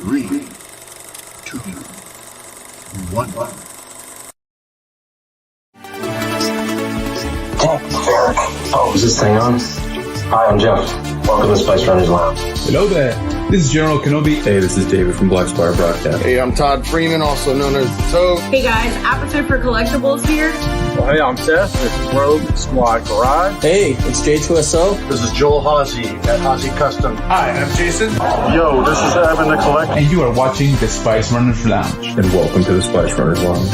3, 2, 1. Oh, is this thing on? Hi, I'm Jeff. Welcome to Spice Runners Lounge. Hello there. This is General Kenobi. Hey, this is David from Black Spire Broadcast. Hey, I'm Todd Freeman, also known as Toad. Hey guys, Appetite for Collectibles here. Well, hey, I'm Seth. This is Rogue Squad Garage. Hey, it's J2SO. This is Joel Hawsey at Hawsey Custom. Hi, I'm Jason. Yo, this is Evan the Collector. And you are watching the Spice Runners Lounge. And welcome to the Spice Runners Lounge.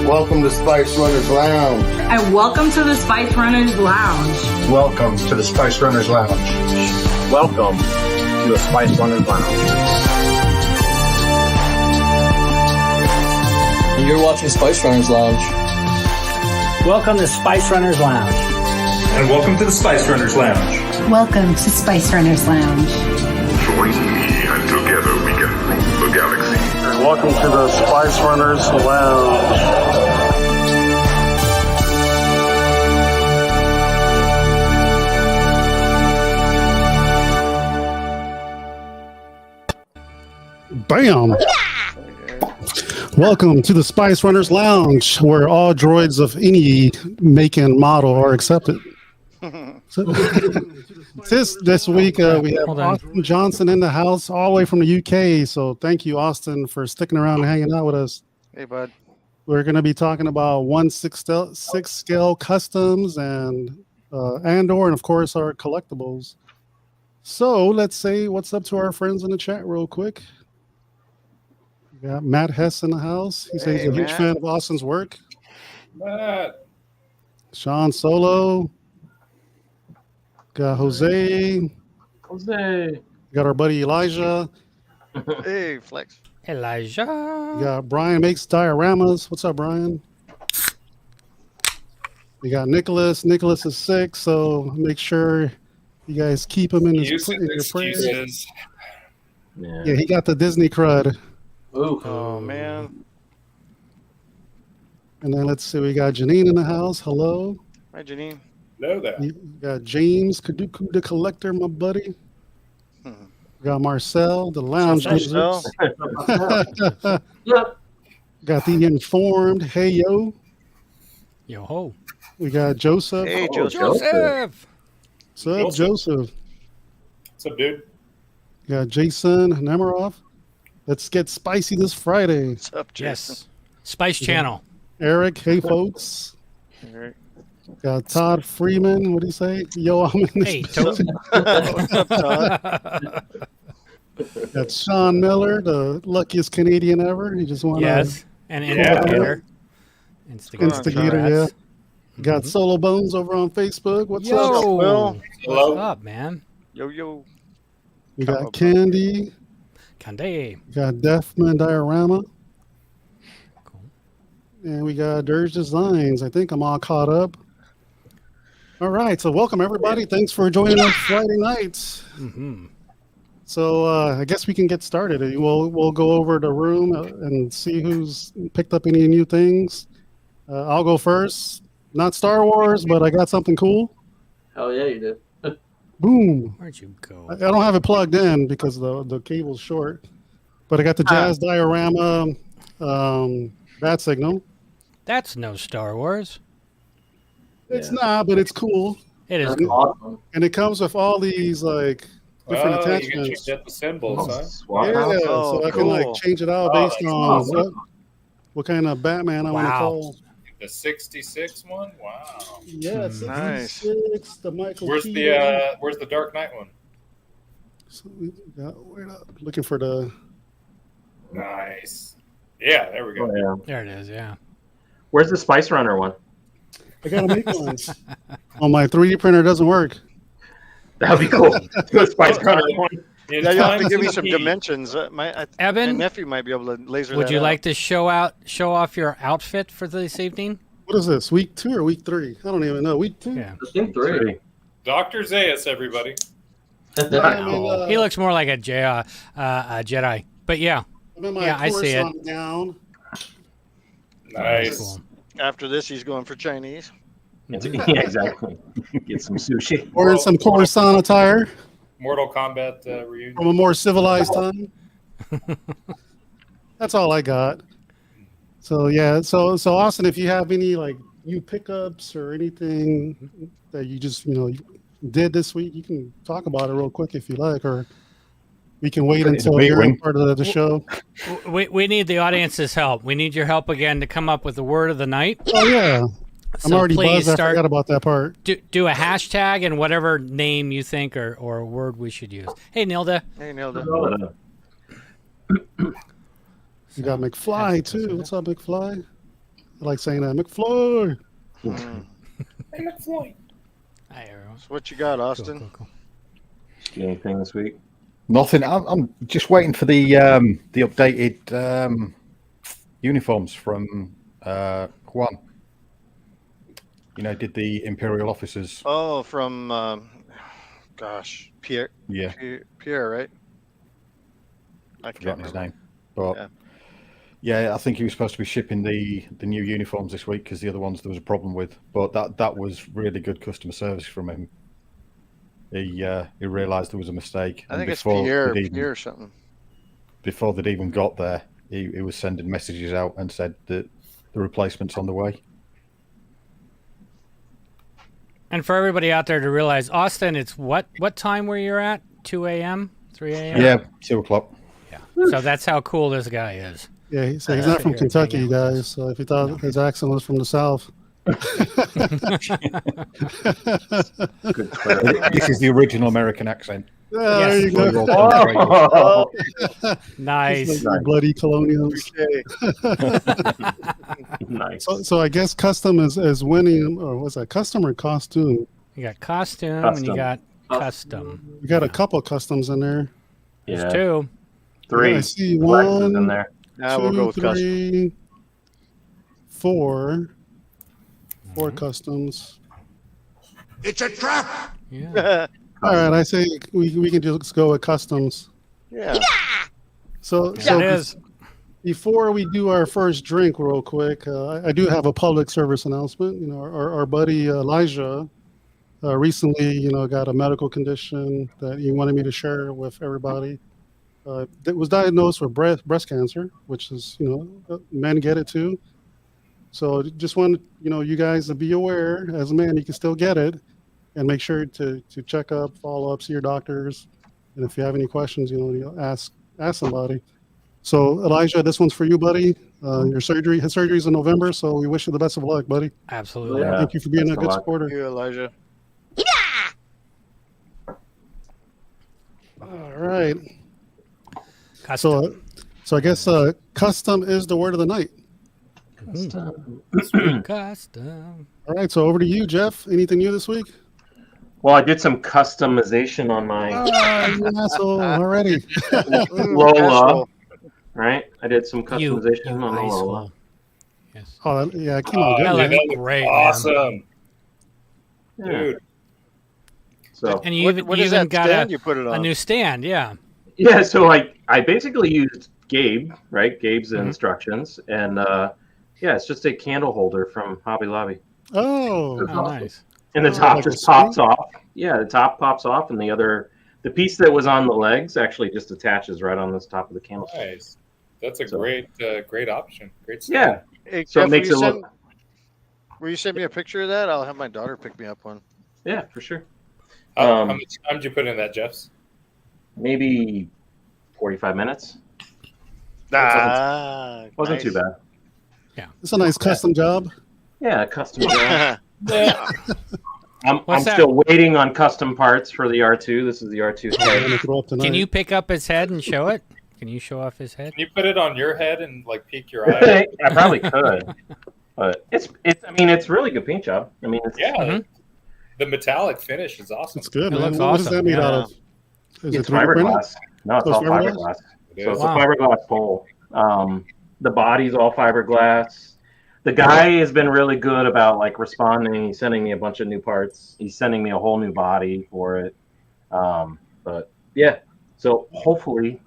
Welcome to Spice Runners Lounge. And welcome to the Spice Runners Lounge. Welcome to the Spice Runners Lounge. Welcome to the Spice Runners Lounge. And you're watching Spice Runners Lounge. Welcome to Spice Runners Lounge. And welcome to the Spice Runners Lounge. Welcome to Spice Runners Lounge. Join me and together we can rule the galaxy. And welcome to the Spice Runners Lounge. Bam! Yeah. Welcome to the Spice Runners Lounge, where all droids of any make and model are accepted. So, this week we have Austin Johnson in the house, all the way from the UK. So thank you, Austin, for sticking around and hanging out with us. Hey, bud. We're going to be talking about 1/6 scale customs and of course our collectibles. So let's say what's up to our friends in the chat real quick. We got Matt Hess in the house. He says he's a huge fan of Austin's work. Matt. Sean Solo. Got Jose. Got our buddy Elijah. Hey, Flex. Elijah. We got Brian makes dioramas. What's up, Brian? We got Nicholas. Nicholas is sick, so make sure you guys keep him in your prayers. Yeah, he got the Disney crud. Ooh. Oh, man. And then let's see, we got Janine in the house. Hello. Hi, Janine. Hello there. We got James Kaduku the Collector, my buddy. We got Marcel, the lounge wizard. Got the informed. Hey, yo. Yo ho. We got Joseph. Hey, Joseph. What's up, Joseph? What's up, dude? We got Jason Nemiroff. Let's get spicy this Friday. What's up, Jason? Yes. Spice Channel. Eric, hey, folks. Eric. Got Todd Freeman. What do you say? Yo, I'm in this. Hey, Toad. What's up, Todd? Got Sean Miller, the luckiest Canadian ever. He just won. Yes, and Instigator. Instigator, yeah. Got Solo Bones over on Facebook. What's up, Will? What's up, man? Yo. We got Candy. Candy. We got Deafman Diorama. Cool. And we got Dirge Designs. I think I'm all caught up. All right, so welcome everybody. Thanks for joining us Friday nights. Mm-hmm. So I guess we can get started. We'll go over the room and see who's picked up any new things. I'll go first. Not Star Wars, but I got something cool. Hell yeah, you did. Boom. Where'd you go? I don't have it plugged in because the cable's short. But I got the Jazz Diorama bat signal. That's no Star Wars. It's not, but it's cool. It is awesome. And it comes with all these like different attachments. You can change out the symbols, huh? Yeah, so I can like change it out based on what kind of Batman I want to call. The 66 one? Wow. Yeah, 66, nice. the Michael Where's the Dark Knight one? So we got, looking for the... Nice. Yeah, there we go. Oh, yeah. There it is, yeah. Where's the Spice Runner one? I gotta make one. Oh, my 3D printer doesn't work. That'd be cool. The Spice Runner one. Yeah, you'll have to give me some dimensions. Evan, my nephew might be able to laser that. Would you like to show off your outfit for this evening? What is this? Week 2 or week 3? I don't even know. Week 2? Yeah. I think 3. Dr. Zaius, everybody. He looks more like a Jedi. But yeah. I see it. Down. Nice. Cool. After this, he's going for Chinese. Yeah, exactly. Get some sushi. Or in some Coruscant attire. Mortal Kombat reunion. From a more civilized time. That's all I got. So yeah, so Austin, if you have any like new pickups or anything that you just did this week, you can talk about it real quick if you like, or we can wait until you're part of the show. We need the audience's help. We need your help again to come up with the word of the night. Oh yeah. I'm So already please buzzed. I forgot about that part. Do a hashtag and whatever name you think or word we should use. Hey, Nilda. Hey, Nilda. You got McFly too. What's up, McFly? I like saying that, McFly. Hey, McFly. Hi, everyone. So what you got, Austin? Cool. Anything this week? Nothing. I'm just waiting for the updated uniforms from Juan. Did the Imperial officers? Oh, from Pierre. Yeah. Pierre, right? I Forgetting his name, but yeah, I think he was supposed to be shipping the new uniforms this week because the other ones there was a problem with. But that was really good customer service from him. He realised there was a mistake. I think it's Pierre or something. Before they'd even got there, he was sending messages out and said that the replacement's on the way. And for everybody out there to realize, Austin, it's what time were you at? 2 a.m., 3 a.m. Yeah, 2 o'clock. Yeah. So that's how cool this guy is. Yeah, he's not from Kentucky, you guys. So if you thought his accent was from the South. This is the original American accent. Yeah, there you go. Oh. Nice. Like bloody colonials. Nice. So I guess custom is winning, or what's that? Custom or costume? You got costume and you got custom. You got a couple customs in there. Yeah. There's two. Three. Yeah, I see one in there. Now we'll go with three, four customs. It's a trap. Yeah. All right, I say we can just go with customs. Yeah. So it is. Before we do our first drink, real quick, I do have a public service announcement. Our buddy Elijah recently, got a medical condition that he wanted me to share with everybody. That was diagnosed with breast cancer, which is, men get it too. So just want you guys to be aware. As a man, you can still get it, and make sure to check up, follow up, see your doctors, and if you have any questions, ask somebody. So Elijah, this one's for you, buddy. His surgery's in November, so we wish you the best of luck, buddy. Absolutely. Yeah. Thank you for being a good supporter. Thank you, Elijah. All right. Custom. So I guess custom is the word of the night. Custom. All right, so over to you, Jeff. Anything new this week? Well, I did some customization on my you asshole already. Lola. Right? I did some customization on the Lola. Yes. Oh, yeah, it came out good. That man. looked great. Awesome. Yeah. Dude. So And you What is even that got stand you put it on? a new stand, yeah. Yeah, so I basically used Gabe, right? Gabe's instructions, and it's just a candle holder from Hobby Lobby. Oh, Nice. And the top like just a pops swing? off. Yeah, the top pops off, and the piece that was on the legs actually just attaches right on this top of the candle. Nice. That's a great option. Great stuff. Yeah. Hey, So Jeff, it makes it look. Will you send me a picture of that? I'll have my daughter pick me up one. Yeah, for sure. How much time did you put in that, Jeffs? Maybe 45 minutes. Wasn't too bad. Yeah. it's a nice custom job. Yeah, custom job. Yeah. I'm What's that? still waiting on custom parts for the R2. This is the R2 I'm head. gonna throw up tonight. Can you pick up his head and show it? Can you show off his head? Can you put it on your head and peek your eye? I probably could, but it's really good paint job. I mean, it's, Yeah. The metallic finish is awesome. It's good, It man. looks What is that awesome, made yeah. out of? Is it's 3D printed? fiberglass. No, it's Oh, all it's fiberglass? fiberglass. It So is. it's a fiberglass pole. The body's all fiberglass. The guy has been really good about responding. He's sending me a bunch of new parts. He's sending me a whole new body for it. But yeah, so hopefully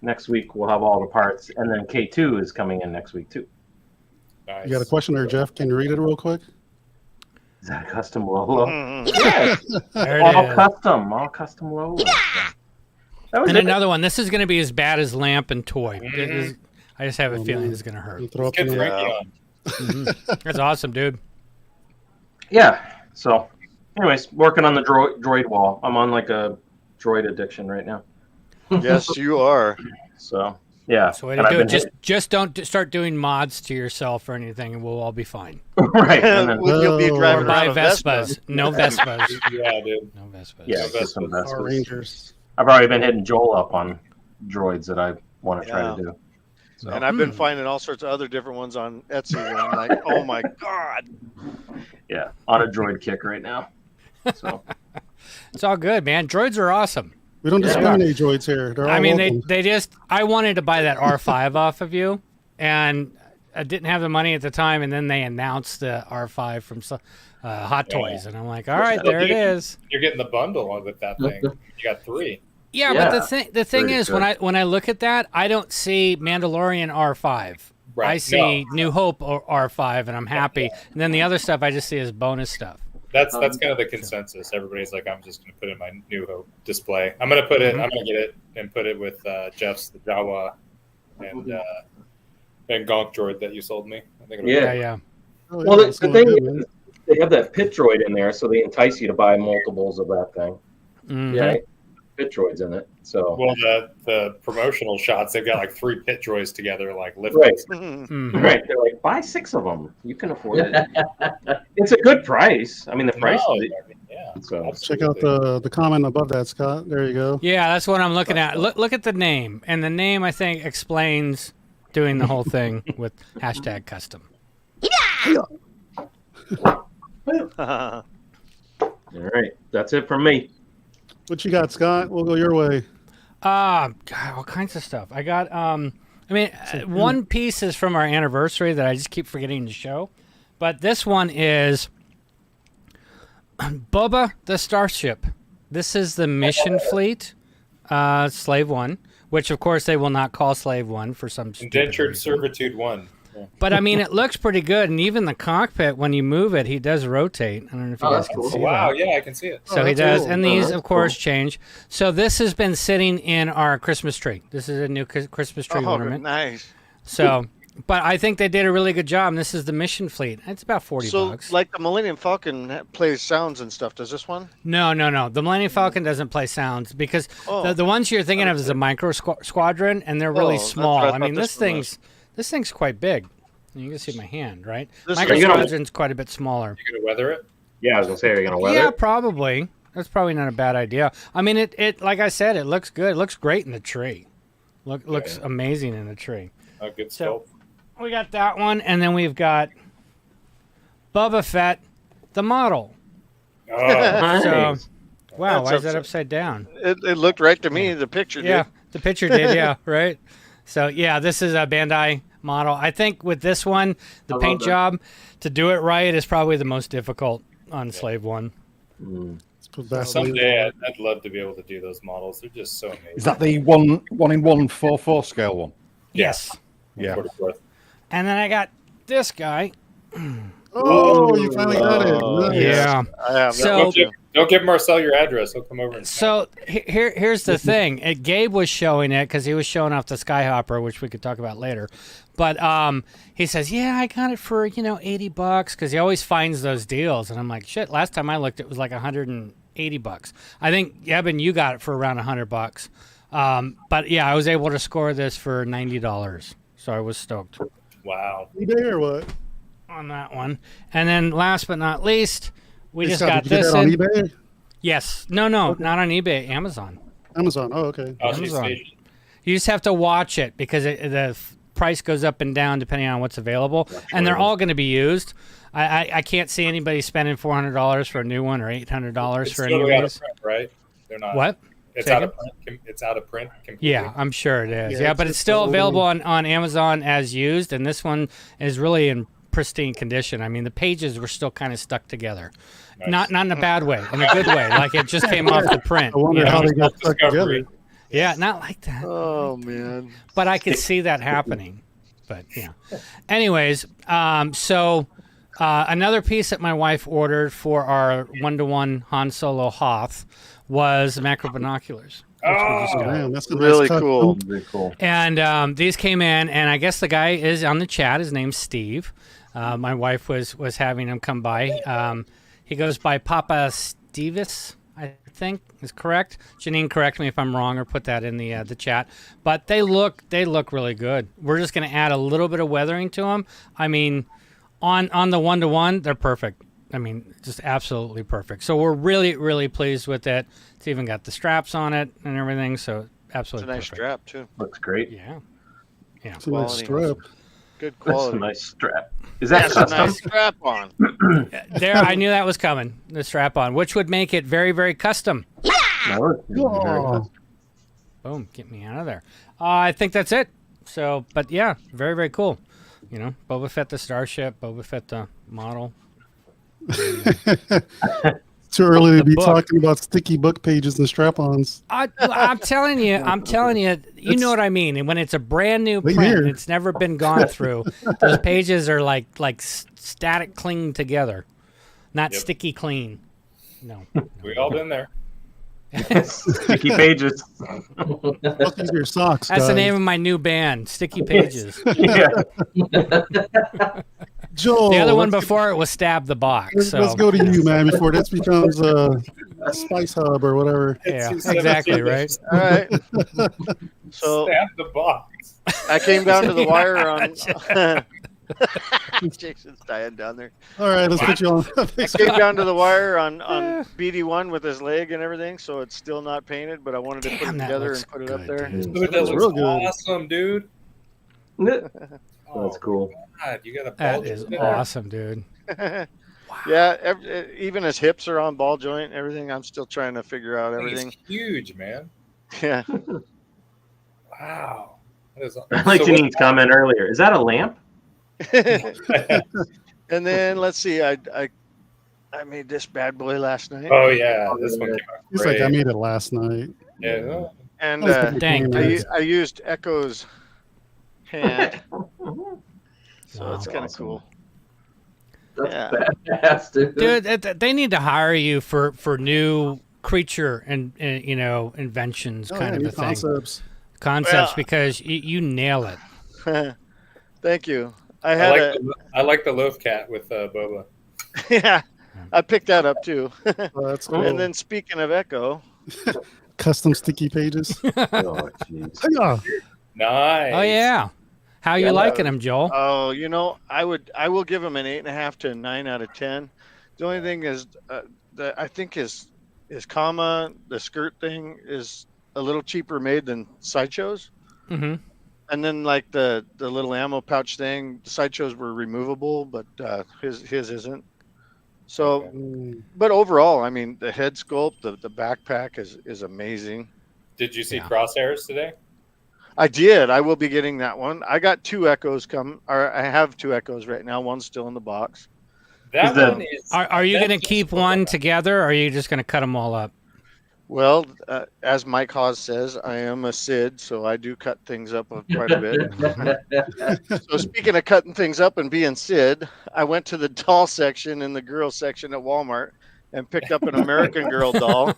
next week we'll have all the parts, and then K2 is coming in next week too. Nice. You got a question there, Jeff? Can you read it real quick? Is that a custom Lolo? There it all is. custom Lolo. And another one. This is going to be as bad as lamp and toy. I just have a feeling it's going to hurt. That's awesome, dude. Yeah. So, anyways, working on the droid wall. I'm on like a droid addiction right now. Yes, you are. So, yeah. So way to do it. Just don't start doing mods to yourself or anything, and we'll all be fine. Right. And then, You'll be driving or buy around a Vespa. Vespas. No Vespas. Yeah, dude. No Vespas. yeah, just some Power Vespas. Rangers. I've already been hitting Joel up on droids that I want to try to do. So. And I've been finding all sorts of other different ones on Etsy, and I'm like, oh my god. Yeah, on a droid kick right now. So It's all good, man. Droids are awesome. We don't discriminate droids here. They're all I mean, welcome. they just. I wanted to buy that R5 off of you, and I didn't have the money at the time. And then they announced the R5 from Hot Toys, and I'm like, all right, there it is. You're getting the bundle with that thing. You got 3. Yeah, but the thing is, when I look at that, I don't see Mandalorian R5. Right. I see New Hope R5, and I'm happy. And then the other stuff I just see as bonus stuff. That's kind of the consensus. Everybody's like, I'm just going to put in my New Hope display. I'm going to put it. I'm going to get it and put it with Jeff's the Jawa and Gonk droid that you sold me. I think Yeah. Well, the thing is, they have that pit droid in there, so they entice you to buy multiples of that thing. Mm-hmm. Right? Pit droids in it. So well, the promotional shots, they've got like 3 pit droids together, like lifting. right. Mm-hmm. Right. They're like, buy 6 of them. You can afford it. It's a good price. I mean, the price. Yeah. So Check out the comment above that, Scott. There you go. Yeah, that's what I'm looking at. Look at the name, and the name I think explains doing the whole thing with #custom. all right, that's it from me. What you got, Scott? We'll go your way. God, all kinds of stuff. I got one piece is from our anniversary that I just keep forgetting to show. But this one is Boba the Starship. This is the mission fleet, Slave 1, which of course they will not call Slave 1 for some Indentured Servitude 1. Yeah. But I mean, it looks pretty good, and even the cockpit, when you move it, he does rotate. I don't know if you guys can see wow, that. yeah, I can see it. So he does, and these, of course, change. So this has been sitting in our Christmas tree. This is a new Christmas tree ornament. Nice. So, but I think they did a really good job. And this is the mission fleet. It's about $40. So, like the Millennium Falcon plays sounds and stuff. Does this one? No. The Millennium Falcon doesn't play sounds because the ones you're thinking of is a micro squadron, and they're really small. I mean, this thing's quite big. You can see my hand, right? Micro squadron's quite a bit smaller. You gonna weather it? Yeah, I was gonna say, are you gonna weather Yeah, it? probably. That's probably not a bad idea. I mean, it like I said, it looks good. It looks great in the tree. Looks amazing in the tree. Oh, good So we got that one, and then we've got Boba Fett, the model. Oh, So, wow, why is that upside down? It looked right to me. The picture did. Yeah, the picture did. Yeah, right. So yeah, this is a Bandai model. I think with this one, the paint job to do it right is probably the most difficult on Slave 1. Someday I'd love to be able to do those models. They're just so amazing. Is that the 1:1:4:4 scale one? Yes. Yeah. And then I got this guy. Oh, you finally got it. Nice. Yeah. So don't give Marcel your address. He'll come over and So here's the thing. Gabe was showing it because he was showing off the Skyhopper, which we could talk about later. But he says, "Yeah, I got it for $80 because he always finds those deals." And I'm like, "Shit!" Last time I looked, it was like $180. I think Evan, you got it for around $100. But yeah, I was able to score this for $90, so I was stoked. Wow. eBay or what? On that one. And then last but not least, we just Scott, got did you get this that on in. eBay? Yes. No, not on eBay. Amazon. Amazon. Oh, okay. Amazon. You just have to watch it because the price goes up and down depending on what's available, and they're all going to be used. I can't see anybody spending $400 for a new one or $800 for any of out these. of print, right? They're not. What? It's out of print. It's out of print. Completely. Yeah, I'm sure it is. Yeah, but it's still available on Amazon as used, and this one is really in pristine condition. I mean, the pages were still kind of stuck together. Nice. Not in a bad way, in a good way. Like it just came off the print. I wonder how they got stuck together. Yeah, not like that. Oh man. But I could see that happening. But yeah. Anyways, so Another piece that my wife ordered for our 1-to-1 Han Solo Hoth was macro binoculars. Man, that's a Really nice cool. custom. Very cool. And these came in, and I guess the guy is on the chat. His name's Steve. My wife was having him come by. He goes by Papa Stevis, I think is correct. Janine, correct me if I'm wrong, or put that in the chat. But they look really good. We're just going to add a little bit of weathering to them. I mean, on the 1-to-1, they're perfect. I mean, just absolutely perfect. So we're really pleased with it. It's even got the straps on it and everything. So absolutely, It's a nice perfect. strap too. Looks great. Yeah. It's a nice strap. Good That's quality. a nice strap. Is that That's a custom? nice strap on. There, I knew that was coming. The strap on, which would make it very custom. No, it's very custom. Boom, get me out of there. I think that's it. So, but yeah, very cool. You know, Boba Fett the starship, Boba Fett the model. Too early to be book. talking about sticky book pages and strap-ons. I'm telling you, you know what I mean. And when it's a brand new Right print, here. and it's never been gone through, those pages are like static cling together, not sticky clean. No. We all been there. Sticky pages. Look at your socks, That's the guys. name of my new band, Sticky Pages. Yeah. Joel, The other one let's- before it was Stab the Box. Let's, So let's go to you, man, before this becomes Spice Hub or whatever. yeah, exactly right. All right. So Stab the box. I came down to the wire on. Jason's dying down there. All right, let's put you on. I came down to the wire on BD1 with his leg and everything, so it's still not painted, but I wanted to put it Damn, that together looks and put it good, up there. dude. Dude, that That's looks real good. awesome, dude. That's cool. God, you got a That bulge is in there. awesome, dude. Yeah, even his hips are on ball joint and everything. I'm still trying to figure out That thing everything. is huge, man. Yeah. Wow. That is, Like so Janine's comment earlier. Is that a lamp? And then let's see, I made this bad boy last night. Oh yeah, this one came out He's great. like, I made it last night. Yeah. And Dang, dude. I used Echo's hand, so Wow. it's kind of cool. That's Yeah. badass, dude. Dude, they need to hire you for new creature and you know, inventions Oh, kind yeah, of new a thing. concepts. Well, because you nail it. Thank you. I had like the loaf cat with Boba. yeah, I picked that up too. Oh, that's cool. And then speaking of Echo, Custom sticky pages. Oh, jeez. Yeah. Nice. Oh yeah. How you Yeah. liking them, Joel? oh, you know, I will give him an 8.5 to a 9 out of 10. The only thing is, I think his comma, the skirt thing is a little cheaper made than Sideshow's. Mm-hmm. And then like the little ammo pouch thing, the Sideshows were removable, but his isn't. So, but overall, I mean, the head sculpt, the backpack is amazing. Did you see Yeah. Crosshairs today? I did. I will be getting that one. I got 2 Echoes I have 2 Echoes right now. One's still in the box. That one is. Are you that going to is keep cool. one together, or are you just going to cut them all up? Well, as Mike Hawes says, I am a Sid, so I do cut things up quite a bit. So speaking of cutting things up and being Sid, I went to the doll section and the girl section at Walmart and picked up an American Girl doll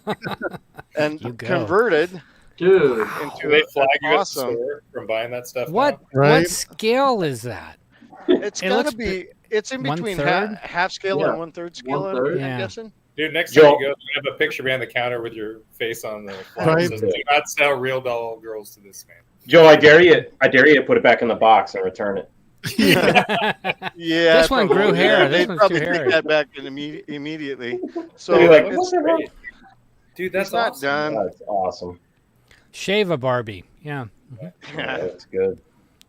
and You go. converted Dude. into Do they a flag you at the awesome. store from buying that stuff? What Right? what scale is that? It's It got looks to be. It's in between 1/3? half scale Yeah. and 1/3 scale. 1/3. I'm Yeah. guessing. Dude, next Joel- time you go, you have a picture behind the counter with your face on the flag. Right. It says, do not sell real doll girls to this man. Joe, I dare you to put it back in the box and return it. Yeah, This one grew probably. hair. Yeah, This they'd one's probably too take hairy. that back in immediately. So You're like, it's "What's wrong?" Dude, that's it's not awesome. done. That's awesome. Shave a Barbie. Yeah. Yeah, that's good.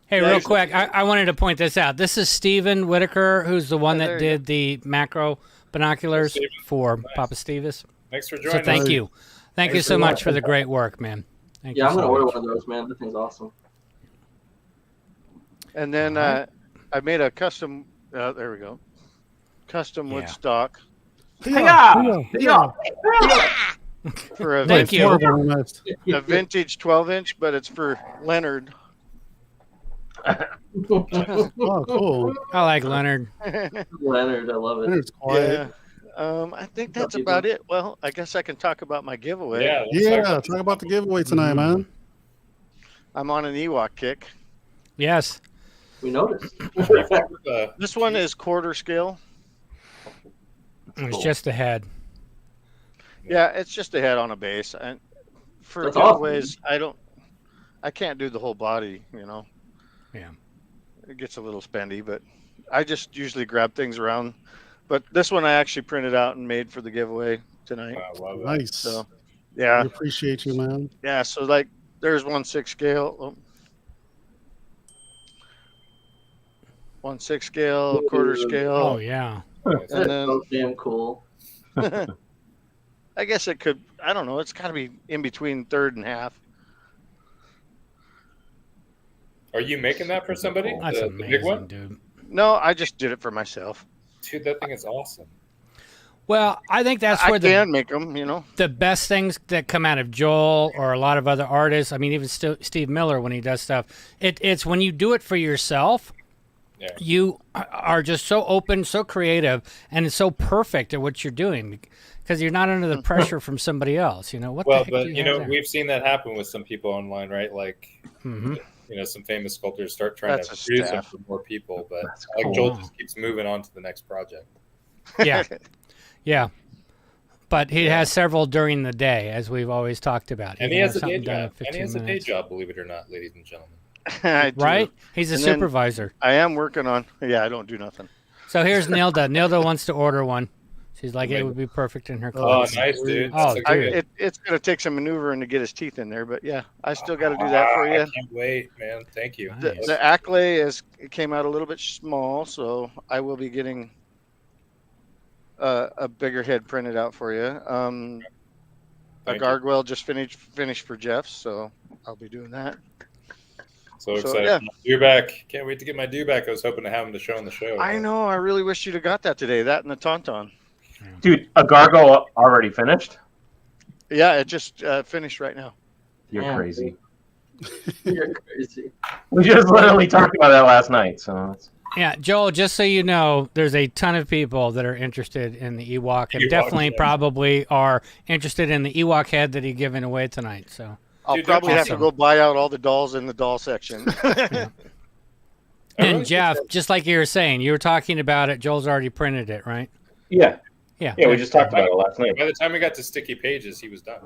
Hey, Yeah, real you- quick, I wanted to point this out. This is Steven Whitaker, who's the one Yeah, that there you did the macro binoculars Steven. for Nice. Papa Stevis. Thanks for So joining thank us. you. Thank you Thanks so for much watching. for the great work, man. Thank Yeah, you I'm so gonna order much. one of those, man. That thing's awesome. And then Alright. I made a custom. There we go. Custom wood Yeah. stock Yeah. for a Thank you. a vintage 12-inch, but it's for Leonard. Oh, cool. I like Leonard. Leonard, I love it. Leonard's quiet. I think that's about it. Well, I guess I can talk about my giveaway. Yeah, talk about the giveaway tonight, man. I'm on an Ewok kick. Yes. We noticed. This one is quarter scale. It's just a head. Yeah, it's just a head on a base. And for That's giveaways, I can't do the whole body, you know. Yeah. It gets a little spendy, but I just usually grab things around. But this one I actually printed out and made for the giveaway tonight. Nice. So, yeah. We appreciate you, man. Yeah, so like there's 1/6 scale. 1/6 scale, quarter scale. Oh yeah. That's so damn cool. I guess it could. I don't know. It's got to be in between third and half. Are you making that for somebody? That's the amazing, big one? dude. No, I just did it for myself. Dude, that thing is awesome. Well, I think that's I where can make them, you know. the best things that come out of Joel or a lot of other artists. I mean, even Steve Miller when he does stuff. It's when you do it for yourself. Yeah. You are just so open, so creative, and it's so perfect at what you're doing because you're not under the pressure from somebody else. You know what? Well, the heck but do you have know, there? we've seen that happen with some people online, right? Like, you know, some famous sculptors start trying That's to a produce them staff. for more people, but cool. like Joel just keeps moving on to the next project. Yeah, yeah. But he has several during the day, as we've always talked about. And he can has a have day something done in job. And he 15 has a day minutes. job, believe it or not, ladies and gentlemen. I do. Right? He's a And then supervisor. I am working on. Yeah, I don't do nothing. So here's Nilda. Nilda wants to order one. She's like, it would be perfect in her Oh, collection. nice, dude. Oh, That's so dude. good. It's going to take some maneuvering to get his teeth in there, but yeah, I still got to do that for I you. can't wait, man. Thank you. The Acklay it came out a little bit small, so I will be getting a bigger head printed out for you. A Thank you. gargoyle just finished for Jeff, so I'll be doing that. So So, excited. yeah. Due back. Can't wait to get my due back. I was hoping to have him to show on the show. I know. I really wish you'd have got that today. That and the Tauntaun. Dude, a gargoyle already finished? Yeah, it just finished right now. You're Yeah. crazy. You're crazy. We just literally talked about that last night. So it's... Yeah, Joel, just so you know, there's a ton of people that are interested in the Ewok and Ewok definitely head. probably are interested in the Ewok head that he's giving away tonight. So I'll Dude, probably have awesome. to go buy out all the dolls in the doll section. And Jeff, just like you were saying, you were talking about it. Joel's already printed it, right? Yeah. Yeah. Yeah, we just talked about it last night. By the time we got to sticky pages, he was done.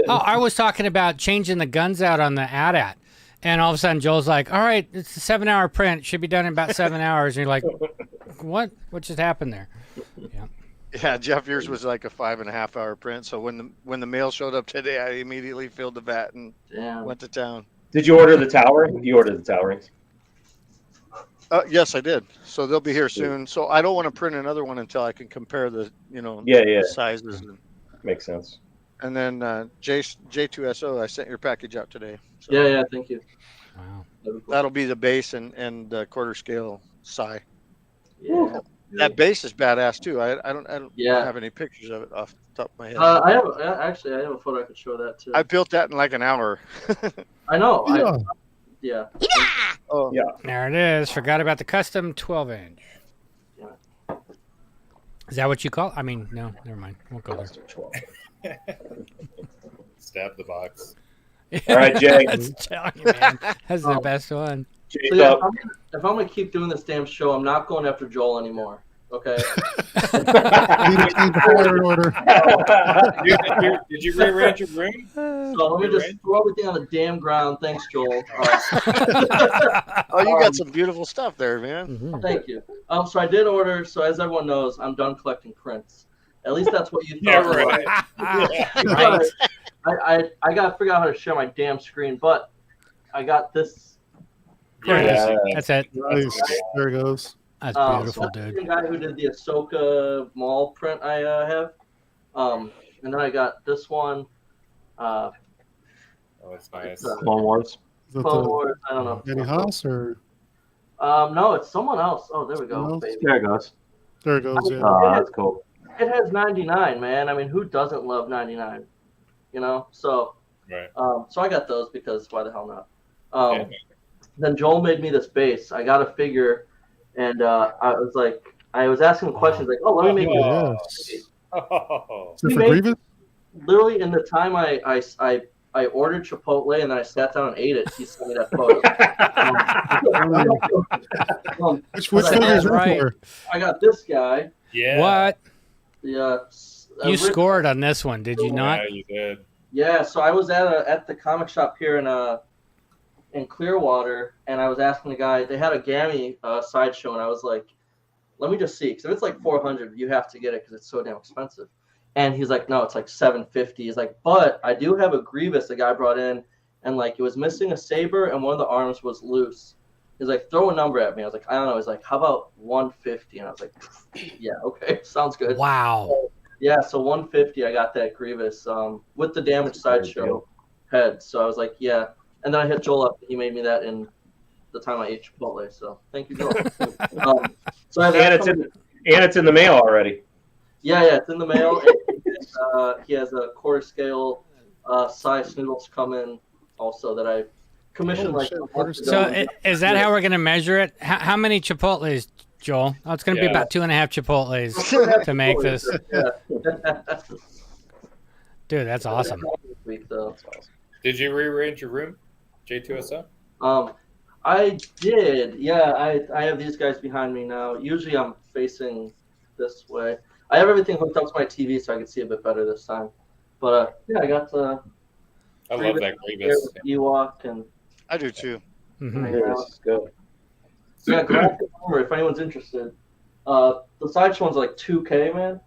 Oh, I was talking about changing the guns out on the AT-AT. And all of a sudden, Joel's like, all right, it's a 7-hour print. It should be done in about 7 hours. And you're like, what? What just happened there? Yeah. Yeah, Jeff, yours was like a 5.5 hour print. So when the mail showed up today, I immediately filled the vat and Damn. went to town. Did you order the tower? You ordered the tower. Yes, I did. So they'll be here soon. So I don't want to print another one until I can compare the Yeah. the sizes. Makes sense. And then J2SO, I sent your package out today. So Yeah, thank you. Wow. that'll be the base and quarter scale psi. Yeah. That base is badass too. I don't Yeah. have any pictures of it off the top of my head. I have a photo I could show that too. I built that in like an hour. I know. Yeah. Yeah. Oh Yeah. There it is. Forgot about the custom 12-inch. Is that what you call it? I mean, no, never mind. Won't go there. Stab the box. All right, Jay. That's telling you, man. That's the best one. So yeah, if I'm gonna keep doing this damn show, I'm not going after Joel anymore. Okay. Need to change the fire order. Did you rearrange your room? So let me just throw everything on the damn ground. Thanks, Joel. Oh, you got some beautiful stuff there, man. Thank you. So I did order. So as everyone knows, I'm done collecting prints. At least that's what you thought. Yeah, Right. I got to figure out how to share my damn screen, but I got this. Yeah. That's it. Nice. There it goes. That's So beautiful, that's dude. the guy who did the Ahsoka mall print I have. And then I got this one. Oh, it's nice. Clone Wars. Is that Clone the Wars. I don't know. Danny Haas or No, it's someone else. Oh, there we go. Someone else? Baby. There it goes. there it goes? Yeah. Oh, that's cool. It has 99, man. I mean, who doesn't love 99? You know. So, Right. so I got those because why the hell not? Yeah. then Joel made me this base. I got a figure, and I was asking him questions like, "Oh, let me make this." Yes. Oh. Is it for Grievous? Literally, in the time I ordered Chipotle and then I sat down and ate it, he sent me that photo. Which figure is right. for? I got this guy. Yeah. What? The You scored on this one, did you not? Yeah, you did. Yeah, so I was at the comic shop here in Clearwater, and I was asking the guy. They had a Gammy sideshow, and I was like, "Let me just see, because if it's like $400, you have to get it because it's so damn expensive." And he's like, "No, it's like $750." He's like, "But I do have a Grievous the guy brought in, and like it was missing a saber, and one of the arms was loose." He's like, "Throw a number at me." I was like, "I don't know." He's like, "How about 150?" And I was like, "Yeah, okay, sounds good." Wow. Yeah, so 150, I got that Grievous with the damaged sideshow head. So I was like, yeah. And then I hit Joel up. And he made me that in the time I ate Chipotle. So thank you, Joel. So I have and it's in the mail already. Yeah, it's in the mail. He has a quarter scale size noodles coming also that I commissioned So is that how we're going to measure it? How many Chipotles, Joel? Oh, it's going to be about 2.5 Chipotles to make this. Dude, that's awesome. Did you rearrange your room, J2SO? I did. Yeah, I have these guys behind me now. Usually I'm facing this way. I have everything hooked up to my TV so I can see a bit better this time. But yeah, I got I love that Grievous. Ewok and I do too. It's good. Yeah, Galactic Armor, if anyone's interested. The sideshow one's like $2K, man.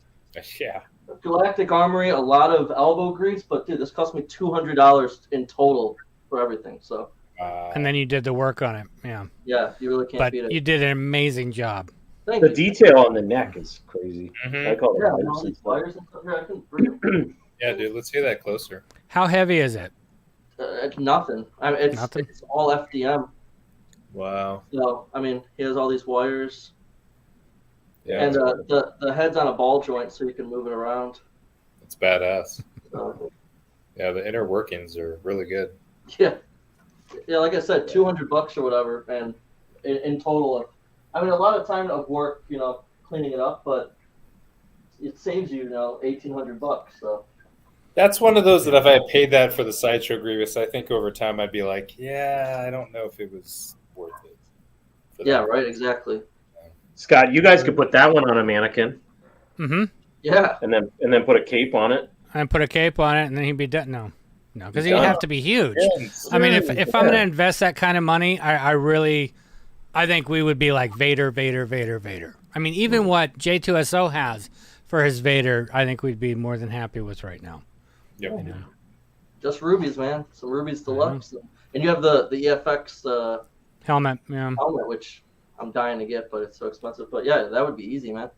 Yeah. Galactic Armory, a lot of elbow grease, but dude, this cost me $200 in total for everything. So. And then you did the work on it, yeah. Yeah, you really can't beat it. But you did an amazing job. Thank the you. detail on the neck is crazy. Mm-hmm. I call it all these wires and stuff here, I can bring it. Yeah, dude, let's see that closer. How heavy is it? It's nothing. I mean, it's all FDM. Wow. So I mean, he has all these wires. Yeah. And the head's on a ball joint, so you can move it around. It's badass. So, Yeah, the inner workings are really good. yeah, like I said, $200 or whatever, and in total, I mean, a lot of time of work, cleaning it up, but it saves you, $1,800. So. That's one of those that if I had paid that for the Sideshow Grievous, I think over time I'd be like, yeah, I don't know if it was worth it. Yeah, right, exactly. Scott, you guys could put that one on a mannequin. Mm-hmm. Yeah. And then put a cape on it. And put a cape on it, and then he'd be done. No, because he'd Done. have to be huge. Yes. I mean, if I'm going to invest that kind of money, I think we would be like Vader. I mean, even what J2SO has for his Vader, I think we'd be more than happy with right now. Yep. Just rubies, man. Some rubies deluxe. And you have the EFX helmet, yeah. Helmet, which I'm dying to get, but it's so expensive. But yeah, that would be easy, man.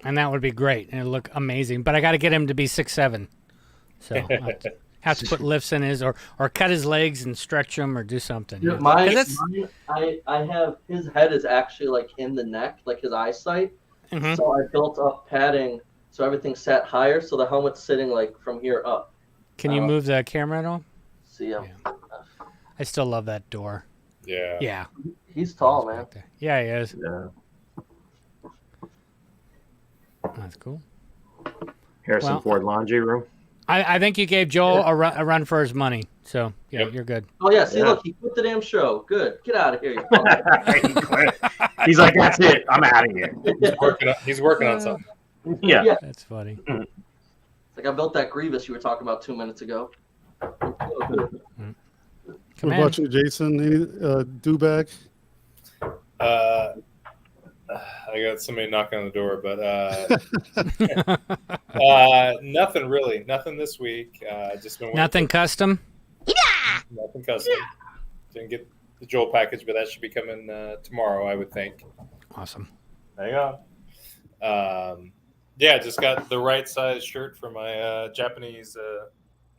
And that would be great, and it'd look amazing. But I got to get him to be 6'7", so I'll have to put lifts in his, or cut his legs and stretch them, or do something. Yeah, I have his head is actually like in the neck, like his eyesight. Mm-hmm. So I built up padding, so everything sat higher, so the helmet's sitting like from here up. Can you move the camera at all? See him. Yeah. I still love that door. Yeah. Yeah. He's tall, man. Yeah, he is. Yeah. That's cool. Harrison Ford laundry room. I think you gave Joel a run for his money, so yeah, you're good. Oh yeah, see, look, he quit the damn show. Good, get out of here. He's like, that's it. I'm out of here. He's working on something. Yeah. That's funny. It's like I built that Grievous you were talking about 2 minutes ago. What about you, Jason? Any do-bag? I got somebody knocking on the door, but nothing really. Nothing this week. Just been nothing custom? Nothing custom. Didn't get the Joel package, but that should be coming tomorrow, I would think. Awesome. Hang on. Yeah, just got the right size shirt for my Japanese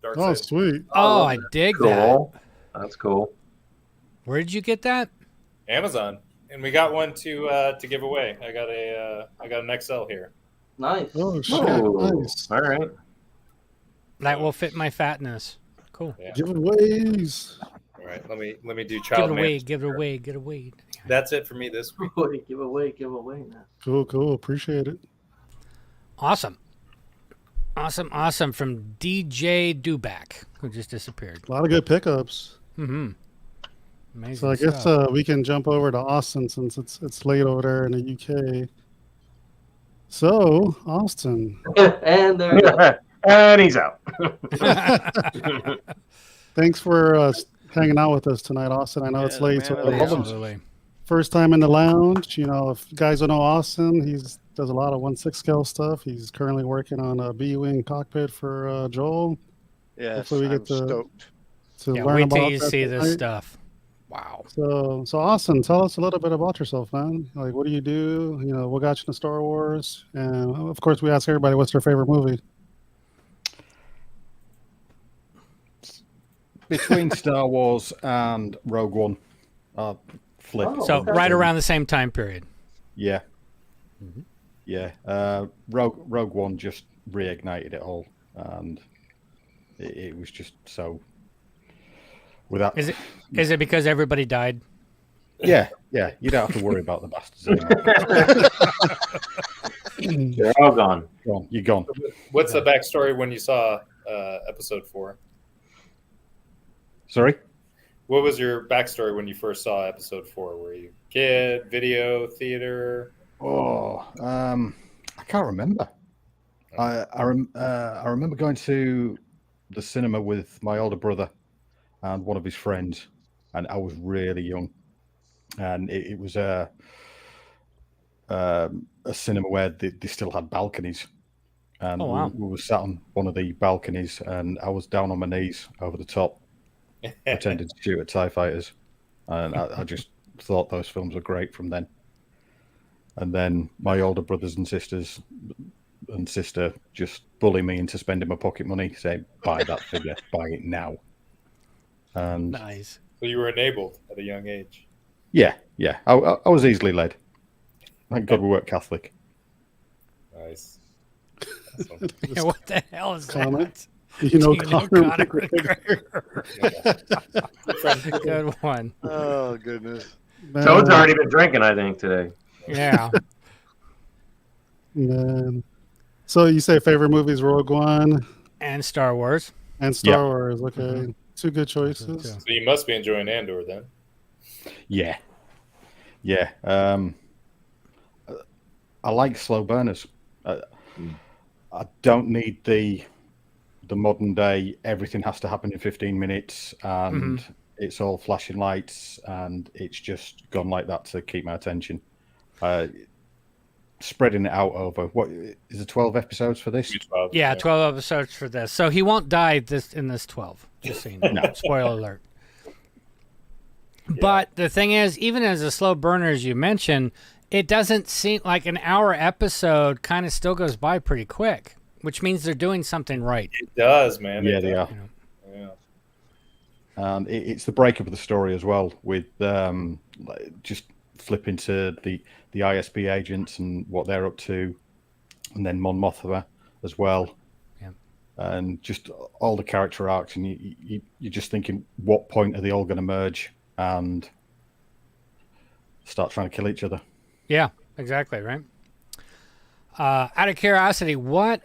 dark side. Oh, sweet. Oh, I dig that. That's cool. Where did you get that? Amazon. And we got one to give away. I got an XL here. Nice. Oh shit! Nice. All right. That will fit my fatness. Cool. Yeah. Giveaways. All right. right, let me do Give child it away, management. give it away, get away. That's it for me this week. Give away now. Cool. Appreciate it. Awesome. From DJ Duback, who just disappeared. A lot of good pickups. Mm-hmm. Amazing. So I guess we can jump over to Austin since it's late over there in the UK. So Austin, And there you go. And he's out. thanks for hanging out with us tonight, Austin. I know it's late, so Absolutely. first time in the lounge. You know, if you guys don't know Austin, does a lot of 1/6 scale stuff. He's currently working on a B-wing cockpit for Joel. Yes, Hopefully we get stoked. to Yeah, learn wait about till you that see this tonight. stuff. Wow. So Austin, tell us a little bit about yourself, man. Like, what do you do? You know, what got you into Star Wars? And of course, we ask everybody what's their favorite movie. Between Star Wars and Rogue One, flip. So right around the same time period. Yeah. Yeah. Rogue One just reignited it all, and it was just so. Without Is it because everybody died? Yeah. You don't have to worry about the bastards anymore. They're all gone. You're gone. What's the backstory when you saw episode 4? Sorry? What was your backstory when you first saw episode 4? Were you kid, video, theater? Oh, I can't remember. I remember going to the cinema with my older brother and one of his friends, and I was really young, and it was a cinema where they still had balconies, and we were sat on one of the balconies, and I was down on my knees over the top, pretending to shoot at TIE fighters, and I just thought those films were great from then. And then my older brothers and sisters and sister just bully me into spending my pocket money, saying, "Buy that figure, buy it now." And nice. So you were enabled at a young age. Yeah. I was easily led. Thank God we weren't Catholic. Nice. Yeah, what the hell is Comment? that? You know, Do Conor McGregor. Good one. Oh goodness. Toad's already been drinking, I think, today. Yeah. Man. So you say favorite movies, Rogue One and Star Wars. And Star Wars. Okay, two good choices. So you must be enjoying Andor then. Yeah. I like slow burners. I don't need the modern day. Everything has to happen in 15 minutes, and it's all flashing lights, and it's just gone like that to keep my attention. Spreading it out over what is it? 12 episodes for this? 12, yeah, 12 episodes for this. So he won't die in this 12. Just so you know. No. Spoiler alert. Yeah. But the thing is, even as a slow burner, as you mentioned, it doesn't seem like an hour episode kind of still goes by pretty quick, which means they're doing something right. It does, man. Yeah, they are. Yeah. It's the breakup of the story as well, with just flipping to the ISB agents and what they're up to, and then Mon Mothma as well. Yeah. And just all the character arcs, and you're just thinking, what point are they all going to merge and start trying to kill each other? Yeah, exactly, right? Out of curiosity, what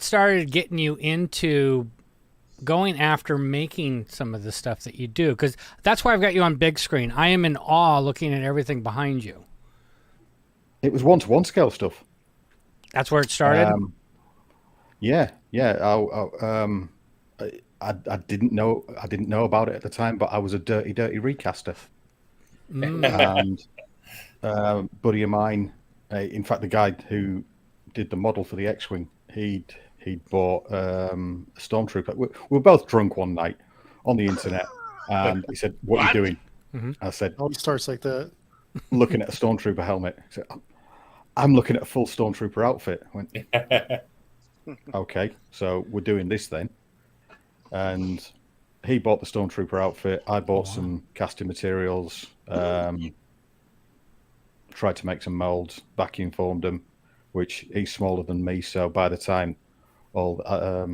started getting you into going after making some of the stuff that you do? Because that's why I've got you on big screen. I am in awe looking at everything behind you. It was 1-to-1 scale stuff. That's where it started? Yeah. I didn't know about it at the time, but I was a dirty recaster. And buddy of mine, in fact, the guy who did the model for the X-Wing, he'd bought a Stormtrooper. We were both drunk one night on the internet, and he said, "What are you doing?" I said, "Always starts like that." Looking at a Stormtrooper helmet. He said, "I'm looking at a full Stormtrooper outfit." I went, "Okay, so we're doing this then." And he bought the Stormtrooper outfit. I bought some casting materials. Tried to make some molds. Vacuum formed them, which he's smaller than me. So by the time I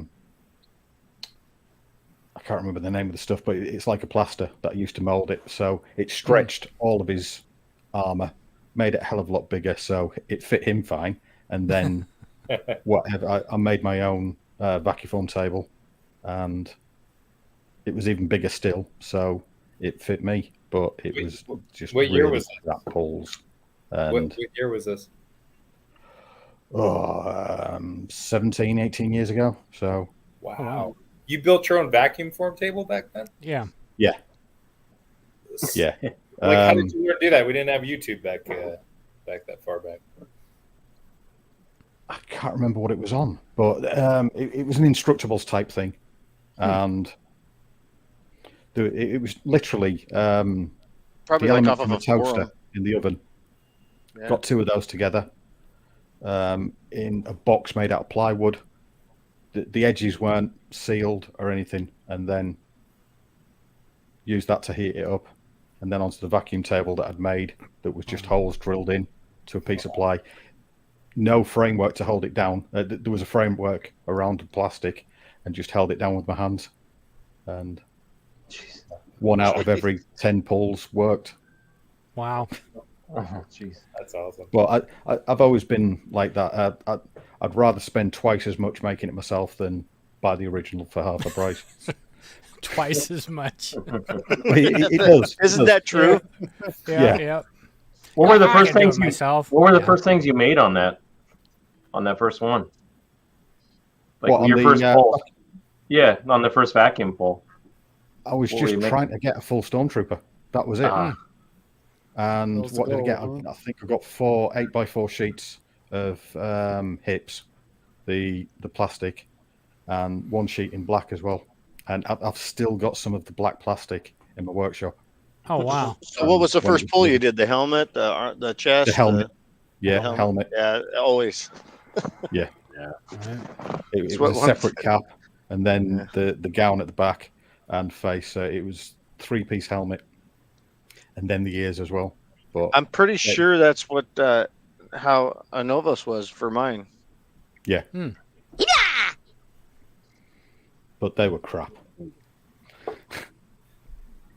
can't can't remember the name of the stuff, but it's like a plaster that I used to mold it. So it stretched all of his armor, made it a hell of a lot bigger, so it fit him fine. And then whatever, I made my own vacuum table, and it was even bigger still, so it fit me. But it was just what year was that pulls. And what year was this? 17, 18 years ago. So wow. You built your own vacuum form table back then? Yeah. Yeah. Yeah. How did you learn to do that? We didn't have YouTube back that far back. I can't remember what it was on, but it was an Instructables type thing, and it was literally probably the like element off from of a a toaster forum. in the oven. Yeah. Got two of those together in a box made out of plywood. The edges weren't sealed or anything, and then used that to heat it up, and then onto the vacuum table that I'd made that was just holes drilled in to a piece of ply. No framework to hold it down. There was a framework around the plastic, and just held it down with my hands. And one out of every 10 pulls worked. Wow. Oh, jeez. That's awesome. Well, I've always been like that. I'd rather spend twice as much making it myself than buy the original for half the price. Twice as much. It does. Isn't that true? Yeah. What were the I first can do things it myself? What were the first things you made on that first one? Like What, on your the, first pull? Yeah, on the first vacuum pull. I was What were just you trying to get a full Stormtrooper. That was it. And Those what did I get? go, I think I got 4 8x4 sheets of hips, the plastic, and 1 sheet in black as well. And I've still got some of the black plastic in my workshop. Oh wow! So what was the first pull you did? The helmet, the chest, The helmet. the Helmet. Yeah, always. Yeah. It It's was a what- separate cap, and then the gown at the back and face. So it was 3-piece helmet, and then the ears as well. But I'm pretty sure that's what how a Novos was for mine. yeah. But they were crap.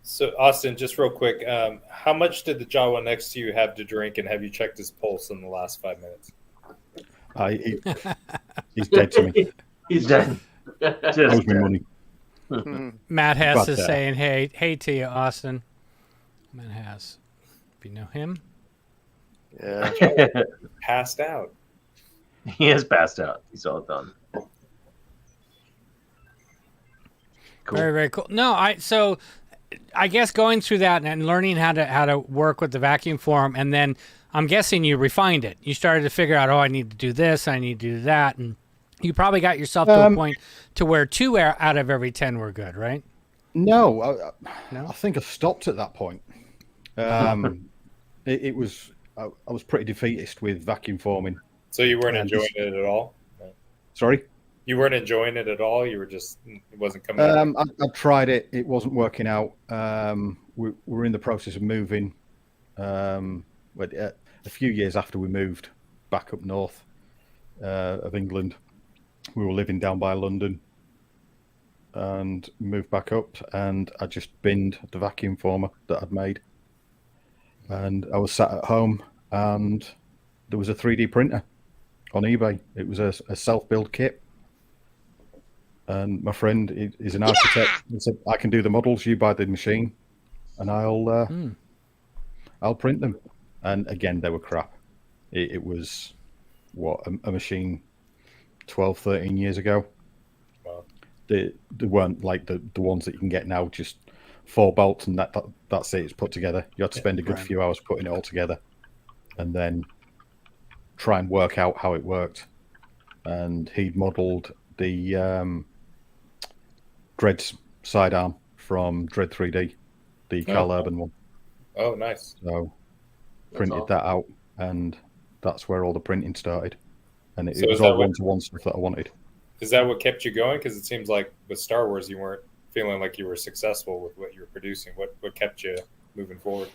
So, Austin, just real quick, how much did the Jawa next to you have to drink, and have you checked his pulse in the last 5 minutes? He's dead to me. He's dead. Owes me money. Matt Hess But, is saying, hey to you, Austin. Matt Hess. Do you know him? Yeah. Passed out. He is passed out. He's all done. Cool. Very, very cool. No, so I guess going through that and learning how to work with the vacuum form, and then I'm guessing you refined it. You started to figure out, I need to do this, I need to do that, and you probably got yourself to a point to where 2 out of every 10 were good, right? No, I think I stopped at that point. It was I was pretty defeatist with vacuum forming. So you weren't enjoying it at all? Sorry? You weren't enjoying it at all? You were just, it wasn't coming out? I tried it. It wasn't working out. We're in the process of moving. A few years after we moved back up north of England, we were living down by London and moved back up, and I just binned the vacuum former that I'd made. And I was sat at home, and there was a 3D printer on eBay. It was a self-build kit. And my friend is an architect. He said, I can do the models, you buy the machine, and I'll print them. And again, they were crap. It was, a machine 12, 13 years ago. Wow. They weren't like the ones that you can get now, just 4 bolts and that's it, it's put together. You had to spend a good few hours putting it all together and then try and work out how it worked. And he'd modelled the Dread's sidearm from Dread 3D, the Carl Urban one. Oh, nice. So printed that out, and that's where all the printing started. And it So was is that all one-to-one stuff that I wanted. Is that what kept you going? Because it seems like with Star Wars, you weren't feeling like you were successful with what you were producing. What kept you moving forward?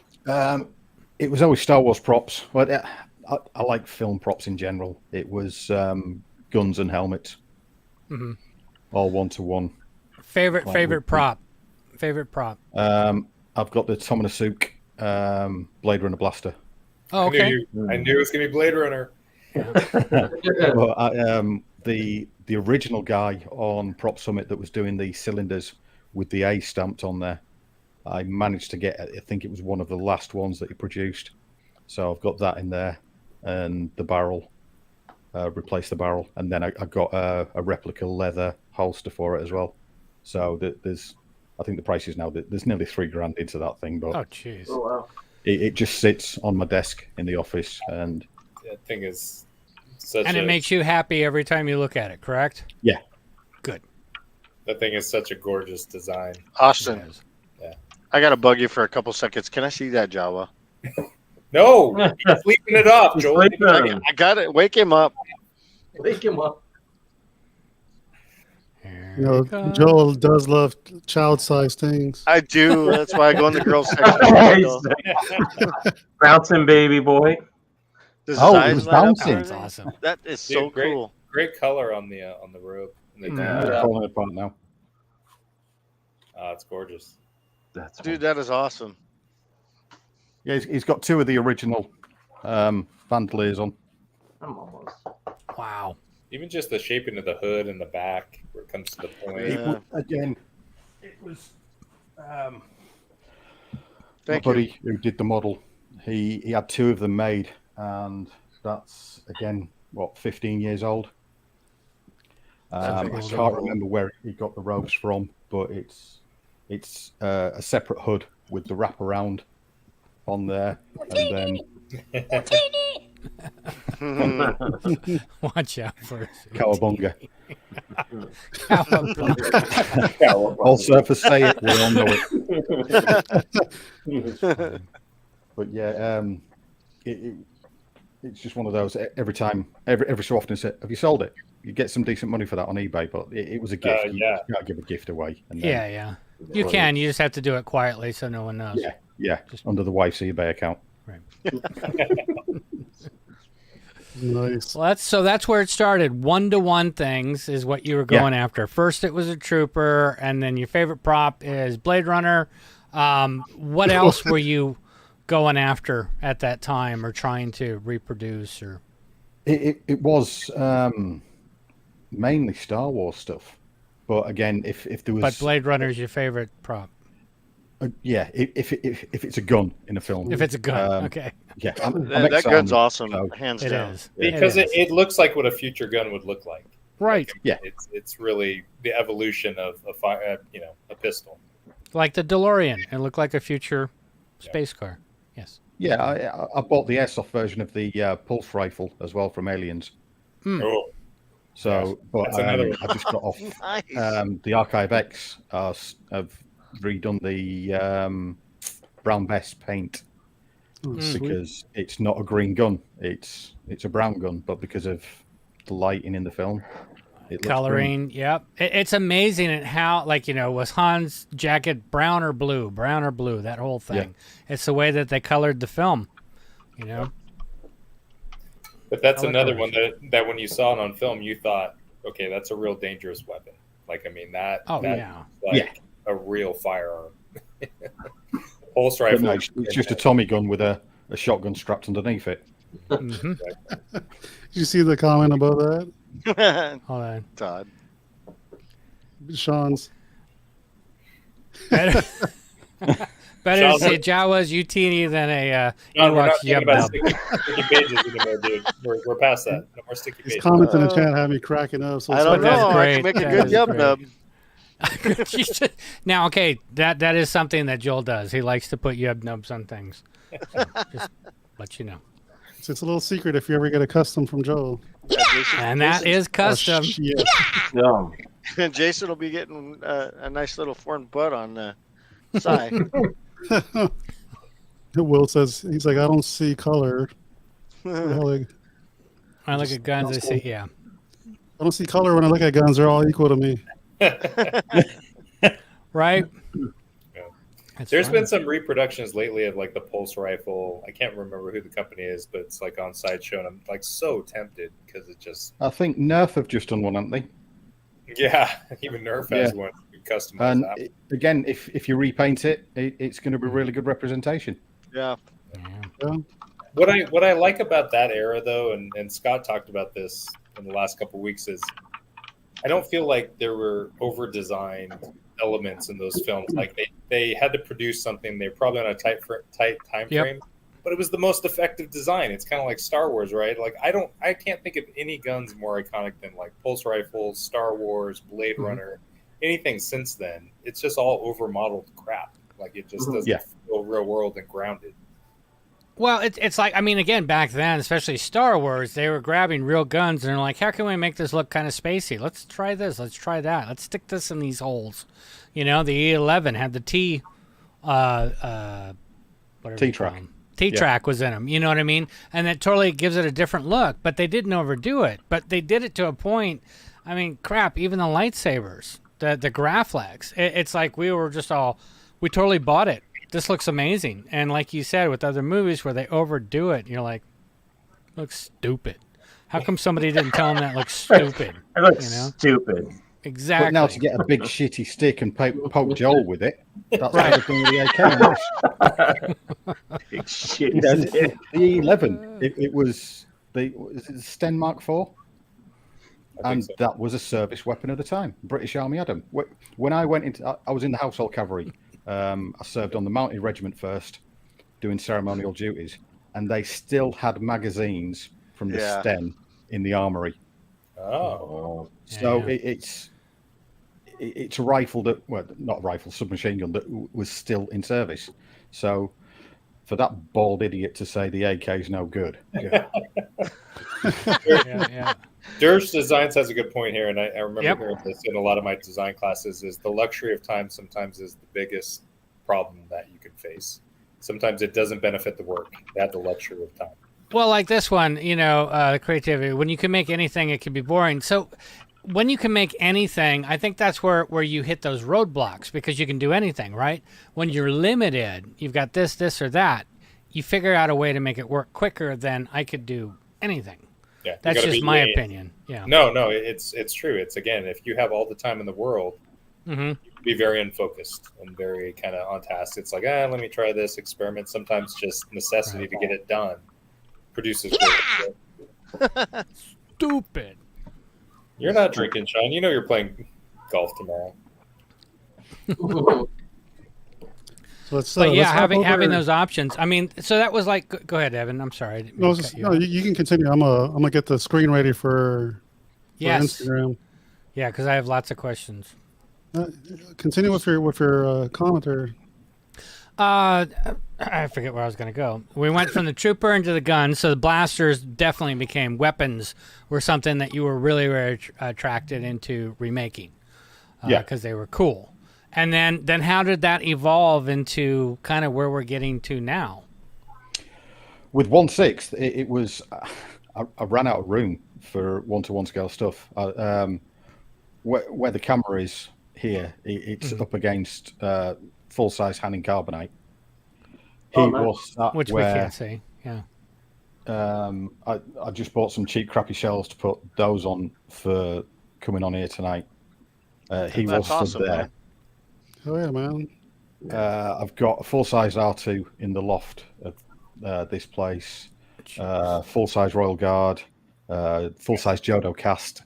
It was always Star Wars props. Well, I like film props in general. It was guns and helmets, all one-to-one. Favorite prop. Favorite prop. I've got the Tomonosuke Blade Runner blaster. Oh, okay. I knew it was gonna be Blade Runner. Well, the original guy on Prop Summit that was doing the cylinders with the A stamped on there, I managed to get. I think it was one of the last ones that he produced. So I've got that in there, and the barrel. Replace the barrel, and then I got a replica leather holster for it as well. So there's, I think the price is now there's nearly $3,000 into that thing. But oh jeez, Oh wow. it just sits on my desk in the office, and That thing is such. and it makes you happy every time you look at it, correct? Yeah. Good. That thing is such a gorgeous design. Austin, Yeah. I got to bug you for a couple seconds. Can I see that Jawa? No, he's sleeping it off, Joel. I got it. Wake him up. Wake him up. You know, Joel does love child-sized things. I do. That's why I go in the girls section. Bouncing baby boy. Does Oh, his it eyes was light up bouncing. and That's everything? awesome. That is Dude, so great, cool. Great color on the robe. it's falling apart now. It's gorgeous. That's Dude, that is awesome. Yeah, he's got two of the original bandoliers on. I'm almost. Wow. Even just the shaping of the hood and the back, where it comes to the point. Yeah. It was Thank my buddy who did the model. He had two of them made, and that's again 15 years old. I can't remember where he got the robes from, but it's a separate hood with the wraparound on there, and then Watch out for it. Cowabunga. Cowabunga. All surfers say it, we all know it. But yeah, it's just one of those. Every so often, say, have you sold it? You get some decent money for that on eBay, but it was a gift. You can't give a gift away. And then, Yeah. You can. You just have to do it quietly so no one knows. Yeah, just under the wife's eBay account. Right. Nice. Well, that's where it started. 1-to-1 things is what you were going after. First, it was a trooper, and then your favorite prop is Blade Runner. What else were you going after at that time, or trying to reproduce? Or it was mainly Star Wars stuff, but again, if there was, but Blade Runner is your favorite prop. Yeah, if it's a gun in a film. If it's a gun, okay. Yeah, that gun's awesome, hands it down. Is. Because it looks like what a future gun would look like. Right. Yeah. It's really the evolution of a fire, a pistol. Like the DeLorean. It looked like a future space car. Yes. Yeah, I bought the airsoft version of the pulse rifle as well from Aliens. Oh. So, but That's another one. I just got off Nice. the Archive X. Have redone the brown best paint because it's not a green gun. It's a brown gun, but because of the lighting in the film, it looks coloring. green. Yep. It's amazing at how, was Han's jacket brown or blue, that whole thing. Yeah. It's the way that they colored the film, But that's another one that when you saw it on film, you thought, okay, that's a real dangerous weapon. A real firearm. Pulse rifle. No, it's just a Tommy gun with a shotgun strapped underneath it. Mm-hmm. Did you see the comment about that? Hold on. Todd. Sean's. Better to say Jawa's Utini than a John, we're Ewok's not thinking about Yub sticky pages anymore, dude. We're past that. No more sticky His pages. comments in the chat had me cracking up. So I don't That's know. I great. can make a That good is yub great. nub. Now, okay, that is something that Joel does. He likes to put yub nubs on things. So, just let you know. It's a little secret if you ever get a custom from Joel. And that is custom. Oh, Yeah. Jason will be getting a nice little foreign butt on the side. Will says, he's like, I don't see color. Like, When I look at guns, I see, yeah. I don't see color when I look at guns. They're all equal to me. Right? There's been some reproductions lately of the pulse rifle. I can't remember who the company is, but it's on Sideshow, and I'm so tempted because it just. I think Nerf have just done one, haven't they? Yeah, even Nerf has one. customize And that. again, if you repaint it, it's going to be really good representation. Yeah. What I like about that era, though, and Scott talked about this in the last couple of weeks, is I don't feel like there were over-designed elements in those films. Like they had to produce something. They're probably on a tight time frame, but it was the most effective design. It's kind of like Star Wars, right? Like I can't think of any guns more iconic than like pulse rifles, Star Wars, Blade Runner, anything since then. It's just all over-modeled crap. Like it just doesn't feel real world and grounded. Well, it's like, I mean, again, back then, especially Star Wars, they were grabbing real guns and they're like, how can we make this look kind of spacey? Let's try this. Let's try that. Let's stick this in these holes. You know, the E11 had the T-track. T-track was in them. You know what I mean? And that totally gives it a different look, but they didn't overdo it. But they did it to a point. I mean, crap, even the lightsabers, the Graflex, it's like we totally bought it. This looks amazing. And like you said, with other movies where they overdo it, you're like, looks stupid. How come somebody didn't tell them that looks stupid? It looks stupid. Exactly. But now to get a big shitty stick and poke Joel with it, that's right. What they're doing with the AK. Big shitty You know, stick. the E11, it was the Sten Mark IV? And that was a service weapon at the time. British Army had them. When I went into, I was in the Household Cavalry. I served on the Mounted Regiment first, doing ceremonial duties, and they still had magazines from the Sten in the armory. Oh, so it's a rifle that, well, not a rifle, submachine gun that was still in service. So for that bald idiot to say the AK is no good. Dirge Designs has a good point here, and I remember hearing this in a lot of my design classes, is the luxury of time sometimes is the biggest problem that you can face. Sometimes it doesn't benefit the work. They have the luxury of time. Well, like this one, you know, creativity. When you can make anything, it can be boring. So when you can make anything, I think that's where you hit those roadblocks, because you can do anything, right? When you're limited, you've got this, or that, you figure out a way to make it work quicker than I could do anything. Yeah, that's just my opinion. Yeah. No, it's true. It's, again, if you have all the time in the world, you can be very unfocused and very kind of on task. It's like, let me try this experiment. Sometimes just necessity to get it done produces great. Stupid. You're not drinking, Sean. You know you're playing golf tomorrow. But yeah, having those options. I mean, so that was like. Go ahead, Evan. I'm sorry. No, you can continue. I'm gonna get the screen ready for Instagram. Yeah, because I have lots of questions. Continue with your comment or. I forget where I was going to go. We went from the trooper into the gun, so the blasters definitely became weapons. Were something that you were really, really attracted into remaking, because they were cool. And then how did that evolve into kind of where we're getting to now? With 1/6, it was I ran out of room for 1-to-1 scale stuff. Where the camera is here, it's up against full size Hanning carbonite. Which we can't see. Yeah. I just bought some cheap, crappy shells to put those on for coming on here tonight. He was stood there. Man. Oh yeah, man. I've got a full-size R2 in the loft of this place, full-size Royal Guard, full-size Jodo cast,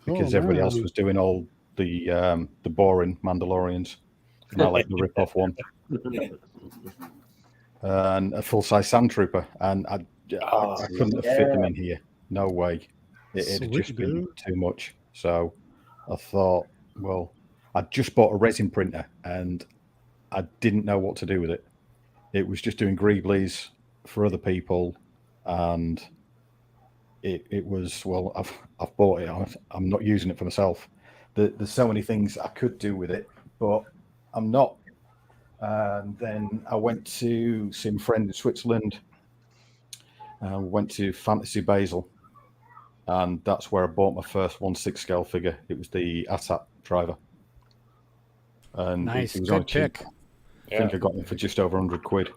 because everybody else was doing all the boring Mandalorians, and I like the rip-off one. And a full-size Sand Trooper, and I couldn't have fit them in here. No way. It had just been too much. So I thought, well, I just bought a resin printer, and I didn't know what to do with it. It was just doing greeblies for other people, and it was, well, I've bought it. I'm not using it for myself. There's so many things I could do with it, but I'm not. And then I went to see my friend in Switzerland. Went to Fantasy Basel, and that's where I bought my first 1/6 scale figure. It was the ASAP driver. And nice, it was good pick. I think I got them for just over £100.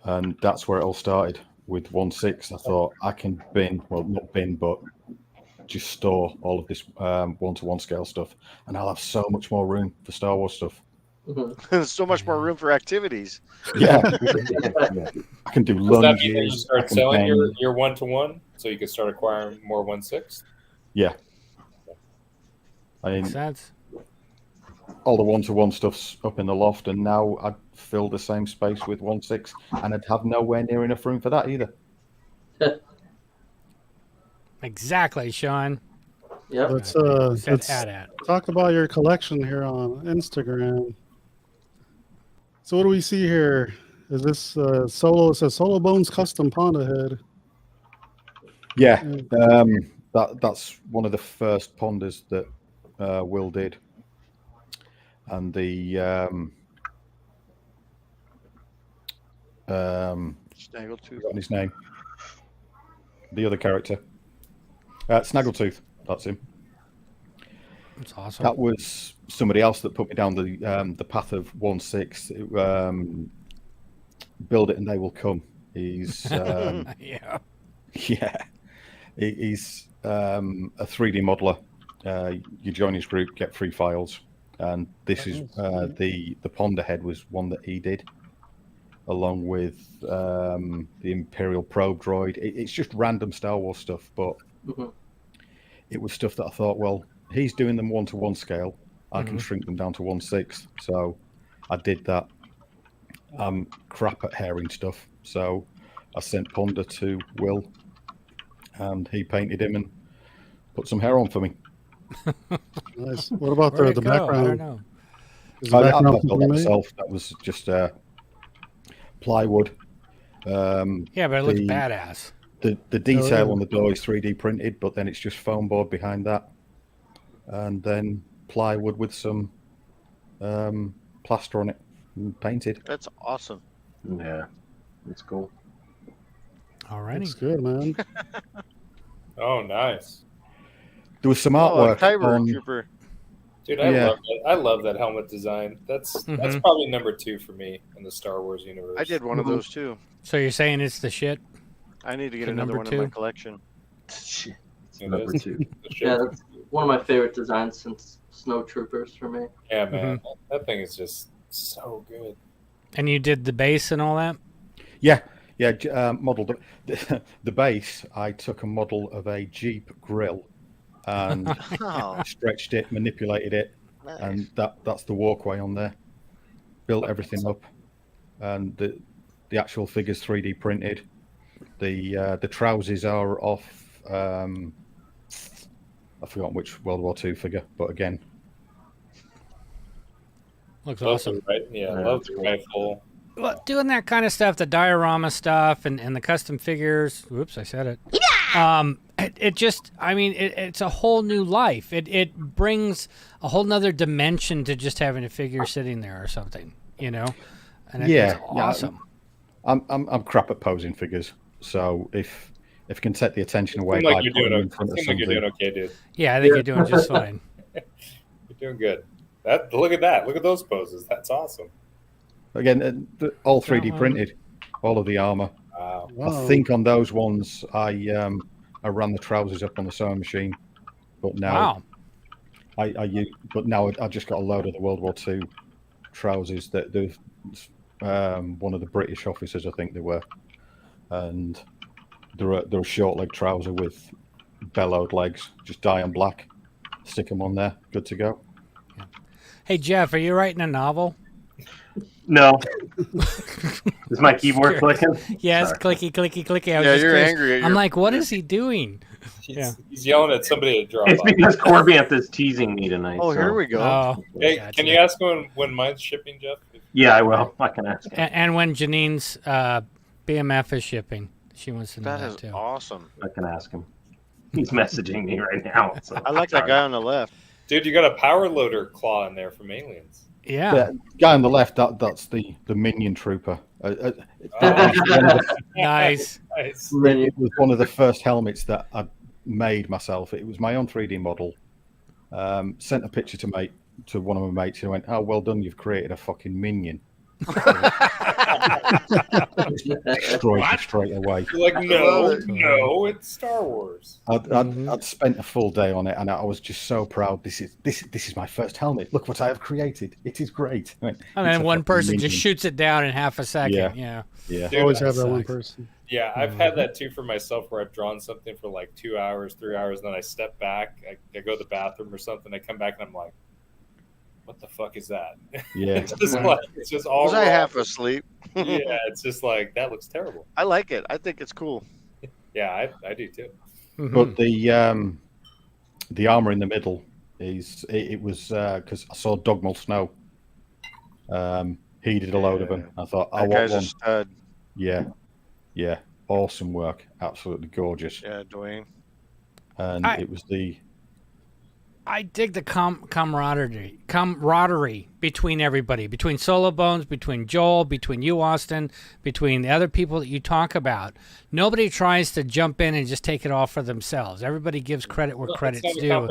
And that's where it all started with 1/6. I thought I can bin, well, not bin, but just store all of this 1-to-1 scale stuff, and I'll have so much more room for Star Wars stuff. There's so much more room for activities. Yeah, I can do Does that mean that you lunges. start selling your 1-to-1 so you can start acquiring more 1/6? Yeah. I mean, Makes sense. all the 1-to-1 stuff's up in the loft, and now I'd fill the same space with 1/6, and I'd have nowhere near enough room for that either. Exactly, Sean. Yep. Let's at. talk about your collection here on Instagram. So what do we see here? Is this Solo? It says Solo Bones Custom Ponda Head. Yeah, that's one of the first Pondas that Will did, and the Snaggletooth. forgotten his name. The other character, Snaggletooth. That's him. That's awesome. That was somebody else that put me down the path of 1/6. Build it and they will come. He's yeah. He's a 3D modeler. You join his group, get free files, and this is the Ponda head was one that he did, along with the Imperial probe droid. It's just random Star Wars stuff, but it was stuff that I thought, well, he's doing them 1-to-1 scale. I can shrink them down to 1/6. So I did that. I'm crap at hairing stuff, so I sent Ponda to Will, and he painted him and put some hair on for me. Nice. What about Where'd the it go? I background? don't know. Is the I background built that something you made? myself. That was just plywood. Yeah, but it looks badass. The detail on the door is 3D printed, but then it's just foam board behind that, and then plywood with some plaster on it and painted. That's awesome. Yeah, that's cool. Alrighty. Looks good, man. Oh, nice. There was some artwork on. Trooper. Dude, Yeah. I love that helmet design. That's probably number 2 for me in the Star Wars universe. I did one of those too. So you're saying it's the shit? I need to get For another number one in my 2? collection. Shit. It Number is. 2. Yeah, that's one of my favorite designs since Snow Troopers for me. Yeah, man. That thing is just so good. And you did the base and all that? Yeah, modeled the base. I took a model of a Jeep grill and stretched it, manipulated it, and that's the walkway on there. Built everything up, and the actual figure's 3D printed. The trousers are off. I've forgotten which World War II figure, but again, Looks Love awesome. the right, love the rifle. Well, doing that kind of stuff, the diorama stuff and the custom figures. Whoops, I said it. It just, I mean, it's a whole new life. It brings a whole nother dimension to just having a figure sitting there or something, you know? And it's awesome. I'm crap at posing figures, so if I can take the attention away Seems by like you're putting doing, them in front of seems like something. you're doing okay, dude. Yeah, I think you're doing just fine. You're doing good. Look at that. Look at those poses. That's awesome. Again, all 3D printed, all of the armor. Wow. I think on those ones, I ran the trousers up on the sewing machine, but now I just got a load of the World War II trousers that one of the British officers, I think they were, and they're a short leg trouser with bellowed legs. Just dye them black, stick them on there, good to go. Hey, Jeff, are you writing a novel? No. Is my keyboard clicking? Yes, Sorry. clicky. I was Yeah, just you're curious. angry at I'm your- like, what is he doing? He's yelling at somebody to drop It's off. because Corbanth is teasing me tonight. Oh, so. here we go. Oh, Hey, gotcha. can you ask when mine's shipping, Jeff? Yeah, I will. I can ask him. And when Janine's BMF is shipping, she wants to know That that, is too. awesome. I can ask him. He's messaging me right now. So. I like that guy on the left. Dude, you got a power loader claw in there from Aliens. Yeah. The guy on the left, that's the Minion Trooper. Nice. Nice. It was one of the first helmets that I made myself. It was my own 3D model. Sent a picture to one of my mates who went, "Oh, well done, you've created a fucking minion." Destroyed me straight away. You're like, no, it's Star Wars. I'd spent a full day on it, and I was just so proud. This is my first helmet. Look what I have created. It is great. I mean, And then one person just shoots it down in half a second. Yeah. Yeah. Dude, Always have that one person. Yeah, I've had that too for myself where I've drawn something for like 2 hours, 3 hours, and then I step back, I go to the bathroom or something, I come back and I'm like, what the fuck is that? Yeah. it's just all Was I wrong. half asleep? Yeah, it's just like, that looks terrible. I like it. I think it's cool. Yeah, I do too. But the armor in the middle it was because I saw Dogmal Snow. He did a load of them. I thought, I That want guy's a one. stud. Yeah, awesome work, absolutely gorgeous. Yeah, Dwayne. And it was I dig the camaraderie between everybody, between Solo Bones, between Joel, between you, Austin, between the other people that you talk about. Nobody tries to jump in and just take it all for themselves. Everybody gives credit where credit's due.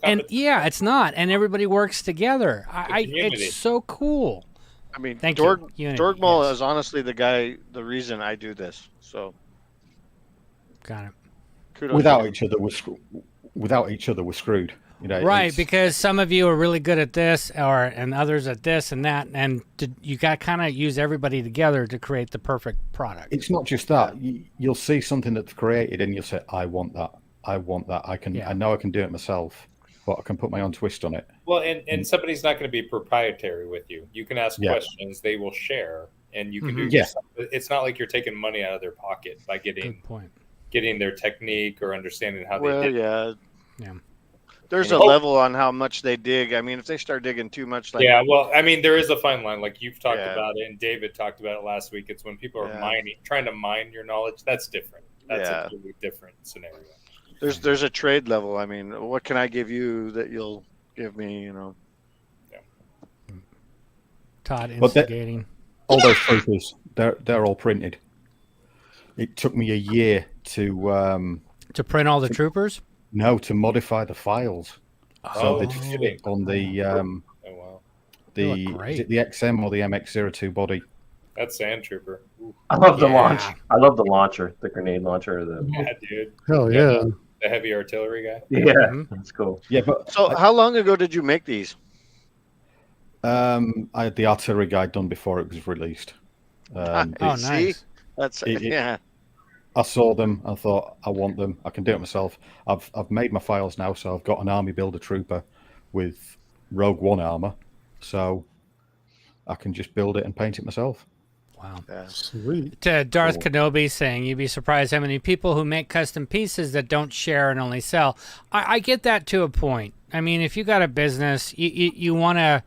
And yeah, it's not. And everybody works together. It's so cool. I mean, Thank Dorgmal you. is honestly the reason I do this. So, got it. Kudos without to him. each other, we're screwed. You know, Right, because some of you are really good at this, and others at this and that, and you got to kind of use everybody together to create the perfect product. It's not just that. You'll see something that's created, and you'll say, "I want that. I want that. I know I can do it myself, but I can put my own twist on it." Well, and somebody's not going to be proprietary with you. You can ask questions; they will share, and you can do. It's not like you're taking money out of their pocket by getting their technique or understanding how they did. Yeah. There's a level on how much they dig. I mean, if they start digging too much, like well, I mean, there is a fine line. Like you've talked about it, and David talked about it last week. It's when people are trying to mine your knowledge. That's different. That's a completely different scenario. There's a trade level. I mean, what can I give you that you'll give me? You know. Todd instigating. All those papers, they're all printed. It took me a year to print all the troopers. No, to modify the files. So they'd fit it on the is it the XM or the MX-02 body. That's Sand Trooper. I love the launch. I love the launcher, the grenade launcher. Yeah, dude. Hell yeah. The heavy artillery guy. Yeah, that's cool. Yeah, but so how long ago did you make these? I had the artillery guide done before it was released. Nice. That's I saw them. I thought, I want them. I can do it myself. I've made my files now, so I've got an Army Builder Trooper with Rogue One armor, so I can just build it and paint it myself. Wow. Yeah. Sweet. To Darth Kenobi saying, you'd be surprised how many people who make custom pieces that don't share and only sell. I get that to a point. I mean, if you got a business, you want to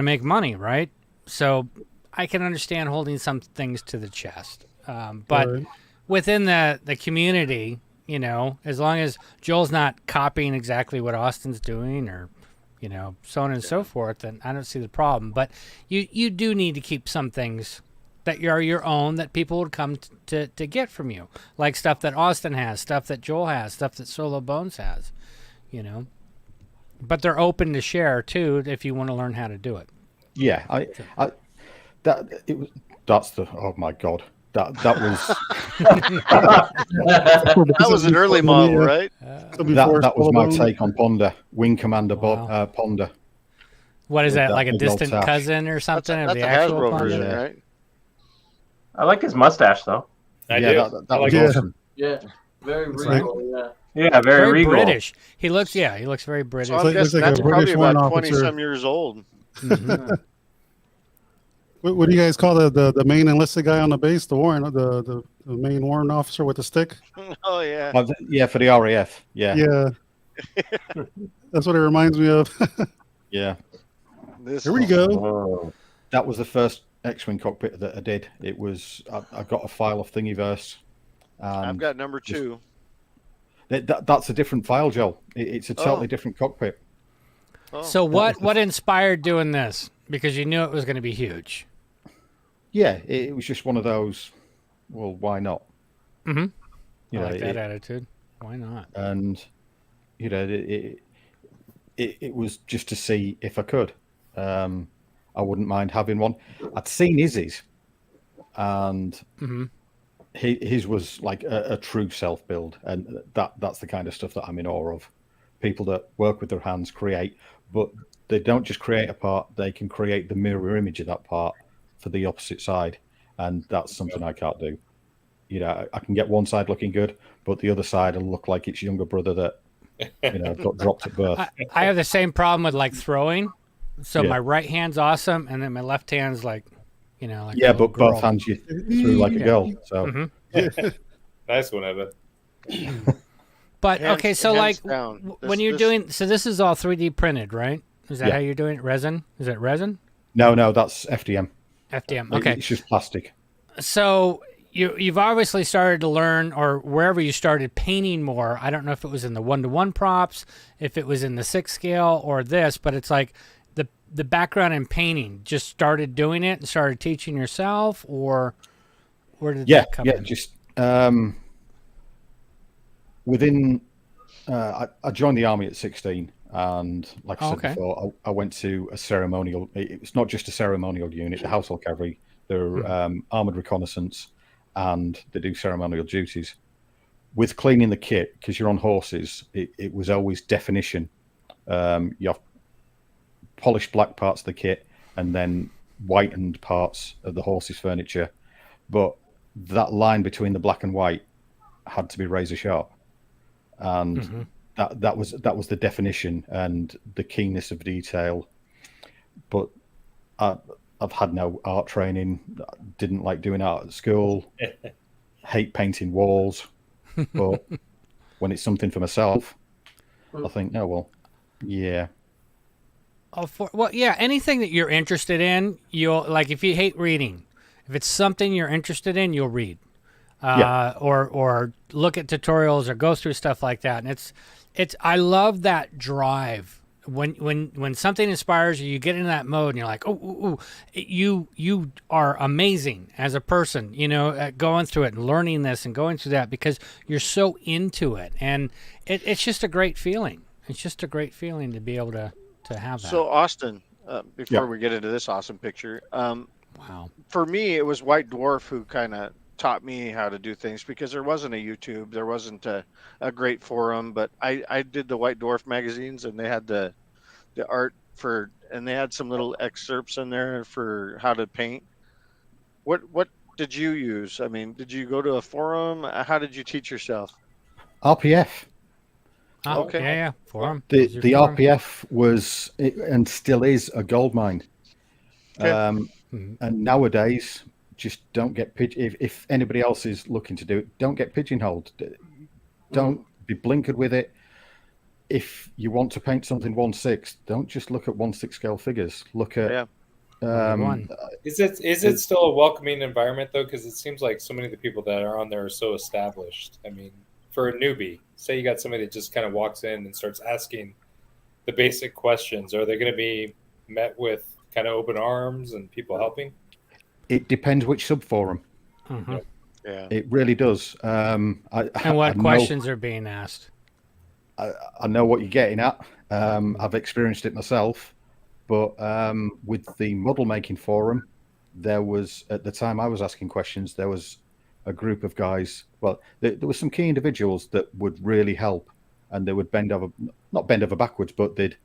make money, right? So I can understand holding some things to the chest. But within the community, you know, as long as Joel's not copying exactly what Austin's doing or, you know, so on and so forth, then I don't see the problem. But you do need to keep some things that are your own that people would come to get from you. Like stuff that Austin has, stuff that Joel has, stuff that Solo Bones has, you know. But they're open to share, too, if you want to learn how to do it. Yeah, that's the, oh my God. That was that was an early model, right? That was my take on Ponder, Wing Commander Ponder. What is that, like a distant cousin or something of the actual Hasbro version, right? I like his mustache though. I do. That was awesome. Yeah, very regal. Yeah, very regal. British. He looks very British. So I'm guessing that's probably about 20-some years old. Mm-hmm. What do you guys call the main enlisted guy on the base? The warrant, the main warrant officer with the stick? Oh yeah. Yeah, for the RAF. Yeah. Yeah. That's what it reminds me of. Yeah. Here we go. That was the first X-Wing cockpit that I did. It was I got a file of Thingiverse. I've got number 2. That's a different file, Joel. It's a totally different cockpit. Oh. So what inspired doing this? Because you knew it was going to be huge. Yeah, it was just one of those. Well, why not? Mm-hmm. You I know, like that attitude. Why not? And you know, it was just to see if I could. I wouldn't mind having one. I'd seen Izzy's, and Mm-hmm. his was like a true self build, and that's the kind of stuff that I'm in awe of. People that work with their hands create, but they don't just create a part; they can create the mirror image of that part for the opposite side, and that's something I can't do. You know, I can get one side looking good, but the other side will look like its younger brother that got dropped at birth. I have the same problem with like throwing. So Yeah. my right hand's awesome, and then my left hand's like, like Yeah, a little but both girl. hands you threw like a Yeah. girl. So Mhm. Nice one, Evan. But Hands- okay, so hands like down. when This- you're this- doing, so this is all 3D printed, right? Is that Yeah. how you're doing it? Resin? Is it resin? no, that's FDM. FDM. Okay. It's just plastic. So you've obviously started to learn, or wherever you started painting more. I don't know if it was in the 1-to-1 props, if it was in the 6 scale or this, but it's like the background in painting. Just started doing it and started teaching yourself, or where did that come in? Just within. I joined the army at 16, and like I said before, I went to a ceremonial. It's not just a ceremonial unit. The household cavalry, they're armored reconnaissance, and they do ceremonial duties. With cleaning the kit, because you're on horses, it was always definition. You have polished black parts of the kit, and then whitened parts of the horse's furniture. But that line between the black and white had to be razor sharp, and that was the definition and the keenness of detail. But I've had no art training. Didn't like doing art at school. Hate painting walls. But when it's something for myself, I think, oh well, yeah. Anything that you're interested in, you'll like. If you hate reading, if it's something you're interested in, you'll read, or look at tutorials or go through stuff like that. And it's. I love that drive when something inspires you. You get into that mode, and you're like, you are amazing as a person. At going through it and learning this and going through that because you're so into it, and it's just a great feeling. It's just a great feeling to be able to have that. So Austin, before we get into this awesome picture, wow. For me, it was White Dwarf who kind of taught me how to do things because there wasn't a YouTube, there wasn't a great forum, but I did the White Dwarf magazines and they had the art and they had some little excerpts in there for how to paint. What did you use? I mean, did you go to a forum? How did you teach yourself? RPF. Okay. Yeah. Forum. The RPF was and still is a gold mine. And nowadays, just don't get if anybody else is looking to do it, don't get pigeonholed. Don't be blinkered with it. If you want to paint something 1/6, don't just look at 1/6 scale figures. Look at Is it still a welcoming environment though? Because it seems like so many of the people that are on there are so established. I mean, for a newbie, say you got somebody that just kind of walks in and starts asking the basic questions, are they going to be met with kind of open arms and people helping? It depends which subforum. Yeah, it really does. And what questions are being asked? I know what you're getting at. I've experienced it myself, but with the model making forum, there was at the time I was asking questions. There was a group of guys. Well, there were some key individuals that would really help, and they would not bend over backwards, but they'd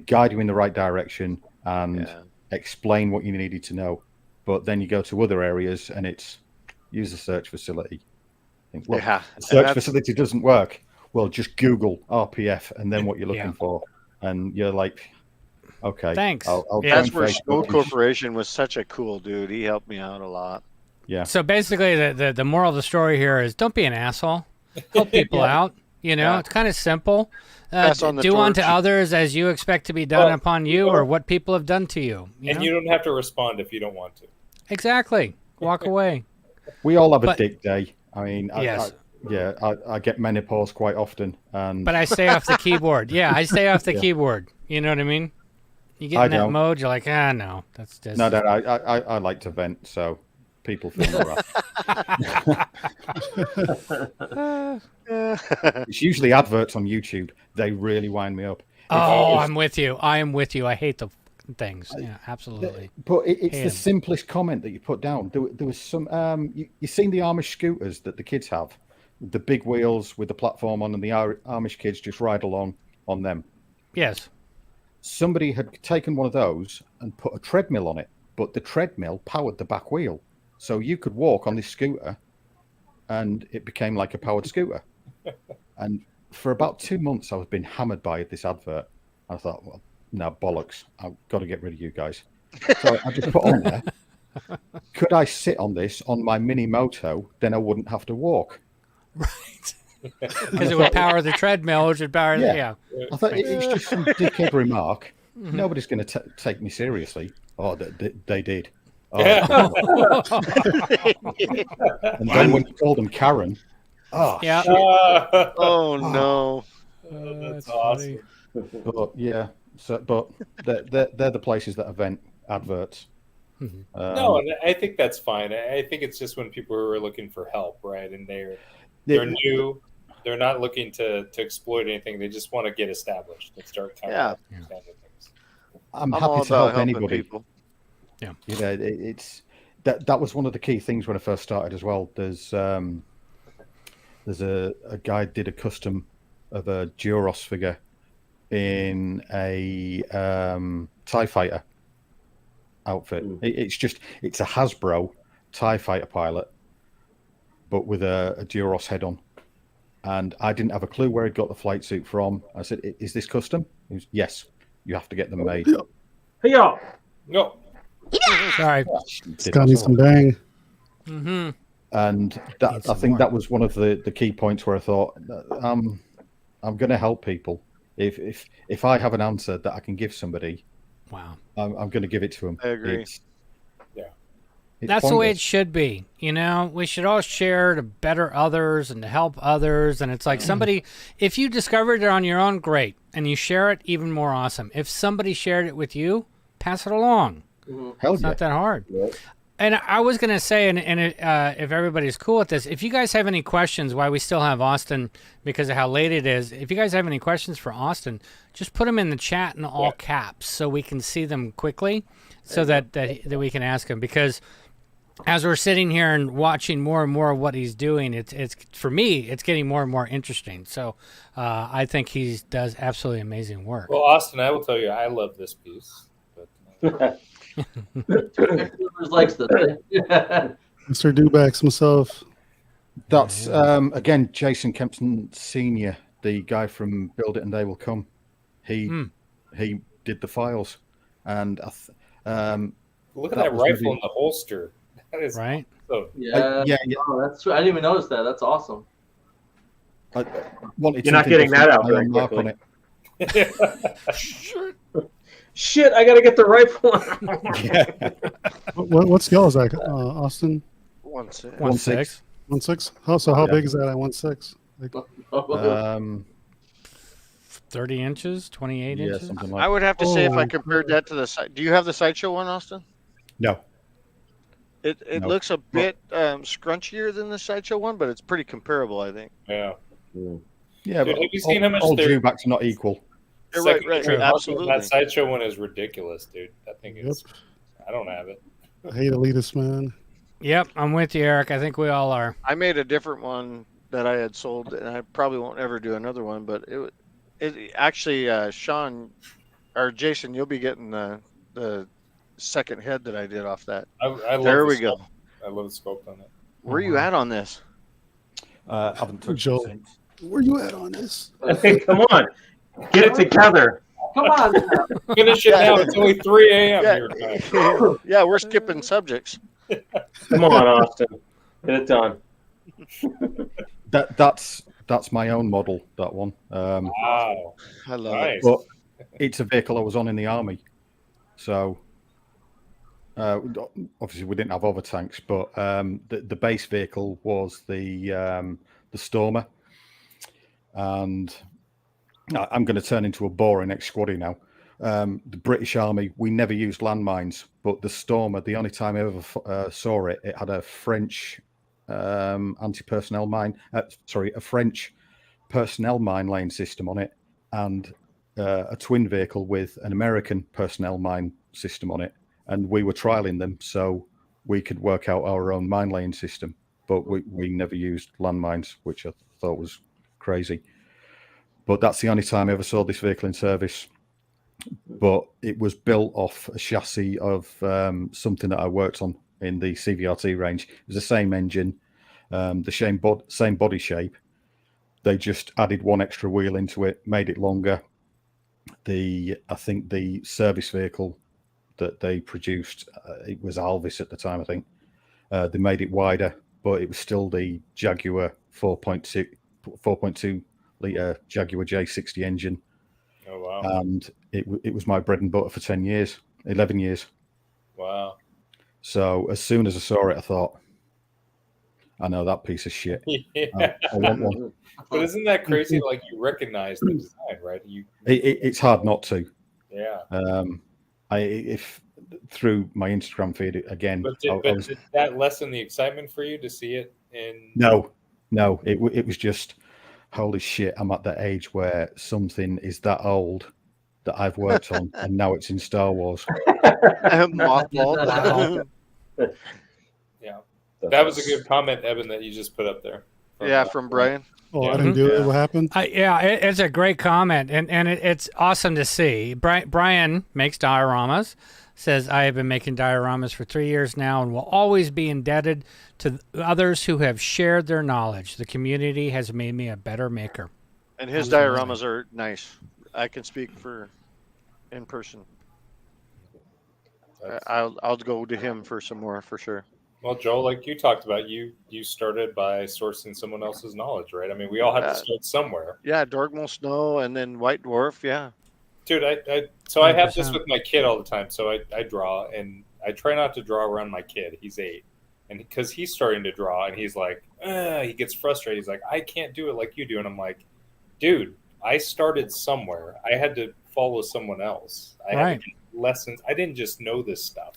guide you in the right direction and explain what you needed to know. But then you go to other areas, and it's use a search facility. Think, look, the search facility doesn't work. Well, just Google RPF and then what you're looking for, and you're like, okay, thanks. That's where Snow Corporation was such a cool dude. He helped me out a lot. Yeah. So basically, the moral of the story here is don't be an asshole. Help people out. It's kind of simple. Do unto others as you expect to be done upon you, or what people have done to you. You don't have to respond if you don't want to. Exactly. Walk away. We all have a dick day. I mean, yes. I get menopause quite often, but I stay off the keyboard. Yeah, I stay off the keyboard. You know what I mean? You get in that mode, you're like, no, that's just no. I like to vent, so people feel right. It's usually adverts on YouTube. They really wind me up. I'm with you. I am with you. I hate things. Yeah, absolutely. But it's Hate the 'em. simplest comment that you put down. There was some. You seen the Amish scooters that the kids have, the big wheels with the platform on, and the Amish kids just ride along on them. Yes. Somebody had taken one of those and put a treadmill on it, but the treadmill powered the back wheel, so you could walk on this scooter, and it became like a powered scooter. And for about 2 months, I was being hammered by this advert. I thought, well, no, bollocks. I've got to get rid of you guys. So I just put on there, could I sit on this on my mini moto? Then I wouldn't have to walk. Right. Because it would power the treadmill, which would power Yeah. I thought it's just some dickhead remark. Nobody's going to take me seriously. Oh, they did. Oh, and then when you called them Karen, oh, yeah. shit. Oh no. That's awesome. But yeah, but they're the places that event adverts. No, and I think that's fine. I think it's just when people are looking for help, right? And they're new, they're not looking to exploit anything. They just want to get established and start kind of understanding things. I'm all happy to about help helping anybody. people. Yeah, you know, it's that was one of the key things when I first started as well. There's a guy did a custom of a Duros figure in a TIE fighter outfit. It's a Hasbro TIE fighter pilot, but with a Duros head on. And I didn't have a clue where he'd got the flight suit from. I said, "Is this custom?" He was, "Yes, you have to get them made." Hey, y'all. No. Sorry. It's got me some bang. Mm-hmm. And that, I think that was one of the key points where I thought, I'm going to help people. If I have an answer that I can give somebody, wow, I'm going to give it to them. I agree. That's the way it should be. You know, we should all share to better others and to help others. And it's like somebody, if you discovered it on your own, great. And you share it, even more awesome. If somebody shared it with you, pass it along. It's not that hard. And I was going to say, if everybody's cool with this, if you guys have any questions, why we still have Austin, because of how late it is, if you guys have any questions for Austin, just put them in the chat in all caps so we can see them quickly so that we can ask him. Because as we're sitting here and watching more and more of what he's doing, it's for me, it's getting more and more interesting. So I think he does absolutely amazing work. Well, Austin, I will tell you, I love this piece. But, likes this. Mr. Dubacks himself. That's again Jason Kempson Senior, the guy from Build It and They Will Come. He did the files, and look at that rifle in the holster. That is right. So, Yeah. Oh, that's true. I didn't even notice that. That's awesome. I wanted You're not getting that out very mark on quickly. it. Shit, I gotta get the rifle. What scale is that, Austin? 1/6. 1/6. 1/6. How big is that at 1/6? Like, 30 inches, 28 inches. Something like. I would have to say if I compared that to the side. Do you have the sideshow one, Austin? No. It looks a bit scrunchier than the sideshow one, but it's pretty comparable, I think. Yeah. Yeah, Dude, but have you seen how much all they're- dewbacks are not equal. You're Second right, trip, absolutely. That sideshow one is ridiculous, dude. That thing is. I don't have it. I hate elitist, man. Yep, I'm with you, Eric. I think we all are. I made a different one that I had sold, and I probably won't ever do another one. But it actually, Sean or Jason, you'll be getting the second head that I did off that. I love there the we go. sculpt. I love the sculpt on it. Where are you at on this? I haven't touched Joe, it since. where you at on this? Hey, come on, get it together. Come on. Now. Finish it now. It's only 3 a.m. Yeah. your time. Yeah, we're skipping subjects. Come on, Austin, get it done. That's my own model. That one. Wow. I love Nice. But it's a vehicle I was on in the army, so obviously we didn't have other tanks, but the base vehicle was the Stormer, and I'm going to turn into a boring ex-squaddy now. The British Army, we never used landmines, but the Stormer, the only time I ever saw it, it had a French anti-personnel mine, a French personnel mine laying system on it, and a twin vehicle with an American personnel mine system on it, and we were trialing them so we could work out our own mine laying system. But we never used landmines, which I thought was crazy. But that's the only time I ever saw this vehicle in service. But it was built off a chassis of something that I worked on in the CVRT range. It was the same engine, the same body shape. They just added one extra wheel into it, made it longer. I think the service vehicle that they produced, it was Alvis at the time, I think. They made it wider, but it was still the Jaguar 4.2 litre Jaguar J60 engine. Oh, wow. And it was my bread and butter for 11 years. Wow. So as soon as I saw it, I thought, I know that piece of shit. Yeah. I want one. But isn't that crazy? Like, you recognize the design, right? It's hard not to. Yeah. If through my Instagram feed again. But did that lessen the excitement for you to see it in? No. It was just, holy shit! I'm at that age where something is that old that I've worked on, and now it's in Star Wars. Mothballed. Yeah, that was a good comment, Evan, that you just put up there. From Brian. Oh, I didn't do it. What happened? It's a great comment, and it's awesome to see. Brian makes dioramas, says, I have been making dioramas for 3 years now and will always be indebted to others who have shared their knowledge. The community has made me a better maker. And his dioramas are nice. I can speak for in person. I'll go to him for some more for sure. Well, Joel, like you talked about, you started by sourcing someone else's knowledge, right? I mean, we all have to start somewhere. Yeah, Dorgmal Snow and then White Dwarf, yeah. Dude, I have this with my kid all the time. So I draw, and I try not to draw around my kid. He's 8. And because he's starting to draw, and he's like, he gets frustrated. He's like, I can't do it like you do. And I'm like, dude, I started somewhere. I had to follow someone else. I had to get lessons. I didn't just know this stuff.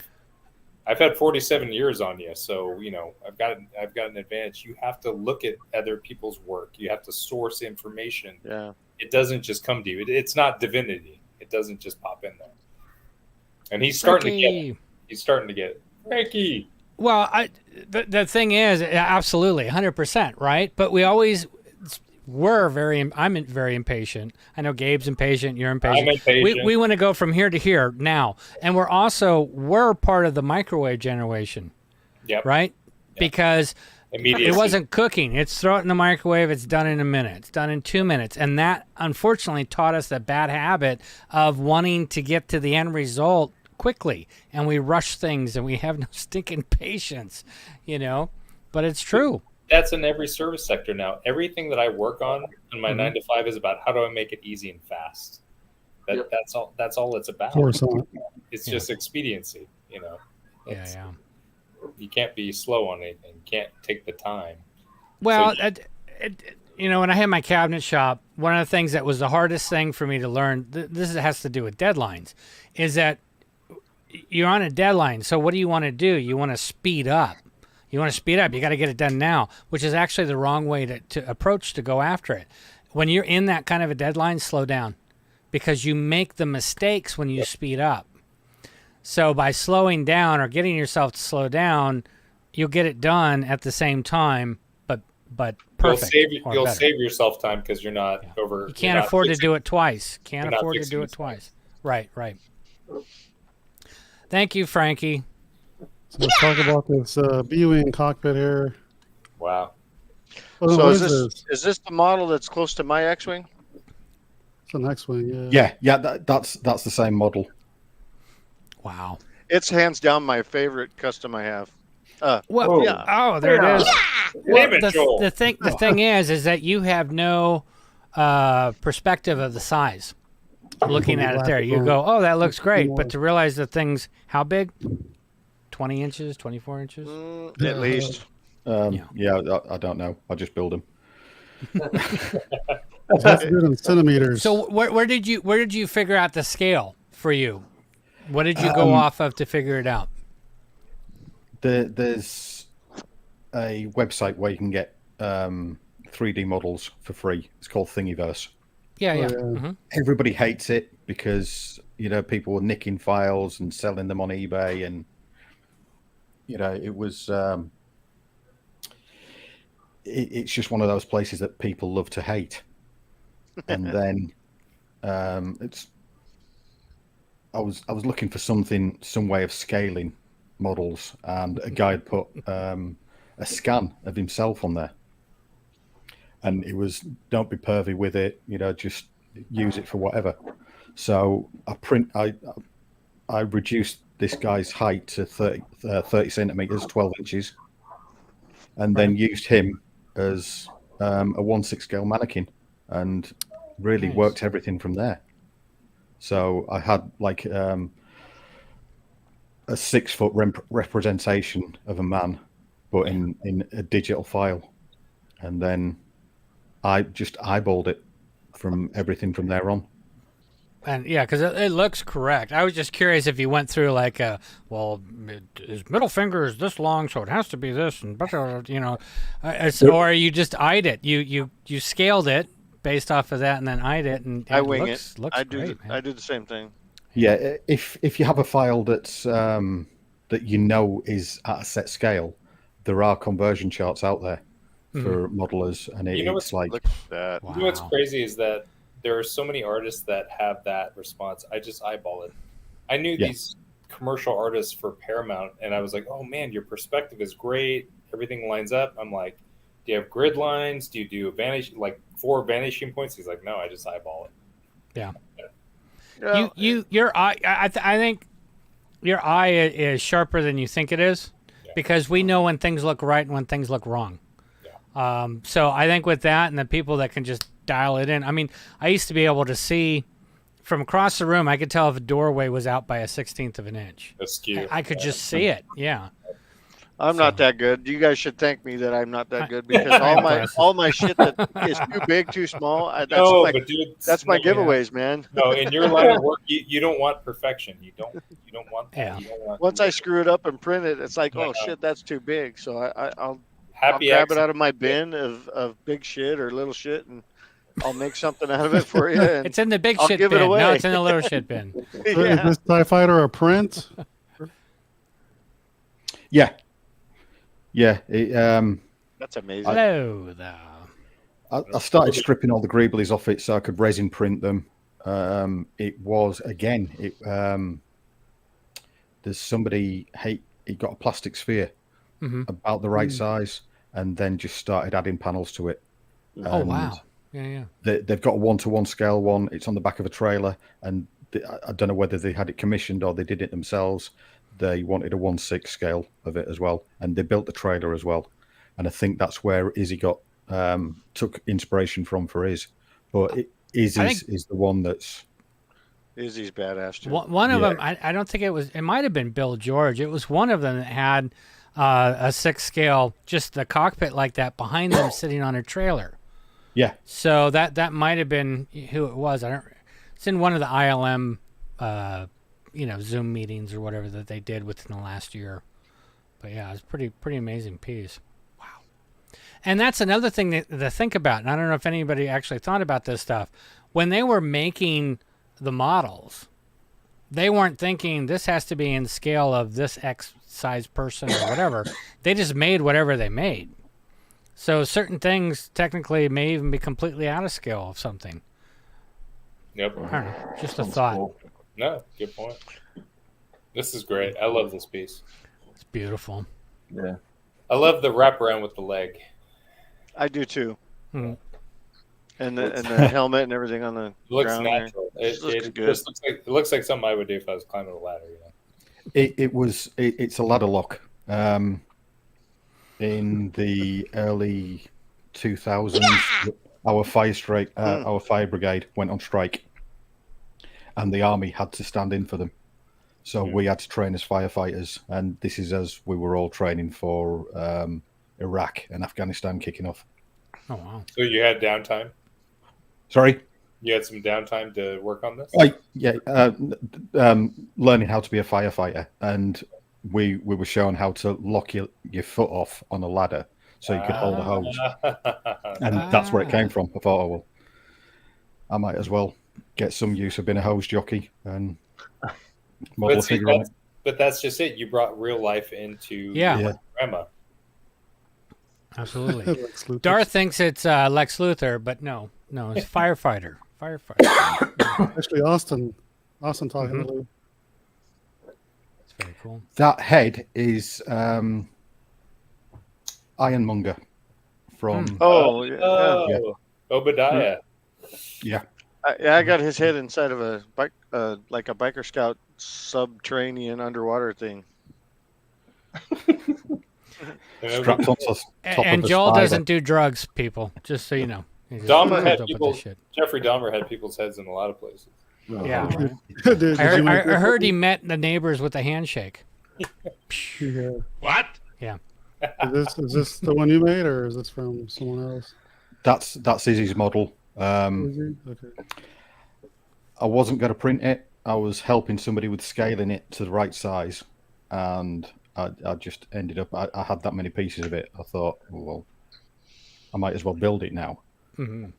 I've had 47 years on you, so I've got an advantage. You have to look at other people's work. You have to source information. Yeah, it doesn't just come to you. It's not divinity. It doesn't just pop in there. And he's starting to get it. He's starting to get it. Frankie. Well, the thing is, absolutely, 100%, right? But we always I'm very impatient. I know Gabe's impatient. You're impatient. I'm impatient. We want to go from here to here now. And we're part of the microwave generation. Yep. Right? Yep. Because immediacy. It wasn't cooking. It's throw it in the microwave. It's done in a minute. It's done in 2 minutes. And that, unfortunately, taught us the bad habit of wanting to get to the end result quickly. And we rush things, and we have no stinking patience, But it's true. That's in every service sector now. Everything that I work on in my 9 to 5 is about how do I make it easy and fast. That's all. That's all it's about. It's just expediency. You can't be slow on anything. You can't take the time. Well, when I had my cabinet shop, one of the things that was the hardest thing for me to learn, this has to do with deadlines, is that you're on a deadline. So what do you want to do? You want to speed up. You got to get it done now, which is actually the wrong way to approach to go after it. When you're in that kind of a deadline, slow down, because you make the mistakes when you speed up. So by slowing down or getting yourself to slow down, you'll get it done at the same time, but perfect. You'll save yourself time because you're not over. You can't afford to do it twice. Right. Thank you, Frankie. So let's talk about this B-Wing cockpit here. Wow. So is this the model that's close to my X-Wing? It's an X-Wing, yeah. That's the same model. Wow. It's hands down my favorite custom I have. There it is. Well, the thing is that you have no perspective of the size. Looking at it there, you go, "Oh, that looks great," but to realize the thing's how big? 20 inches, 24 inches? At least. I don't know. I just build them. That's good in centimeters. So where did you figure out the scale for you? What did you go off of to figure it out? There's a website where you can get 3D models for free. It's called Thingiverse. Yeah. Mm-hmm. Everybody hates it because people were nicking files and selling them on eBay, and it was. It's just one of those places that people love to hate, and then it's. I was looking for some way of scaling models, and a guy had put a scan of himself on there, and it was, don't be pervy with it, just use it for whatever. So I reduced this guy's height to 30 centimeters, 12 inches, and then used him as a 1/6 scale mannequin, and really worked everything from there. So I had like a 6 foot representation of a man, but in a digital file, and then I just eyeballed it from everything from there on. And yeah, because it looks correct. I was just curious if you went through like, his middle finger is this long, so it has to be this, and or you just eyed it. You scaled it based off of that, and then eyed it, and I wing looks it. great. I do the same thing. Yeah, if you have a file that's that is at a set scale, there are conversion charts out there for modelers, and it's like, look at that. Wow. What's crazy is that there are so many artists that have that response. I just eyeball it. I knew these commercial artists for Paramount, and I was like, oh man, your perspective is great. Everything lines up. I'm like, do you have grid lines? Do you do 4 vanishing points? He's like, no, I just eyeball it. Yeah. Your eye. I think your eye is sharper than you think it is, because we know when things look right and when things look wrong. Yeah. So I think with that, and the people that can just dial it in. I mean, I used to be able to see from across the room. I could tell if a doorway was out by a 1/16 of an inch. Askew. I could just see it. Yeah. I'm not that good. You guys should thank me that I'm not that good, because all my shit that is too big, too small. That's my giveaways, man. No, in your line of work, you don't want perfection. You don't want that. Yeah. You don't want Once I screw it up and print it, it's like, shit, that's too big. So I'll grab accident. it out of my bin of big shit or little shit, and I'll make something out of it for you. And it's in the big I'll shit give bin. it away. No, it's in the little shit bin. Is this TIE Fighter a print? Yeah. That's amazing. Hello there. I started stripping all the greeblies off it so I could resin print them. There's somebody, he got a plastic sphere about the right size, and then just started adding panels to it. Oh, wow. Yeah. They've got a 1-to-1 scale one. It's on the back of a trailer, and I don't know whether they had it commissioned or they did it themselves. They wanted a 1/6 scale of it as well, and they built the trailer as well. And I think that's where Izzy took inspiration from for his. But Izzy's is the one that's... Izzy's badass too. One of them, I don't think it was... It might have been Bill George. It was one of them that had a 6 scale, just the cockpit like that behind them sitting on a trailer. Yeah. So that might have been who it was. It's in one of the ILM... Zoom meetings or whatever that they did within the last year. But yeah, it's pretty amazing piece. Wow. And that's another thing to think about. And I don't know if anybody actually thought about this stuff. When they were making the models, they weren't thinking this has to be in scale of this X size person or whatever. They just made whatever they made. So certain things technically may even be completely out of scale of something. Yep. I don't know. Just a thought. Cool. No, good point. This is great. I love this piece. It's beautiful. Yeah. I love the wraparound with the leg. I do too. Mm. And the helmet and everything on the looks ground natural. There. It just looks like something I would do if I was climbing a ladder. It's a ladder lock. In the early 2000s, our fire brigade went on strike, and the army had to stand in for them. So we had to train as firefighters, and this is as we were all training for Iraq and Afghanistan kicking off. Oh, wow. So you had downtime? Sorry? You had some downtime to work on this? Learning how to be a firefighter, and we were shown how to lock your foot off on a ladder so you could hold a hose. And that's where it came from. I thought, I might as well get some use of being a hose jockey and model But, see, figure in it. that's just it. You brought real life into your grandma. Absolutely. Lex Luthor. Darth thinks it's Lex Luthor, but no, it's firefighter. Firefighter. Actually, Austin talking to Lou. It's very cool. That head is Ironmonger from. Obadiah. Yeah. I got his head inside of a bike, like a biker scout subterranean underwater thing. Strapped onto the top And of a Joel spider. doesn't do drugs, people. Just so you know. He just Dahmer comes had up with people. this shit. Jeffrey Dahmer had people's heads in a lot of places. Yeah. Dude, I heard he met the neighbors with a handshake. Yeah. What? Yeah. Is this the one you made, or is this from someone else? That's Izzy's model. Okay. I wasn't going to print it. I was helping somebody with scaling it to the right size, and I just ended up. I had that many pieces of it. I thought, well, I might as well build it now. Mm-hmm.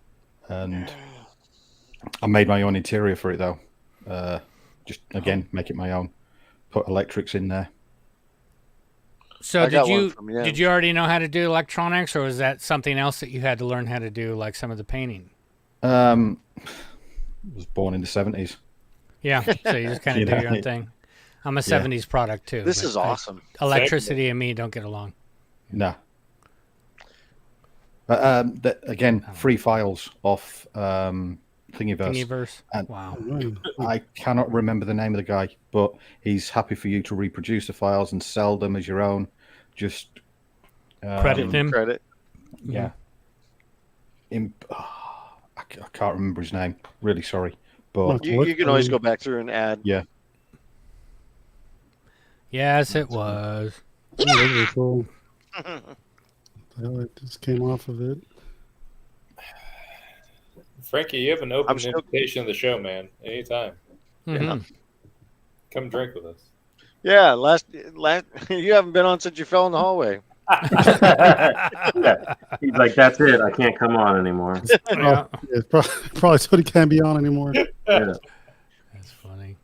And I made my own interior for it, though. Just again, make it my own. Put electrics in there. So did you already know how to do electronics, or was that something else that you had to learn how to do, like some of the painting? I was born in the 70s. Yeah, so you just kind of do your own thing. I'm a 70s product too. This but is awesome. Electricity and me don't get along. No. But again, free files off Thingiverse. Thingiverse. And wow. I cannot remember the name of the guy, but he's happy for you to reproduce the files and sell them as your own. Just credit him. Credit. Yeah. I can't remember his name. Really sorry, but you can always go back through and add. Yeah. Yes, it was. Really cool. Well, it just came off of it. Frankie, you have an open invitation to the show, man. Anytime. Mm-hmm. Come drink with us. Yeah, last you haven't been on since you fell in the hallway. Yeah. He's like, that's it. I can't come on anymore. Yeah, probably so he can't be on anymore. Yeah. That's funny.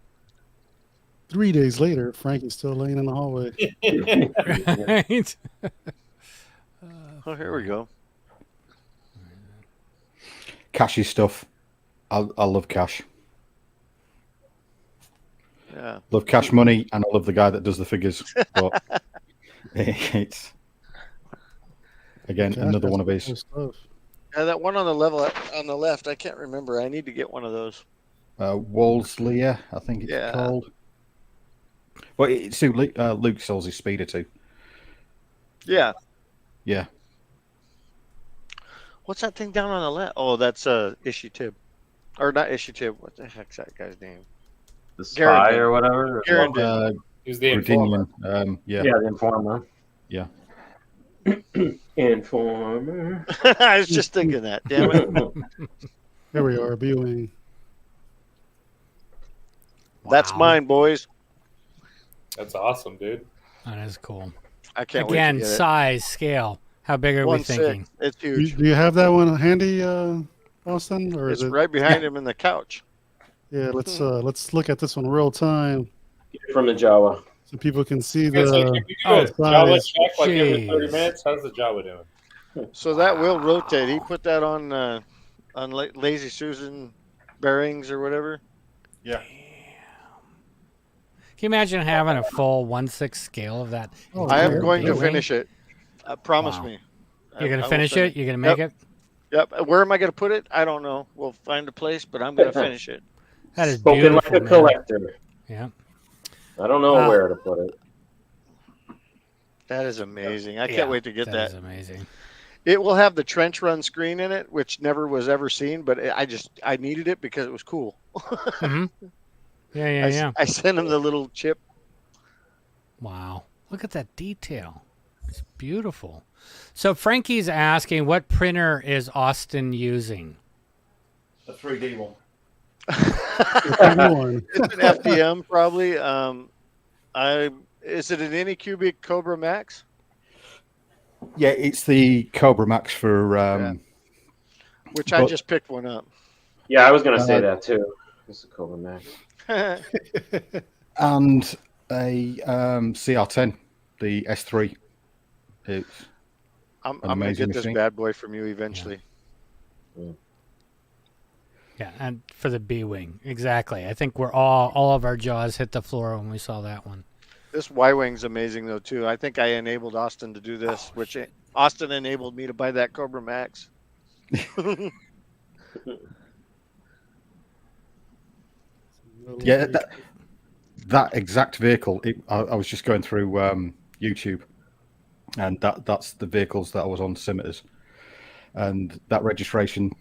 3 days later, Frankie's still laying in the hallway. Right. Oh, here we go. Cash's stuff. I love Cash. Yeah. Love Cash Money, and I love the guy that does the figures. But it's again another one of his. Yeah, that one on the left. I can't remember. I need to get one of those. Wolseley, I think it's called. Well, it's who Luke sells his speeder to. Yeah. Yeah. What's that thing down on the left? Oh, that's Issue Tib. Or not Issue Tib. What the heck's that guy's name? The spy or whatever? He's the Virginian. informer. Yeah, the informer. Yeah. Informer. I was just thinking that. Damn it. Here we are, B-Wing. That's mine, boys. That's awesome, dude. That is cool. I can't Again, wait to get size, scale. How big are we 1/6. thinking? It's huge. Do you have that one handy, Austin? Or It's is it right behind him in the couch. Yeah, let's look at this one real time From the Jawa. so people can see It's like, the can we do a Jawa size. check like every 30 Jeez. minutes? How's the Jawa doing? So that will rotate. He put that on Lazy Susan bearings or whatever. Yeah. Can you imagine having a full 1/6 scale of that? Oh, I am yeah. going to B-Wing? finish it. Promise Wow. me. You're going I to will finish it? You're going to make it? Yep. Where am I going to put it? I don't know. We'll find a place, but I'm going to finish it. That is Spoken beautiful, like a man. collector. Yeah. I don't know where to put it. That is amazing. I Yeah, can't wait to get that. That is amazing. It will have the trench run screen in it, which never was ever seen, but I needed it because it was cool. Mm-hmm. Yeah. I sent him the little chip. Wow. Look at that detail. It's beautiful. So Frankie's asking, what printer is Austin using? A 3D one. It's an FDM probably. Is it an Anycubic Cobra Max? Yeah, it's the Cobra Max for. Which I just picked one up. Yeah, I was going to say that too. It's a Cobra Max. And a CR10, the S3. It's I'm gonna get this bad boy from you eventually. Yeah, and for the B-Wing. Exactly. I think we're all of our jaws hit the floor when we saw that one. This Y-Wing's amazing, though, too. I think I enabled Austin to do this, which Austin enabled me to buy that Cobra Max. Yeah, that exact vehicle. I was just going through YouTube, and that's the vehicles that I was on Simiters, and that registration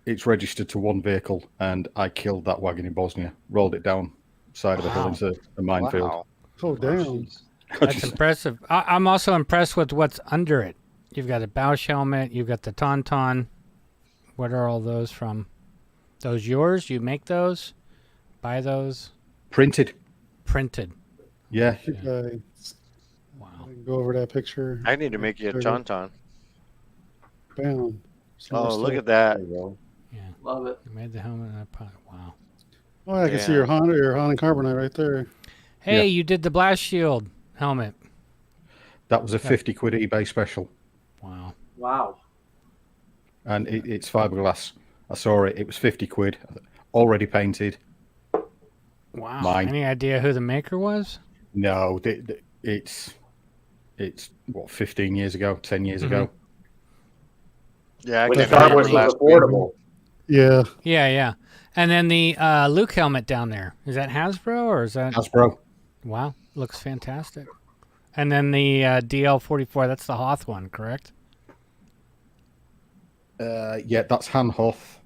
it's registered to one vehicle, and I killed that wagon in Bosnia, rolled it down side of a hill into a minefield. Wow. Oh, damn. That's impressive. I'm also impressed with what's under it. You've got a Bausch helmet. You've got the Tauntaun. What are all those from? Those yours? You make those? Buy those? Printed. Wow. Yeah. Go over that picture. I need to make you a Tauntaun. Bam. Oh, look at that. Yeah. Love it. You made the helmet in that pot. Wow. Oh, I can see your Honda Carbonite right there. Hey, you did the blast shield helmet. That was a 50 quid eBay special. Wow. Wow. And it's fiberglass. I saw it. It was 50 quid, already painted. Wow. Mine. Any idea who the maker was? No, it's what 15 years ago, 10 years ago. Yeah, when Star Wars was affordable. Yeah. Yeah. And then the Luke helmet down there. Is that Hasbro or is that Hasbro? Wow, looks fantastic. And then the DL44, that's the Hoth one, correct? Yeah, that's Han Hoth.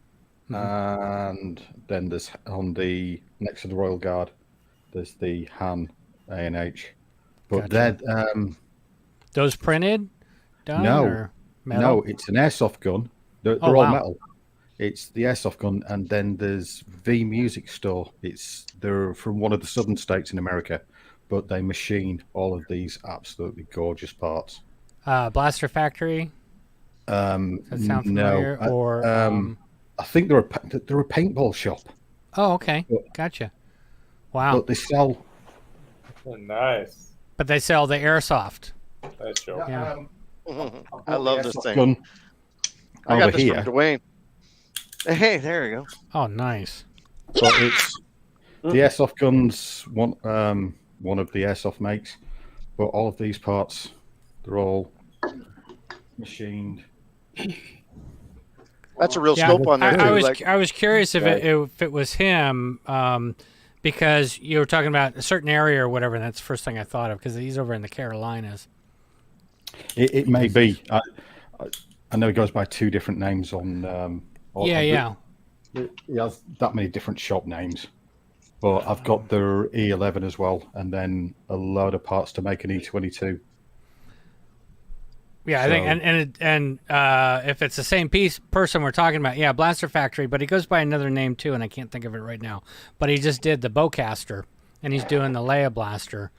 And then there's on the next to the Royal Guard, there's the Han A&H. But Gotcha. they're those printed? Done, no, or metal? no, it's an airsoft gun. They're Oh, all wow. metal. It's the airsoft gun, and then there's V Music Store. They're from one of the southern states in America, but they machine all of these absolutely gorgeous parts. Blaster Factory? Does that sound familiar? No, Or I think they're a paintball shop. oh, okay, gotcha. Wow. But they sell. Oh, nice. But they sell the airsoft. Nice show. Yeah. I love this thing. Gun I got over this here. from Dwayne. Hey, there you go. Oh, nice. But it's the airsoft guns. One of the airsoft makes, but all of these parts, they're all machined. That's a real scope on there too. I was curious if it was him, because you were talking about a certain area or whatever, and that's the first thing I thought of, because he's over in the Carolinas. It may be. I know he goes by two different names on. Yeah. He has that many different shop names, but I've got the E11 as well, and then a load of parts to make an E22. Yeah, I think, and if it's the same person we're talking about, yeah, Blaster Factory, but he goes by another name too, and I can't think of it right now. But he just did the Bowcaster, and he's doing the Leia Blaster.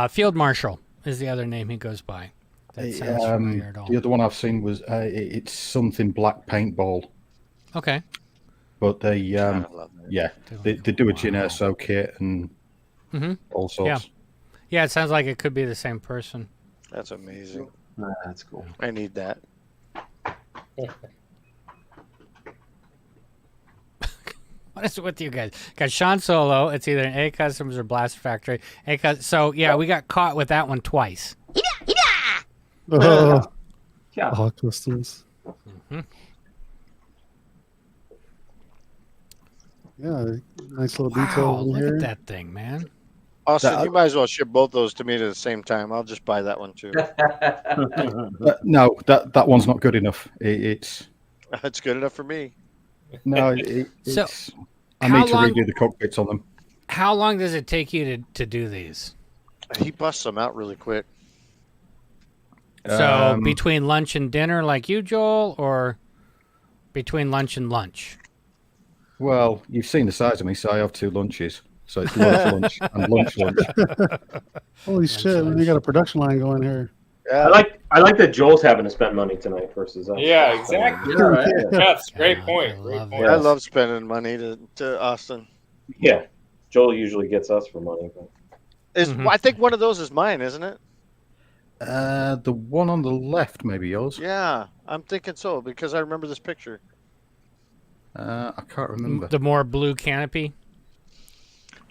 Field Marshal is the other name he goes by. That sounds familiar at all. The other one I've seen was it's something black paintball. Okay. But they they do a Jyn Erso kit and all sorts. Yeah, it sounds like it could be the same person. That's amazing. That's cool. I need that. What is it with you guys? Got Sean Solo. It's either an A Customs or Blaster Factory. So yeah, we got caught with that one twice. Yeah. Yeah. Customs. Yeah, nice little detail Wow, in look here. at that thing, man. Austin, you might as well ship both those to me at the same time. I'll just buy that one too. No, that one's not good enough. It's good enough for me. No, So, I how need to long- redo the cockpits on them. How long does it take you to do these? He busts them out really quick. So between lunch and dinner, like you, Joel, or between lunch and lunch? Well, you've seen the size of me, so I have two lunches. So it's lunch and lunch. Holy shit, man, you got a production line going here. I like that Joel's having to spend money tonight versus us. Yeah, exactly. Yeah, right. Yes, great point. Great point. I love spending money to Austin. Yeah, Joel usually gets us for money. But... I think one of those is mine, isn't it? The one on the left, maybe yours. Yeah, I'm thinking so because I remember this picture. I can't remember. The more blue canopy.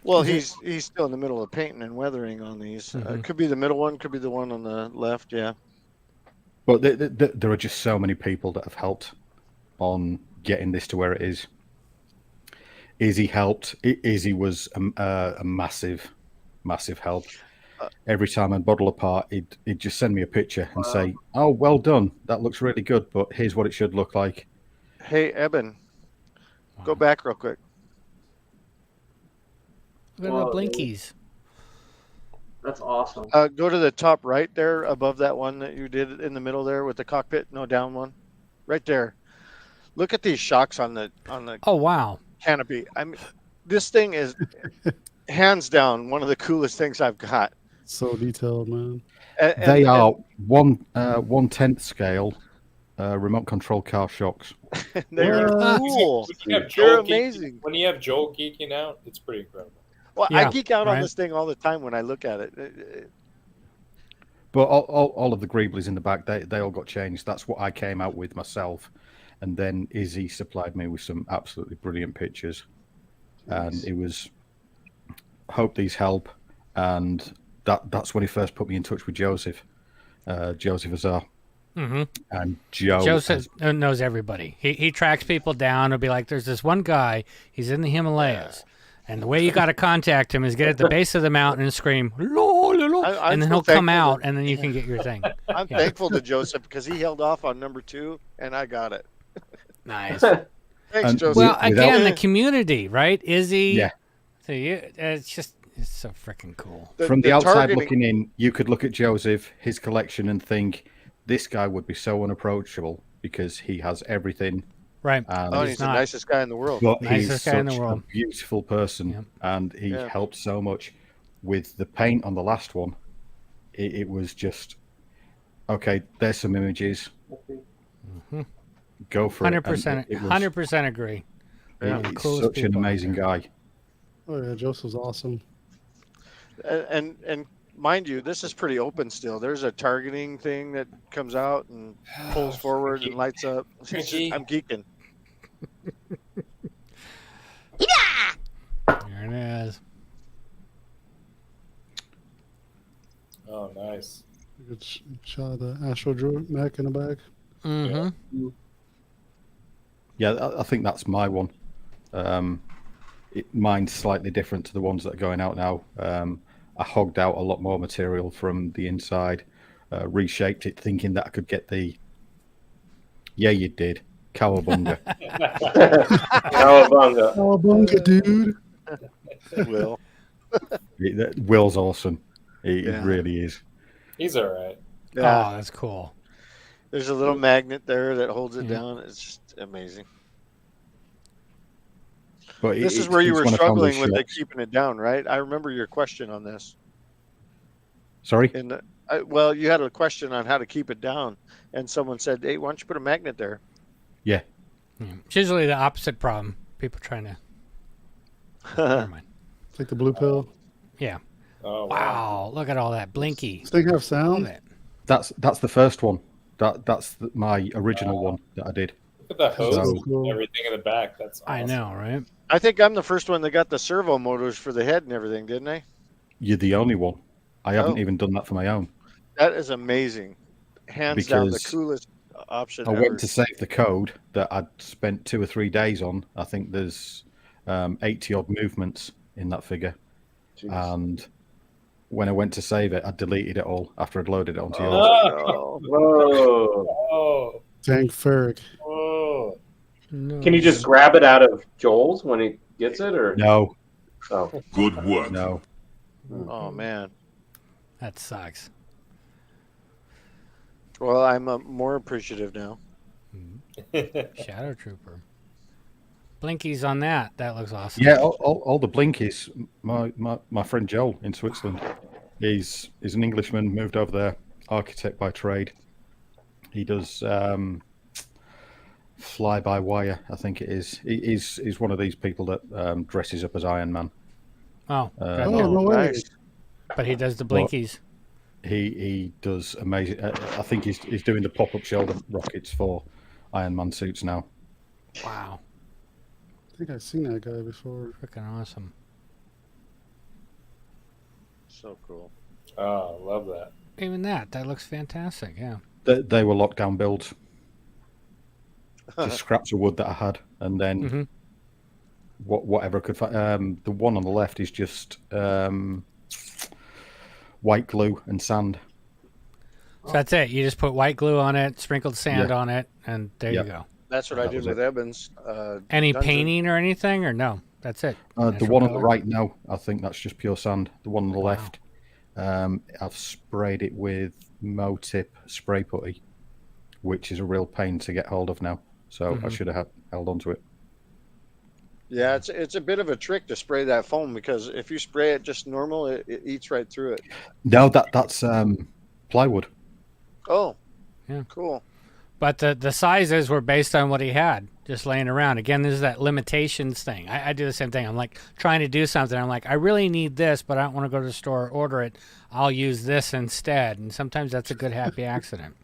Well, he's still in the middle of painting and weathering on these. Could be the middle one, could be the one on the left. Yeah. But there are just so many people that have helped on getting this to where it is. Izzy helped. Izzy was a massive help. Every time I'd bottle apart, he'd just send me a picture and say, "Oh, well done. That looks really good, but here's what it should look like." Hey, Eben, go back real quick. Look at the blinkies. That's awesome. Go to the top right there, above that one that you did in the middle there with the cockpit. No, down one, right there. Look at these shocks on the. Oh wow. Canopy. I mean, this thing is hands down one of the coolest things I've got. So detailed, man. They are 1/10 scale remote control car shocks. They're cool. They're amazing. When you have Joel geeking out, it's pretty incredible. Well, I geek out on this thing all the time when I look at it. But all of the greeblies in the back, they all got changed. That's what I came out with myself. And then Izzy supplied me with some absolutely brilliant pictures. And it was, hope these help. And that's when he first put me in touch with Joseph. Joseph Azar. And Joseph knows everybody. He tracks people down. He'll be like, there's this one guy, he's in the Himalayas. And the way you got to contact him is get at the base of the mountain and scream, "Lo, lo, lo," and then he'll come out, and then you can get your thing. I'm thankful to Joseph because he held off on number 2, and I got it. Nice. Thanks, Joseph. Well, again, the community, right? Izzy. Yeah. So it's so freaking cool. From the outside looking in, you could look at Joseph, his collection, and think, this guy would be so unapproachable because he has everything. Right. He's the nicest guy in the world. But Nicest he's guy in such the world. a beautiful person, and he helped so much with the paint on the last one. It was just, okay, there's some images. Go for 100%. 100% agree. He's such an amazing guy. Oh yeah, Joseph's awesome. And mind you, this is pretty open still. There's a targeting thing that comes out and pulls forward and lights up. I'm geeking. There it is. Oh, nice. Good shot of the Astro Droid Mac in the back. Yeah, I think that's my one. Mine's slightly different to the ones that are going out now. I hogged out a lot more material from the inside, reshaped it, thinking that I could get the. Yeah, you did. Cowabunga. Cowabunga. Cowabunga, dude. Will. Will's awesome. He really is. He's all right. Yeah. Oh, that's cool. There's a little magnet there that holds it down. It's just amazing. But this is where you were struggling with it, keeping it down, right? I remember your question on this. Sorry? Well, you had a question on how to keep it down, and someone said, "Hey, why don't you put a magnet there?" Yeah. It's usually the opposite problem. People trying to. Never mind. Take the blue pill. Yeah. Oh, wow! Look at all that blinky. Does this thing have sound? That's the first one. That's my original one that I did. Look at the hose So- and everything in the back. That's awesome. I know, right? I think I'm the first one that got the servo motors for the head and everything, didn't I? You're the only one. I haven't even done that for my own. That is amazing. Hands down, the Because coolest option I ever. went to save the code that I'd spent 2 or 3 days on. I think there's 80 odd movements in that figure. And when I went to save it, I deleted it all after I'd loaded it onto yours. Oh, Whoa. Oh. Tank Ferric. Oh. No. Can you just grab it out of Joel's when he gets it, or No. Oh, Good work. No. Oh man. That sucks. Well, I'm more appreciative now. Shadow Trooper. Blinkies on that. That looks awesome. Yeah, all the blinkies. My friend Joel in Switzerland. He's an Englishman, moved over there, architect by trade. He does fly by wire, I think it is. He's one of these people that dresses up as Iron Man. Oh, Oh, no way. But he does the But blinkies. he does amazing. I think he's doing the pop-up shoulder rockets for Iron Man suits now. Wow. I think I've seen that guy before. Freaking awesome. So cool. Oh, I love that. Even that looks fantastic. Yeah. They were lockdown builds. Just scraps of wood that I had, and then whatever I could find. The one on the left is just white glue and sand. So that's it. You just put white glue on it, sprinkled sand on it, and there you go. That's what I did with Evans. Any dungeon. painting or anything, or no? That's it. The Natural one on the color? right, no. I think that's just pure sand. The one on the left, I've sprayed it with Motip spray putty, which is a real pain to get hold of now. So I should have held on to it. Yeah, it's a bit of a trick to spray that foam, because if you spray it just normal, it eats right through it. No, that's plywood. Oh, yeah, cool. But the sizes were based on what he had, just laying around. Again, this is that limitations thing. I do the same thing. I'm like trying to do something. I'm like, I really need this, but I don't want to go to the store or order it. I'll use this instead. And sometimes that's a good happy accident.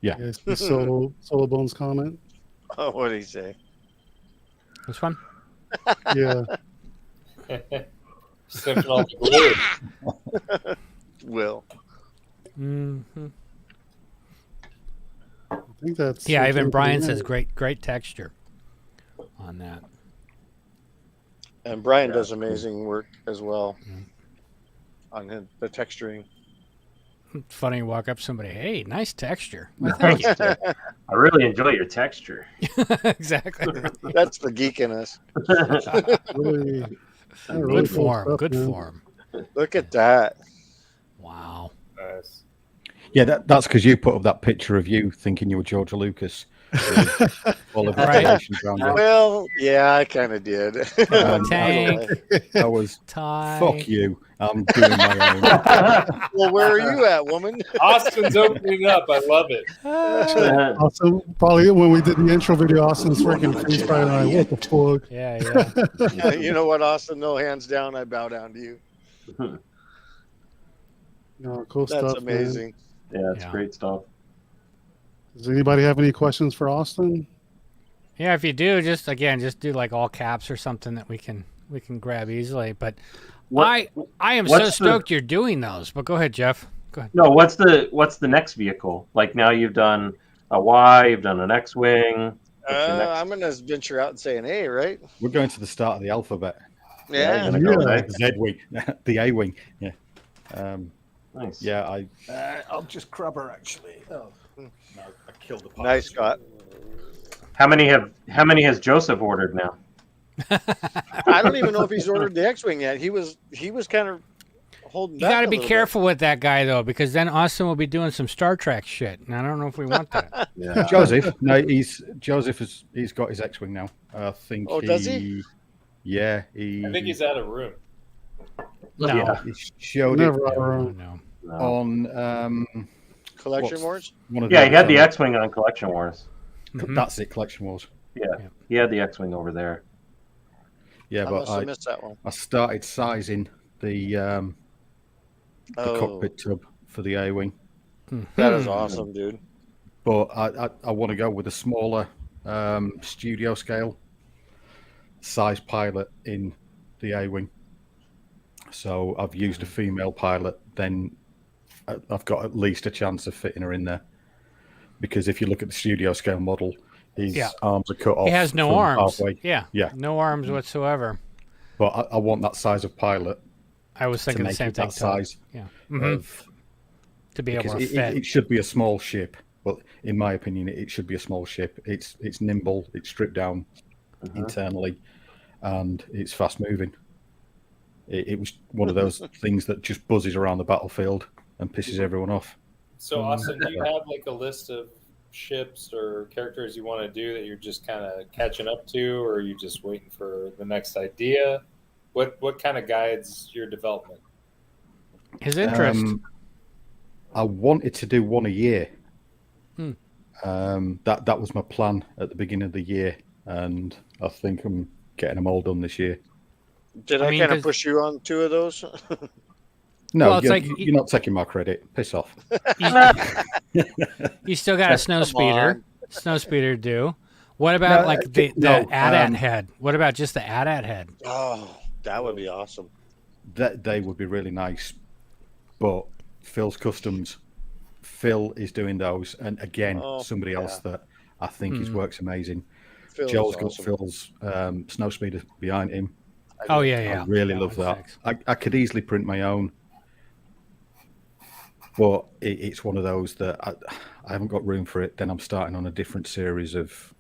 Yeah. Solo Bones comment. Oh, what did he say? Which one? Yeah. Sipping on the glue. Will. Mm-hmm. I think that's even Brian says great texture on that. And Brian does amazing work as well on the texturing. It's funny, you walk up to somebody, hey, nice texture. Well, thank you. I really enjoy your texture. Exactly. That's the geek in us. Really Good cool form. stuff, Good man. form. Look at that. Wow. Nice. Yeah, that's because you put up that picture of you thinking you were George Lucas. All of the decorations around you. Well, yeah, I kind of did. Tank. I was, tie. fuck you. I'm doing my own. Well, where are you at, woman? Austin's opening up. I love it. Also, probably when we did the intro video, Austin's freaking face probably like, what the fuck? Yeah. You know what, Austin? No, hands down, I bow down to you. No, cool That's stuff. amazing. Yeah, it's great stuff. Does anybody have any questions for Austin? Yeah, if you do, just do like all caps or something that we can grab easily. But I am so stoked you're doing those. But go ahead, Jeff. Go ahead. No, what's the next vehicle? Like now you've done a Y, you've done an X-wing. I'm gonna venture out and say an A, right? We're going to the start of the alphabet. Yeah. The Z-wing, the A-wing. Yeah. Nice. Yeah, I'll just grab her actually. Oh, no, I killed the pilot. Nice, Scott. How many has Joseph ordered now? I don't even know if he's ordered the X-wing yet. He was kind of holding back. You got to a be little careful with that guy though, because then Austin will be doing some Star Trek shit, and I don't know if we want that. Yeah. Joseph, no, he's got his X-wing now. I think. Oh, does he? Yeah, I think he's out of room. No. Yeah. He showed Never it No. on Collection Wars. one of Yeah, he the, had the X-wing on Collection Wars. That's it, Collection Wars. Yeah, he had the X-wing over there. Yeah, I but must have missed that one. I started sizing the cockpit tub for the A-wing. That is awesome, dude. But I want to go with a smaller studio scale size pilot in the A-wing. So I've used a female pilot, then I've got at least a chance of fitting her in there. Because if you look at the studio scale model, his arms are cut off. He has no from arms. halfway. Yeah, no arms whatsoever. But I want that size of pilot. I was thinking the same thing. That size. Yeah. To be able to fit. It should be a small ship. But in my opinion, it should be a small ship. It's nimble. It's stripped down internally, and it's fast moving. It was one of those things that just buzzes around the battlefield and pisses everyone off. So, Austin, do you have like a list of ships or characters you want to do that you're just kind of catching up to, or are you just waiting for the next idea? What kind of guides your development? His interest. I wanted to do one a year. That was my plan at the beginning of the year, and I think I'm getting them all done this year. Did I mean, kind of 'cause- push you on 2 of those? No, Well, it's like- you're not taking my credit. Piss off. You still got a snow speeder. Snow speeder to do. What about No, like the no, AT-AT head? What about just the AT-AT head? Oh, that would be awesome. That they would be really nice, but Phil's Customs, Phil is doing those, and again, somebody else that I think his work's amazing. Phil is Joel's got awesome. Phil's snow speeder behind him. Oh yeah. I really love that. I could easily print my own, but it's one of those that I haven't got room for it. Then I'm starting on a different series of,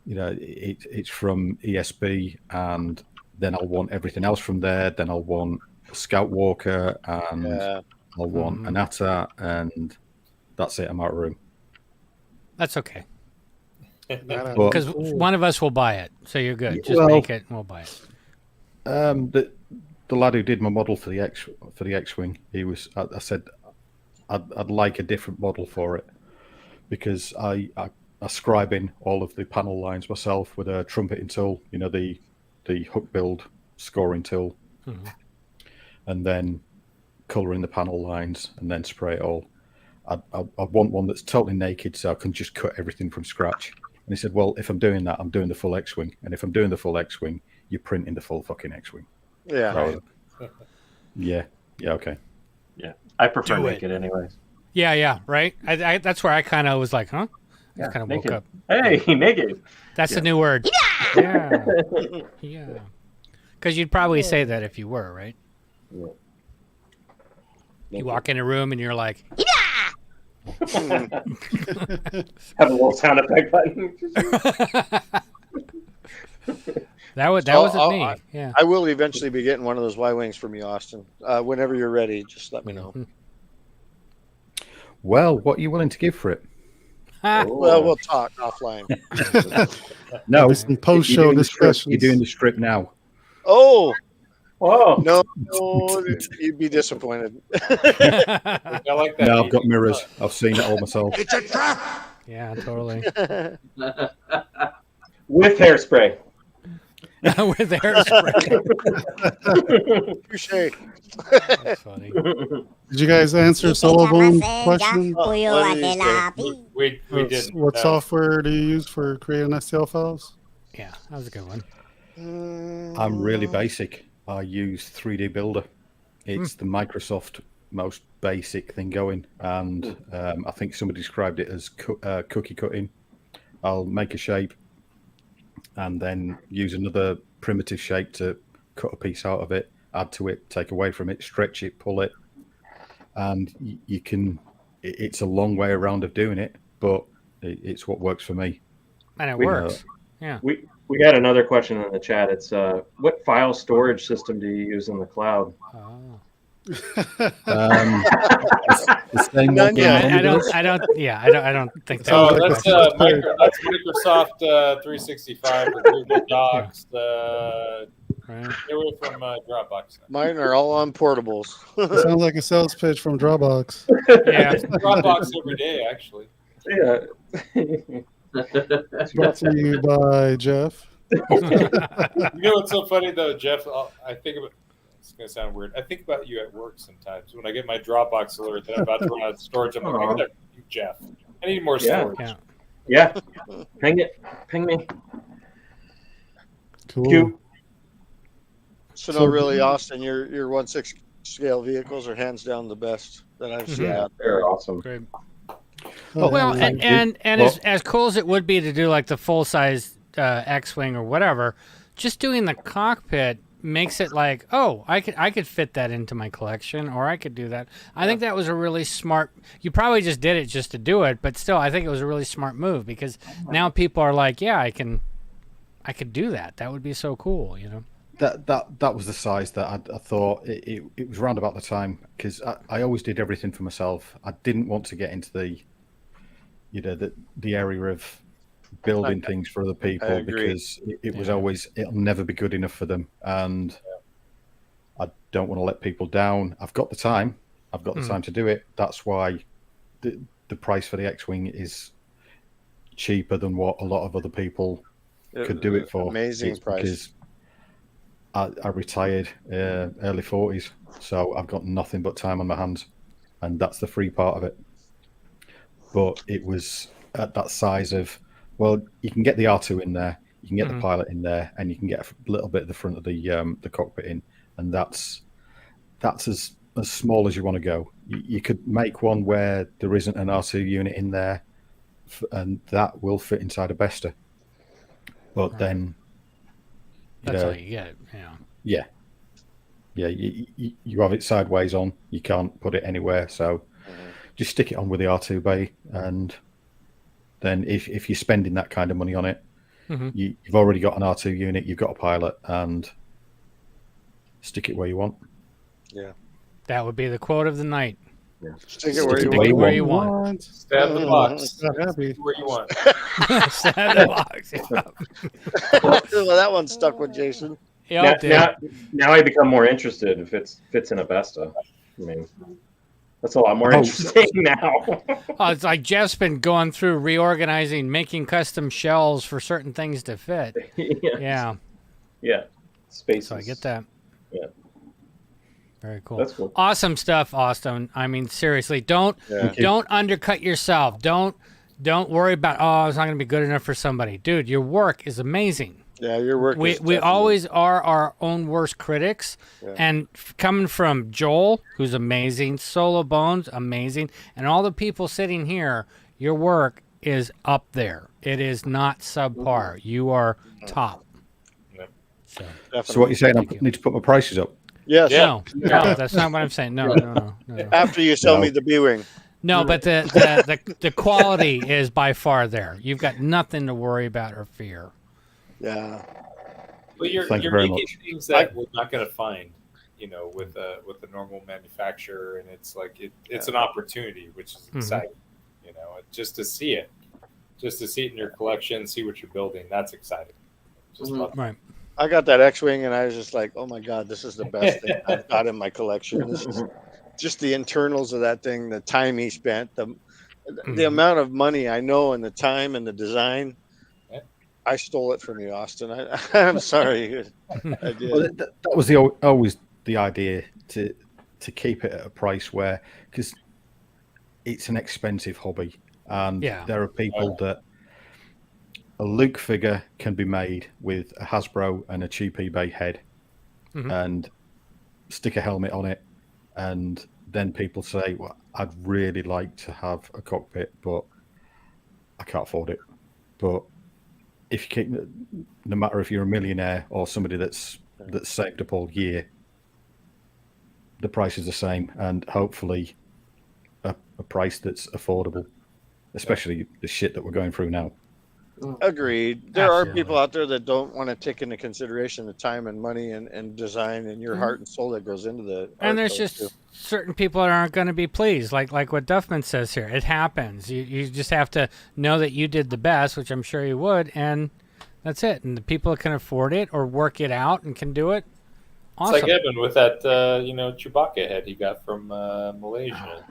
it's from ESB, and then I'll want everything else from there. Then I'll want a Scout Walker, and I'll want an AT-AT, and that's it. I'm out of room. That's okay. But- Because one of us will buy it, so you're good. Just Well- make it, and we'll buy it. The lad who did my model for the X-wing, I said I'd like a different model for it, because I scribe in all of the panel lines myself with a trumpeting tool, the hook build scoring tool, and then color in the panel lines and then spray it all. I want one that's totally naked, so I can just cut everything from scratch. And he said, well, if I'm doing that, I'm doing the full X-wing, and if I'm doing the full X-wing, you're printing the full fucking X-wing. Yeah. So, yeah, okay. Yeah, I prefer Do it. naked anyways. Yeah, right. I that's where I kind of was like, huh? I kind of woke naked. up. Hey, naked. That's the new word. Yeah. Because you'd probably say that if you were, right? Yeah. You walk in a room and you're like, Have a little sound effect button. that wasn't me. Yeah. I will eventually be getting one of those Y-wings from you, Austin. Whenever you're ready, just let me know. Well, what are you willing to give for it? Well, we'll talk offline. No, Some post-show discussions. You're doing the strip now. Oh, whoa! No, you'd be disappointed. I like that. No, I've got mirrors. I've seen it all myself. It's a trap! Yeah, totally. With hairspray. With hairspray. Touche. That's funny. Did you guys answer Sullivan's question? We did. What software do you use for creating STL files? Yeah, that was a good one. I'm really basic. I use 3D Builder. It's the Microsoft most basic thing going, and I think somebody described it as cookie cutting. I'll make a shape and then use another primitive shape to cut a piece out of it, add to it, take away from it, stretch it, pull it, and you can. It's a long way around of doing it, but it's what works for me. And it works. Yeah. We got another question in the chat. It's what file storage system do you use in the cloud? The same one. I don't think that. Oh, that's Microsoft 365 with Google Docs. Get away from Dropbox. Mine are all on portables. Sounds like a sales pitch from Dropbox. Yeah, Dropbox every day, actually. Yeah. It's brought to you by Jeff. You know what's so funny though, Jeff? I think about. It's gonna sound weird. I think about you at work sometimes when I get my Dropbox alert that I'm about to run out of storage. I'm like, I gotta you, Jeff. I need more storage. Yeah. Ping it. Ping me. Cool. So no, really, Austin, your 1/6 scale vehicles are hands down the best that I've seen out there. They're awesome. Great. Oh, Well, thank and you. as cool as it would be to do like the full size X-wing or whatever, just doing the cockpit makes it like, oh, I could fit that into my collection, or I could do that. I think that was a really smart. You probably just did it just to do it, but still, I think it was a really smart move because now people are like, yeah, I could do that. That would be so cool, you know. That was the size that I thought it was around about the time, because I always did everything for myself. I didn't want to get into the area of building things for other people, because it was always, it'll never be good enough for them, and I don't want to let people down. I've got the time to do it. That's why the price for the X-Wing is cheaper than what a lot of other people could do it for. Amazing price. Because I retired early 40s, so I've got nothing but time on my hands, and that's the free part of it. But it was at that size of, well, you can get the R2 in there, you can get the pilot in there, and you can get a little bit of the front of the cockpit in, and that's as small as you want to go. You could make one where there isn't an R2 unit in there, and that will fit inside a Besta. But then that's all you get. Yeah. Yeah. You have it sideways on. You can't put it anywhere, so just stick it on with the R2 bay, and then if you're spending that kind of money on it, you've already got an R2 unit, you've got a pilot, and stick it where you want. Yeah, that would be the quote of the night. Yeah. Stick it where you want. Stab the box. Not happy. Where you want. Stab the box. Well, that one stuck with Jason. Now I become more interested if it fits in a Besta. I mean, that's a lot more interesting now. It's like Jeff's been going through reorganizing, making custom shells for certain things to fit. Yeah. Space. So I get that. Yeah. Very cool. That's cool. Awesome stuff, Austin. I mean, seriously, don't undercut yourself. Don't worry about it's not going to be good enough for somebody, dude. Your work is amazing. Yeah, your work. We always are our own worst critics, and coming from Joel, who's amazing, Solo Bones, amazing, and all the people sitting here, your work is up there. It is not subpar. You are top. So what you're saying? I need to put my prices up. Yes. No, that's not what I'm saying. No. After you sell me the B-wing. No, but the quality is by far there. You've got nothing to worry about or fear. Yeah. Well, you're making things that we're not going to find, with a normal manufacturer, and it's like it's an opportunity, which is exciting. Just to see it in your collection, see what you're building. That's exciting. Just love it. Right. I got that X-wing, and I was just like, "Oh my god, this is the best thing I've got in my collection." This is just the internals of that thing, the time he spent, the amount of money I know, and the time and the design. I stole it from you, Austin. I'm sorry. I did. Well, that was always the idea to keep it at a price where, because it's an expensive hobby, and there are people that a Luke figure can be made with a Hasbro and a cheap eBay head, and stick a helmet on it, and then people say, "Well, I'd really like to have a cockpit, but I can't afford it." But if you keep, no matter if you're a millionaire or somebody that's saved up all year, the price is the same, and hopefully a price that's affordable, especially the shit that we're going through now. Agreed. There are people out there that don't want to take into consideration the time and money and design and your heart and soul that goes into the and there's just certain people that aren't going to be pleased, like what Duffman says here. It happens. You just have to know that you did the best, which I'm sure you would, and that's it. And the people that can afford it or work it out and can do it, awesome. It's like Evan with that Chewbacca head he got from Malaysia.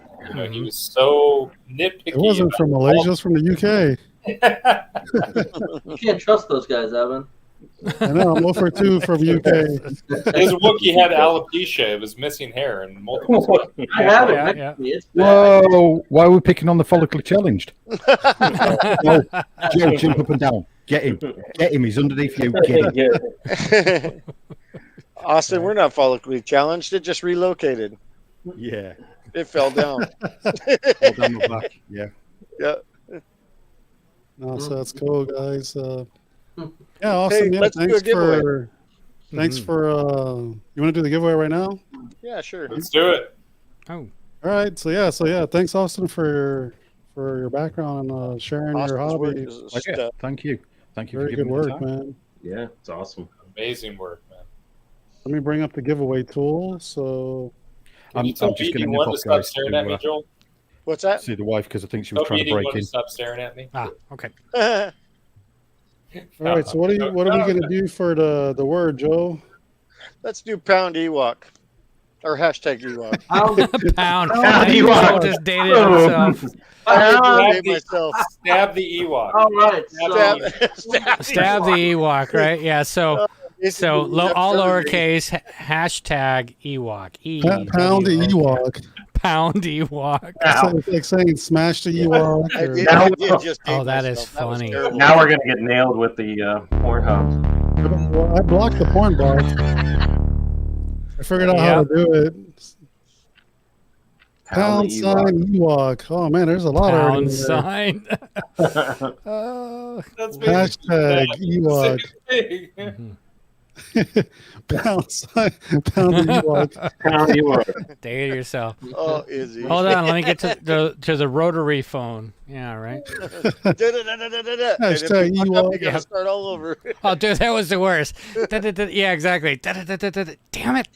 He was so nitpicky. It wasn't from Malaysia, it was from the UK. You can't trust those guys, Evan. I know, I'm 0 for 2 from UK. His Wookiee had alopecia. It was missing hair and multiple spots. I have it. It's Whoa! Why are we picking on the follically challenged? Joe, jump up and down. Get him. Get him. He's underneath you. Get him. Austin, we're not follically challenged. It just relocated. Yeah. It fell down. Fell down my back. Yeah. Yeah. No, so that's cool, guys. Yeah, awesome. Hey, let's do a giveaway. Thanks for. You want to do the giveaway right now? Yeah, sure. Let's do it. Oh. All right. So yeah. Thanks, Austin, for your background and sharing your hobby. Thank you. Thank you. Very good work, man. Yeah, it's awesome. Amazing work, man. Let me bring up the giveaway tool. So I'm just going to stop staring at me, Joel. What's that? See the wife, because I think she was trying to break in. Stop staring at me. Okay. All right. So what are we going to do for the word, Joe? Let's do pound Ewok or hashtag Ewok. Pound Ewok just dated himself. Stab the Ewok. All right. Stab the Ewok, right? Yeah. So So all lowercase hashtag Ewok. Pound the Ewok. Pound Ewok. It's like saying smash the Ewok. Oh, that is funny. Now we're gonna get nailed with the Pornhub. Well, I blocked the porn bar. I figured out how to do it. Pound sign Ewok. Oh man, there's a lot of pound sign. Hashtag Ewok. Pound sign. Pound Ewok. Pound Ewok. Dig it yourself. Oh, Izzy. Hold on, let me get to the rotary phone. Yeah, right. Hashtag Ewok. You gotta start all over. Oh, dude, that was the worst. Yeah, exactly. Damn it.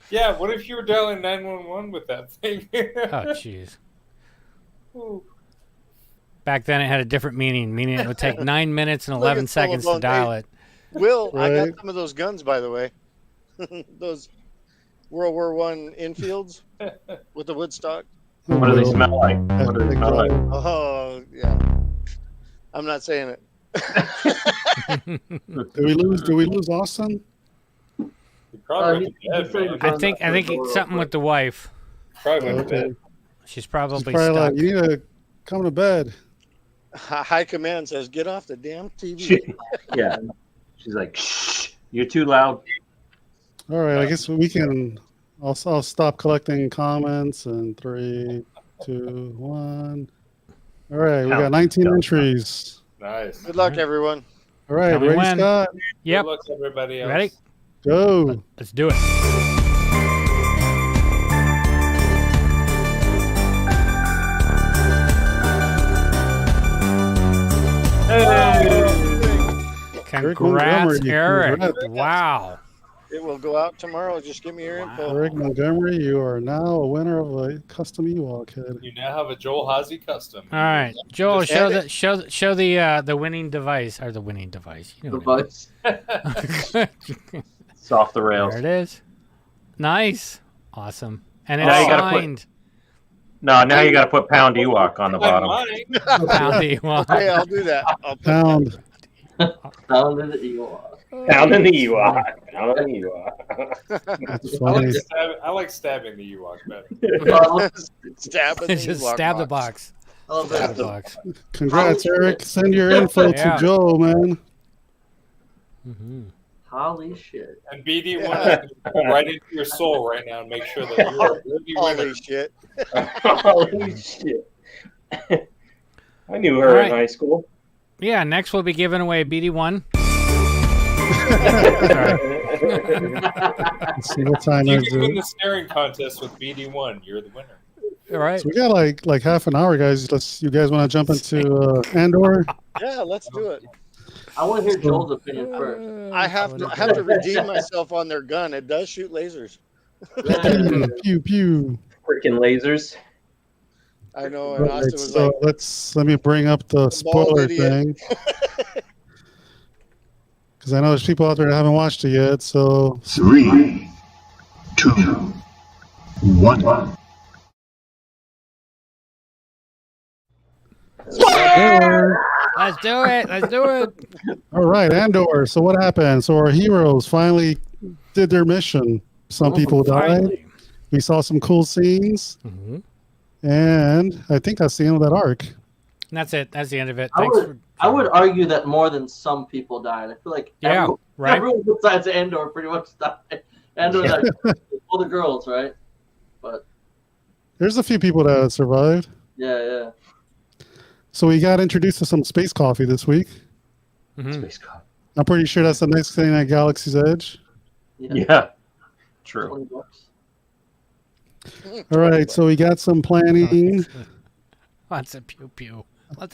Yeah, what if you were dialing 911 with that thing? Oh, jeez. Back then, it had a different meaning. Meaning it would take 9 minutes and 11 seconds to dial it. Will, I got some of those guns, by the way. Those World War I infields with the wood stock. What do they smell like? What do they smell like? Oh, yeah. I'm not saying it. Do we lose Austin? I think it's something with the wife. Probably went to bed. She's probably She's stuck. like, you need to come to bed. High command says, get off the damn TV. Yeah. She's like, shh, you're too loud. All right, I guess we can. I'll stop collecting comments in 3, 2, 1. All right, we got 19 entries. Nice. Good luck, everyone. All right, ready, Scott? Yep. Good luck to everybody else. Ready? Go. Let's do it. Congrats, Eric. Wow. It will go out tomorrow. Just give me your info. Eric Montgomery, you are now a winner of a custom Ewok head. You now have a Joel Hazy custom. All right, Joel, show the winning device or the winning device. You know Device. It's off the rails. There it is. Nice. Awesome. And Now it's you gotta signed. now you got to put Pound Ewok on the bottom. Pound Ewok. Hey, I'll do that. I'll put Pound. Pound in the Ewok. Pound in the Ewok. Pound in the Ewok. That's funny. I like stabbing the Ewok better. Stabbing the Just Ewok stab the box. box. Stab the box. Congrats, Eric. Send your info to Joe, man. Mm-hmm. Holy shit. And BD wants right into your soul right now and make sure that you're a worthy winner. Holy shit. Holy shit. I knew her in high school. Yeah, next we'll be giving away BD1. Let's see what time You is can win it. the staring contest with BD1. You're the winner. All right. So we got like half an hour, guys. You guys want to jump into Andor? Yeah, let's do it. I want to hear Joel's opinion first. I have to redeem myself on their gun. It does shoot lasers. Pew pew. Freaking lasers. I know. And Right, Austin was so like, let me bring up the spoiler idiot. thing. Because I know there's people out there that haven't watched it yet. So 3, 2, 1. Let's do it. Let's do it. All right, Andor. So what happened? So our heroes finally did their mission. Some people died. Finally. We saw some cool scenes, Mm-hmm. and I think that's the end of that arc. And that's it. That's the end of it. I would argue that more than some people died. I feel like everyone besides Andor pretty much died. Andor, like, all the girls, right? But There's a few people that survived. yeah. So we got introduced to some space coffee this week. Mm-hmm. Space coffee. I'm pretty sure that's the next thing at Galaxy's Edge. Yeah. True. All right, so we got some planning. Lots of pew pew.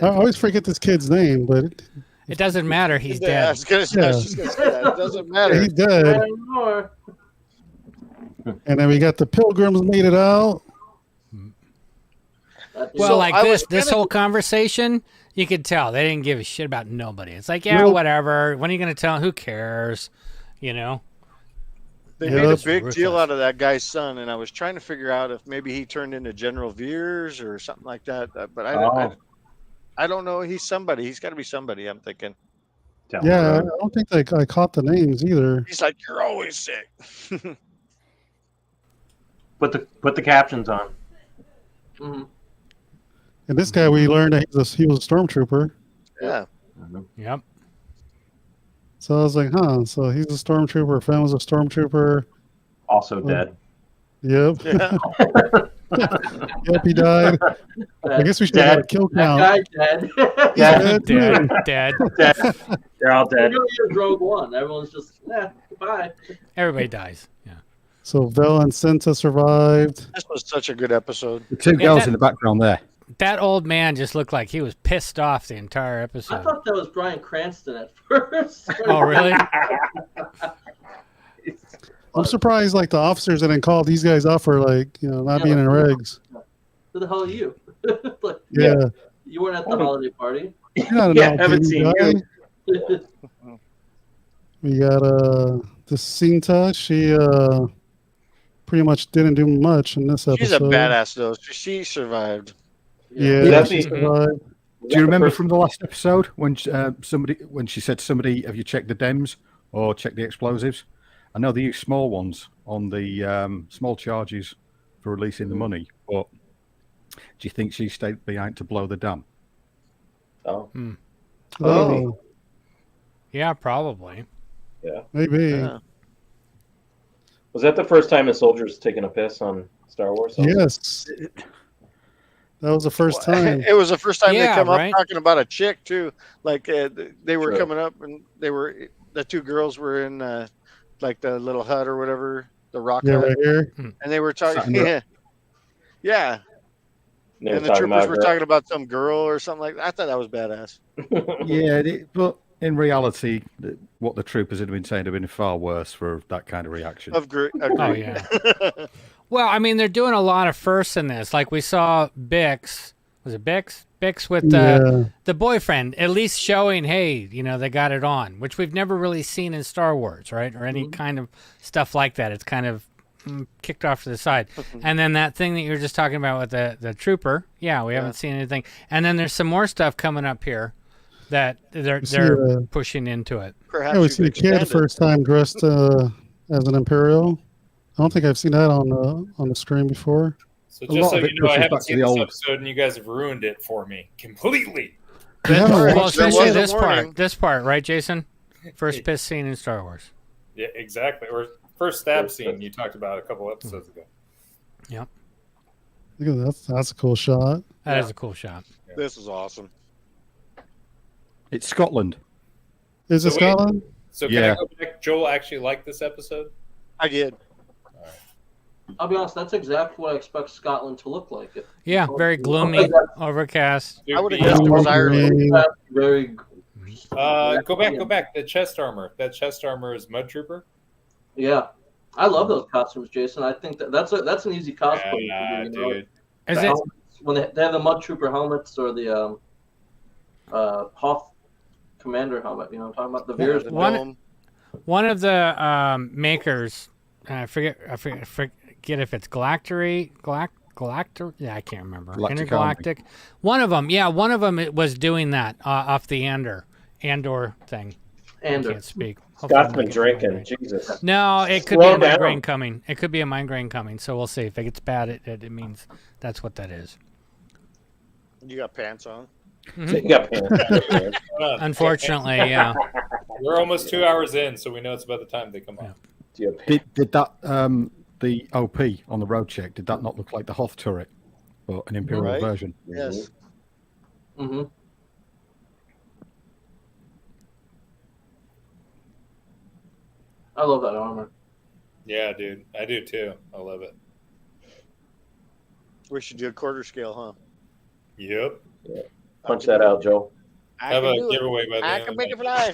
I always forget this kid's name, but It doesn't matter. He's I dead. was just gonna say that. It doesn't matter. he's dead. And then we got the Pilgrims made it out. Well, So like I this was this gonna- whole conversation, you could tell they didn't give a shit about nobody. It's like, yeah, Nope. whatever. When are you going to tell? Who cares? You know? They Yeah, made a that's big deal ruthless. out of that guy's son, and I was trying to figure out if maybe he turned into General Veers or something like that. But I don't know. He's somebody. He's got to be somebody, I'm thinking. Yeah, I don't think I caught the names either. He's like, "You're always sick." Put the captions on. Mm-hmm. And this guy, we learned that he was a stormtrooper. Yeah. Yep. So I was like, huh. So he's a stormtrooper. Finn was a stormtrooper. Also dead. Yep. Yeah. Yep, he died. I guess we should have had a kill count. That guy dead. Dead. They're all dead. You're going to Rogue One. Everyone's just, goodbye. Everybody dies. Yeah. So Vel and Cinta survived. This was such a good episode. The two girls in the background there. That old man just looked like he was pissed off the entire I episode. thought that was Bryan Cranston at first. Oh, really? I'm surprised, like, the officers didn't call these guys off for, like, not being in regs. Who the hell are you? Like, Yeah. You weren't at the holiday party. You're not an Yeah, LP haven't seen guy. you. We got the Cinta. She pretty much didn't do much in this episode. She's a badass, though. She survived. Yeah, she survived. Do you remember from the last episode when she said to somebody, "Have you checked the DEMS or checked the explosives?" I know they use small ones on the small charges for releasing the money, but do you think she stayed behind to blow the dam? Oh. Oh, Yeah, probably. Yeah. maybe. Yeah. Was that the first time a soldier's taken a piss on Star Wars? Yes. That was the first time. It was the first time Yeah, they come right? up talking about a chick too. Like they were Sure. coming up and the two girls were in like the little hut or whatever, the rock Yeah, hut, right here. and they were talking. Something Yeah, yeah. They were And the talking troopers about were her. talking about some girl or something like that. I thought that was badass. Yeah, but in reality, what the troopers had been saying had been far worse for that kind of reaction. Oh, yeah. Well, I mean, they're doing a lot of firsts in this. Like we saw Bix. Was it Bix? Bix with the boyfriend, at least showing, hey, they got it on, which we've never really seen in Star Wars, right? Or any kind of stuff like that. It's kind of kicked off to the side. And then that thing that you were just talking about with the trooper, we haven't seen anything. And then there's some more stuff coming up here that they're pushing into it. Yeah, we see the kid first time dressed as an Imperial. I don't think I've seen that on the screen before. So just so you know, I haven't seen this episode, and you guys have ruined it for me completely. Well, especially this part, right, Jason? First piss scene in Star Wars. Yeah, exactly. Or first stab scene you talked about a couple episodes ago. Yep. Look at that. That's a cool shot. That is a cool shot. This is awesome. It's Scotland. Is it Scotland? So can I go back? Joel actually liked this episode? I did. I'll be honest, that's exactly what I expect Scotland to look like. Yeah, very gloomy, overcast. I would have guessed it was Ireland. Very. Go back. The chest armor. That chest armor is Mud Trooper. Yeah, I love those costumes, Jason. I think that's an easy cosplay. Yeah, dude. Is it helmets, when they have the Mud Trooper helmets or the Hoth Commander helmet? I'm talking about the Veers. One of the makers. I forget if it's Galactor. Yeah, I can't remember. Intergalactic. One of them. Yeah, one of them was doing that off the Andor thing. Andor. I can't speak. Scott's been drinking. Jesus. No, it could be a migraine coming. It could be a migraine coming. So we'll see. If it gets bad, it means that's what that is. You got pants on. Mm-hmm. You got pants. Unfortunately, yeah. We're almost 2 hours in, so we know it's about the time they come up. Did that the OP on the road check? Did that not look like the Hoth turret, but an Imperial version? Yes. Mm-hmm. I love that armor. Yeah, dude. I do too. I love it. We should do a quarter scale, huh? Yep. Yeah. Punch that out, Joe. Have a giveaway by the I end. can make it fly.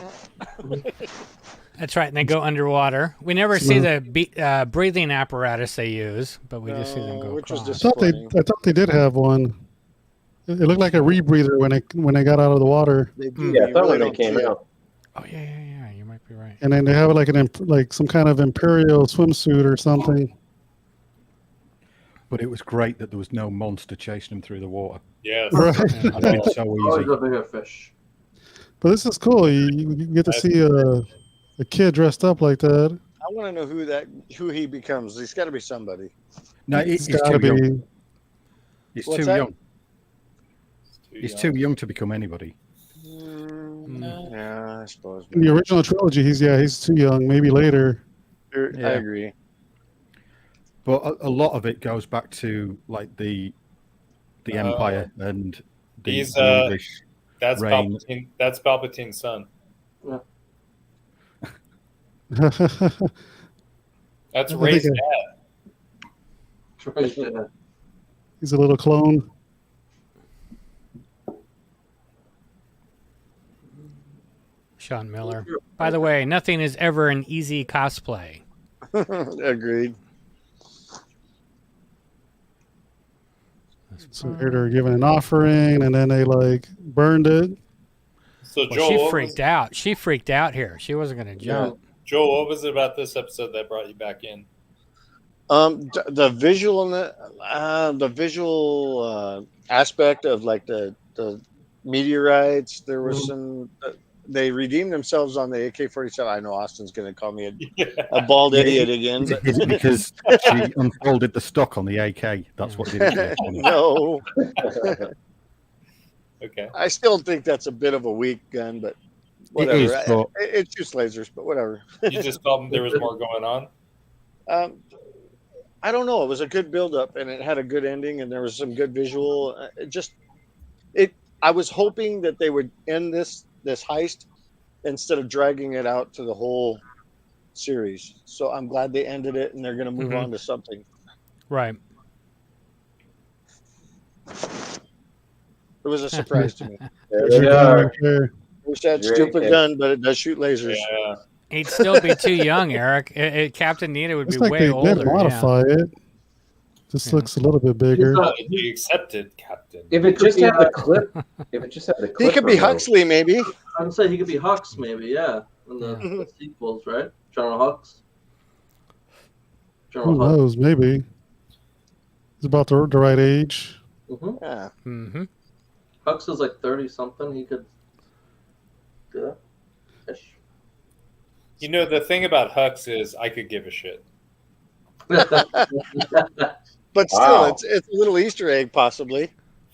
That's right. And they go underwater. We never see the breathing apparatus they use, but we just see them go across. I thought they did have one. It looked like a rebreather when they got out of the water. Yeah, I thought when they came out. Oh yeah. You might be right. And then they have like some kind of Imperial swimsuit or something. But it was great that there was no monster chasing them through the water. Yes. Right. That'd been so easy. Always a bigger fish. But this is cool. You get to see a kid dressed up like that. I want to know who he becomes. He's got to be somebody. No, It's he's gotta too be. young. He's What's too that? young. He's too young to become anybody. Yeah, I suppose. In the original trilogy, he's too young. Maybe later. I Yeah. agree. But a lot of it goes back to like the Empire and the He's English that's reign. Palpatine. That's Palpatine's son. That's I Rey's think dad. He's a little clone. Sean Miller. By the way, nothing is ever an easy cosplay. Agreed. So here they're giving an offering, and then they like burned it. So Well, Joel, she what freaked out. She freaked out here. She wasn't going to jump. Joel, what was it about this episode that brought you back in? The visual aspect of like the meteorites. There was some. They redeemed themselves on the AK-47. I know Austin's going to call me a bald idiot again. But... Is it because she unfolded the stock on the AK? That's what did it. No. Okay. I still think that's a bit of a weak gun, but whatever. It is, but... It shoots lasers, but whatever. You just felt there was more going on? I don't know. It was a good build-up, and it had a good ending, and there was some good visual. I was hoping that they would end this heist instead of dragging it out to the whole series. So I'm glad they ended it, and they're going to move on to something. Right. It was a surprise to me. Wish that stupid gun, but it does shoot lasers. Yeah. He'd still be too young, Eric. Captain Nita would Looks be like way they older. did modify it. Just looks a little bit bigger. He accepted, Captain. If it just had the clip, He could be Huxley, maybe. I'm saying he could be Hux, maybe, yeah. In the sequels, right? General Hux. Who knows? Maybe he's about the right age. Yeah. Mm-hmm. Hux is like 30 something. He could do that. You know, the thing about Hux is I could give a shit. But still, it's a little Easter egg, possibly.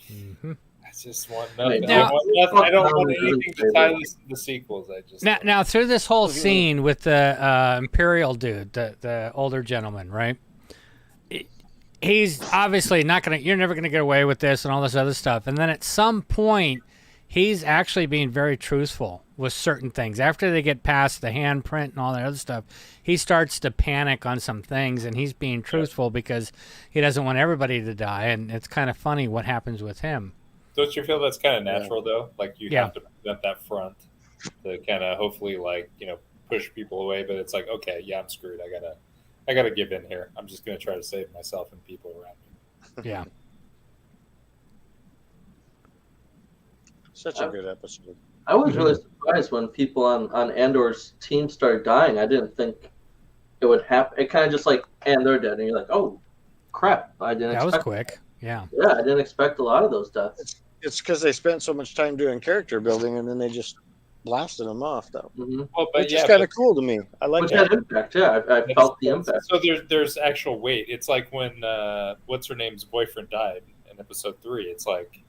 Mm-hmm. I just want nothing. Now- I don't want anything to tie this to the sequels. I just Now through this whole scene with the Imperial dude, the older gentleman, right? He's obviously not gonna. You're never gonna get away with this and all this other stuff. And then at some point, he's actually being very truthful with certain things. After they get past the handprint and all that other stuff, he starts to panic on some things, and he's being truthful because he doesn't want everybody to die. And it's kind of funny what happens with him. Don't you feel that's kind of natural though? Like you have to present that front to kind of hopefully push people away, but it's like, okay, yeah, I'm screwed. I gotta give in here. I'm just gonna try to save myself and people around me. Yeah. Such a good episode. I was really surprised when people on Andor's team started dying. I didn't think it would happen. It kind of just like, and they're dead, and you're like, oh, crap! I didn't. That was expect quick. Yeah. Yeah, I didn't expect a lot of those deaths. It's because they spent so much time doing character building, and then they just blasted them off, though. Well, Which is kind of cool to me. I like Which that. had impact, yeah. I felt the impact. So there's actual weight. It's like when what's her name's boyfriend died in episode 3. It's like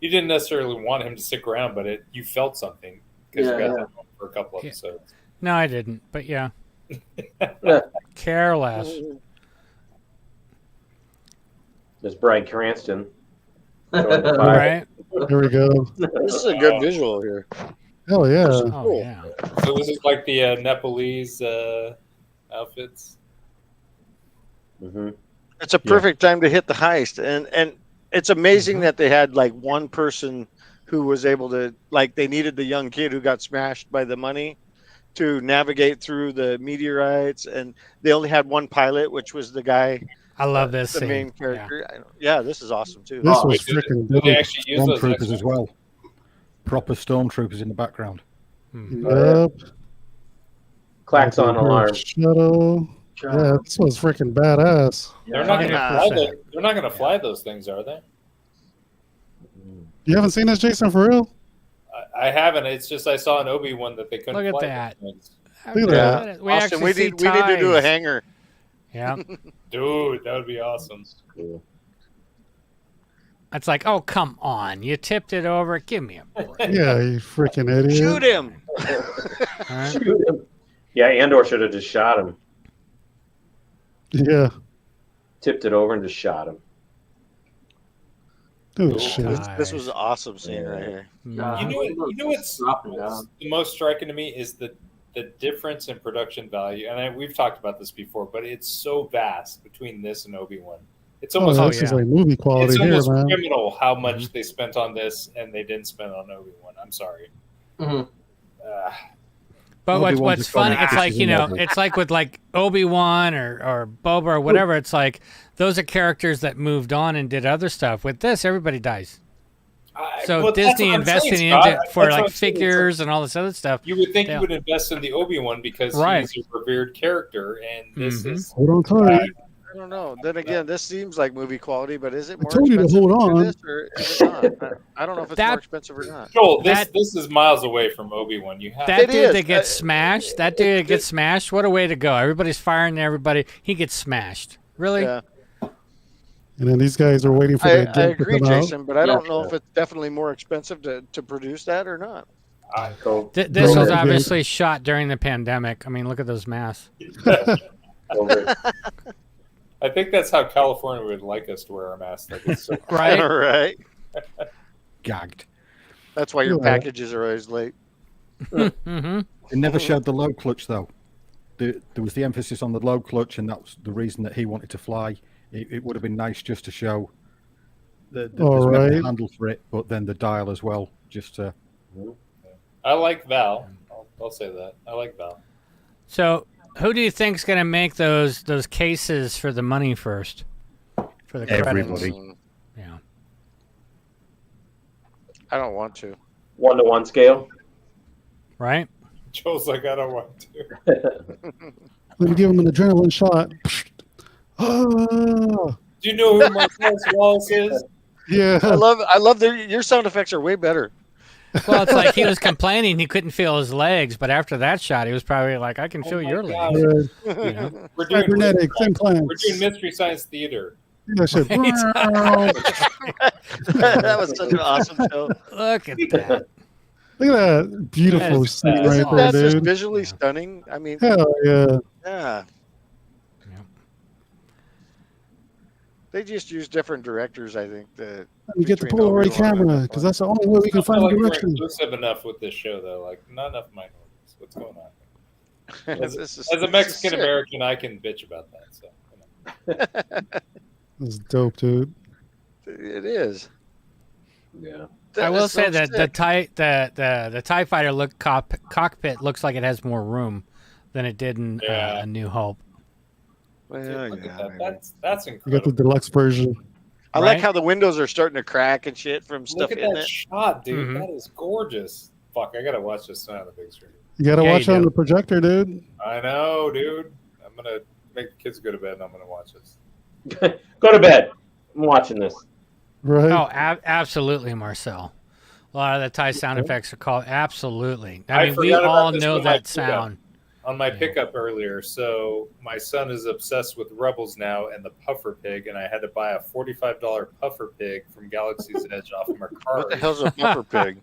you didn't necessarily want him to stick around, but you felt something because you got him for a couple episodes. No, I didn't. But yeah. Care less. There's Bryan Cranston. Right. Here we go. This is a good visual here. Hell yeah. Oh yeah. So this is like the Nepalese outfits. Mm-hmm. It's a perfect time to hit the heist, and it's amazing that they had like one person who was able to, like, they needed the young kid who got smashed by the money to navigate through the meteorites, and they only had one pilot, which was the guy. I love this the scene. main character. Yeah, this is awesome too. This was freaking Did they dope. actually use those Stormtroopers as well. Proper stormtroopers in the background. Yep. Klaxon alarm. Shuttle. Yeah, this was freaking badass. They're not going to fly 100%. they're not going to fly those things, are they? You haven't seen this, Jason, for real? I haven't. It's just I saw an Obi-Wan that they couldn't. Look at fly that. with wings. Look at that. We Austin, actually we see need to do a ties. hanger. Yeah. Dude, that would be awesome. Cool. It's like, oh, come on. You tipped it over. Give me a break. Yeah, you freaking idiot. Shoot him. Right? Shoot him. Yeah, Andor should have just shot him. Yeah. Tipped it over and just shot him. Oh, shit. This was an awesome scene right here. You know what's the most striking to me is the difference in production value, and we've talked about this before, but it's so vast between this and Obi-Wan. It's almost this is like movie quality it's here, almost man. criminal how much they spent on this and they didn't spend on Obi-Wan. I'm sorry. Mhm. But Obi-Wan's what's just gone funny, it's like, pieces and pieces. it's like with like Obi-Wan or Boba or whatever, it's like those are characters that moved on and did other stuff. With this, everybody dies. So well, that's Disney what I'm invested saying, into Scott. for That's what like I'm saying. figures and all this other stuff. You would think Yeah. you would invest in the Obi-Wan because Right. he's a revered character, and this is. Hold on tight. I don't know. Then again, this seems like movie quality, but is it more told you to expensive hold than on. this, or is it not? I don't know if it's more expensive or not. Joel, this is miles away from Obi-Wan. You have That dude that gets smashed, what a way to go. Everybody's firing everybody. He gets smashed. Really? Yeah. And then these guys are waiting for I the jet to agree, come out. Jason, but I don't know if it's definitely more expensive to produce that or not. This was obviously shot during the pandemic. I mean, look at those masks. I think that's how California would like us to wear our masks. Like it's so Right? Right. Gagged. That's why your Yeah. packages are always late. Mm-hmm. It never showed the low clutch though. There was the emphasis on the low clutch, and that was the reason that he wanted to fly. It would have been nice just to show there's All meant right. to handle for it, but then the dial as well. Just to I like Val. I'll say that. I like Val. So, who do you think's going to make those cases for the money first? For the credits? Everybody. Yeah. I don't want to. 1-to-1 scale. Right? Joel's like, I don't want to. Let me give him an adrenaline shot. Ah, Do you know who Marcellus Wallace is? yeah. I love your sound effects are way better. Well, it's like he was complaining he couldn't feel his legs, but after that shot, he was probably like, I can feel your God. legs. Yeah. You know? We're doing Cybernetics implants. We're doing Mystery Science Theater. Yeah, shit. That was such an awesome show. Look at that. Look at that beautiful scene right Isn't there, that just dude. visually stunning? I mean, Hell yeah. yeah. They just use different directors, I think. You get the between Polaroid Obi-Wan and camera because that's the only way we can I feel find like the we're direction. inclusive enough with this show, though. Like, not enough minorities. What's going on? As, This is- as a this is Mexican sick. American, I can bitch about that. So, you know. That's dope, dude. It is. Yeah. I will is say so that sick. the TIE Fighter cockpit looks like it has more room than it did in Yeah. A New Hope. Well, Look yeah, at that. maybe. That's You got incredible. the deluxe version. I Right? like how the windows are starting to crack and shit from stuff Look at in that it. shot, dude. Mhm. That is gorgeous. Fuck, I gotta watch this on the big screen. You got to Yeah, watch you on do. the projector, dude. I know, dude. I'm gonna make the kids go to bed and I'm gonna watch this. Go to bed. I'm watching this. Right? Oh, absolutely, Marcel. A lot of the TIE sound effects are called absolutely. I mean, we forgot about all this know when I that did sound. on my pickup earlier. So my son is obsessed with Rebels now and the puffer pig, and I had to buy a $45 puffer pig from Galaxy's Edge off of Mercari. What the hell's a puffer pig?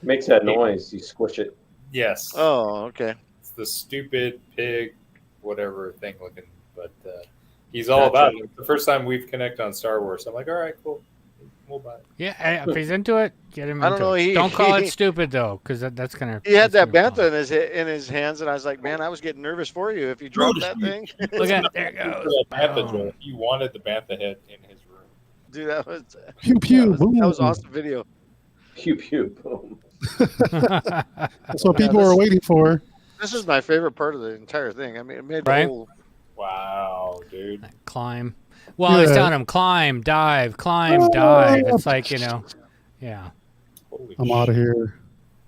Makes that noise. You squish it. Yes. Oh, okay. It's the stupid pig, whatever thing looking, but he's all about it. The first time we've connected on Star Wars, I'm like, all right, cool. We'll buy it. Yeah, if he's into it, get him I don't into know, it. Don't call it stupid though, because that's gonna. He had that that's bantha in his hands, and I was like, man, I was getting nervous for you if you dropped that thing. Look at there it goes. Bantha, Joel. He wanted the bantha head in his room. Dude, that was Pew pew. that was boom. awesome video. Pew pew boom. That's what people are waiting for. This is my favorite part of the entire thing. I mean, it made Right? the whole. Wow, dude. Climb. Well, he's Yeah. telling him climb, dive, climb, dive. It's like, yeah. Holy I'm out of here.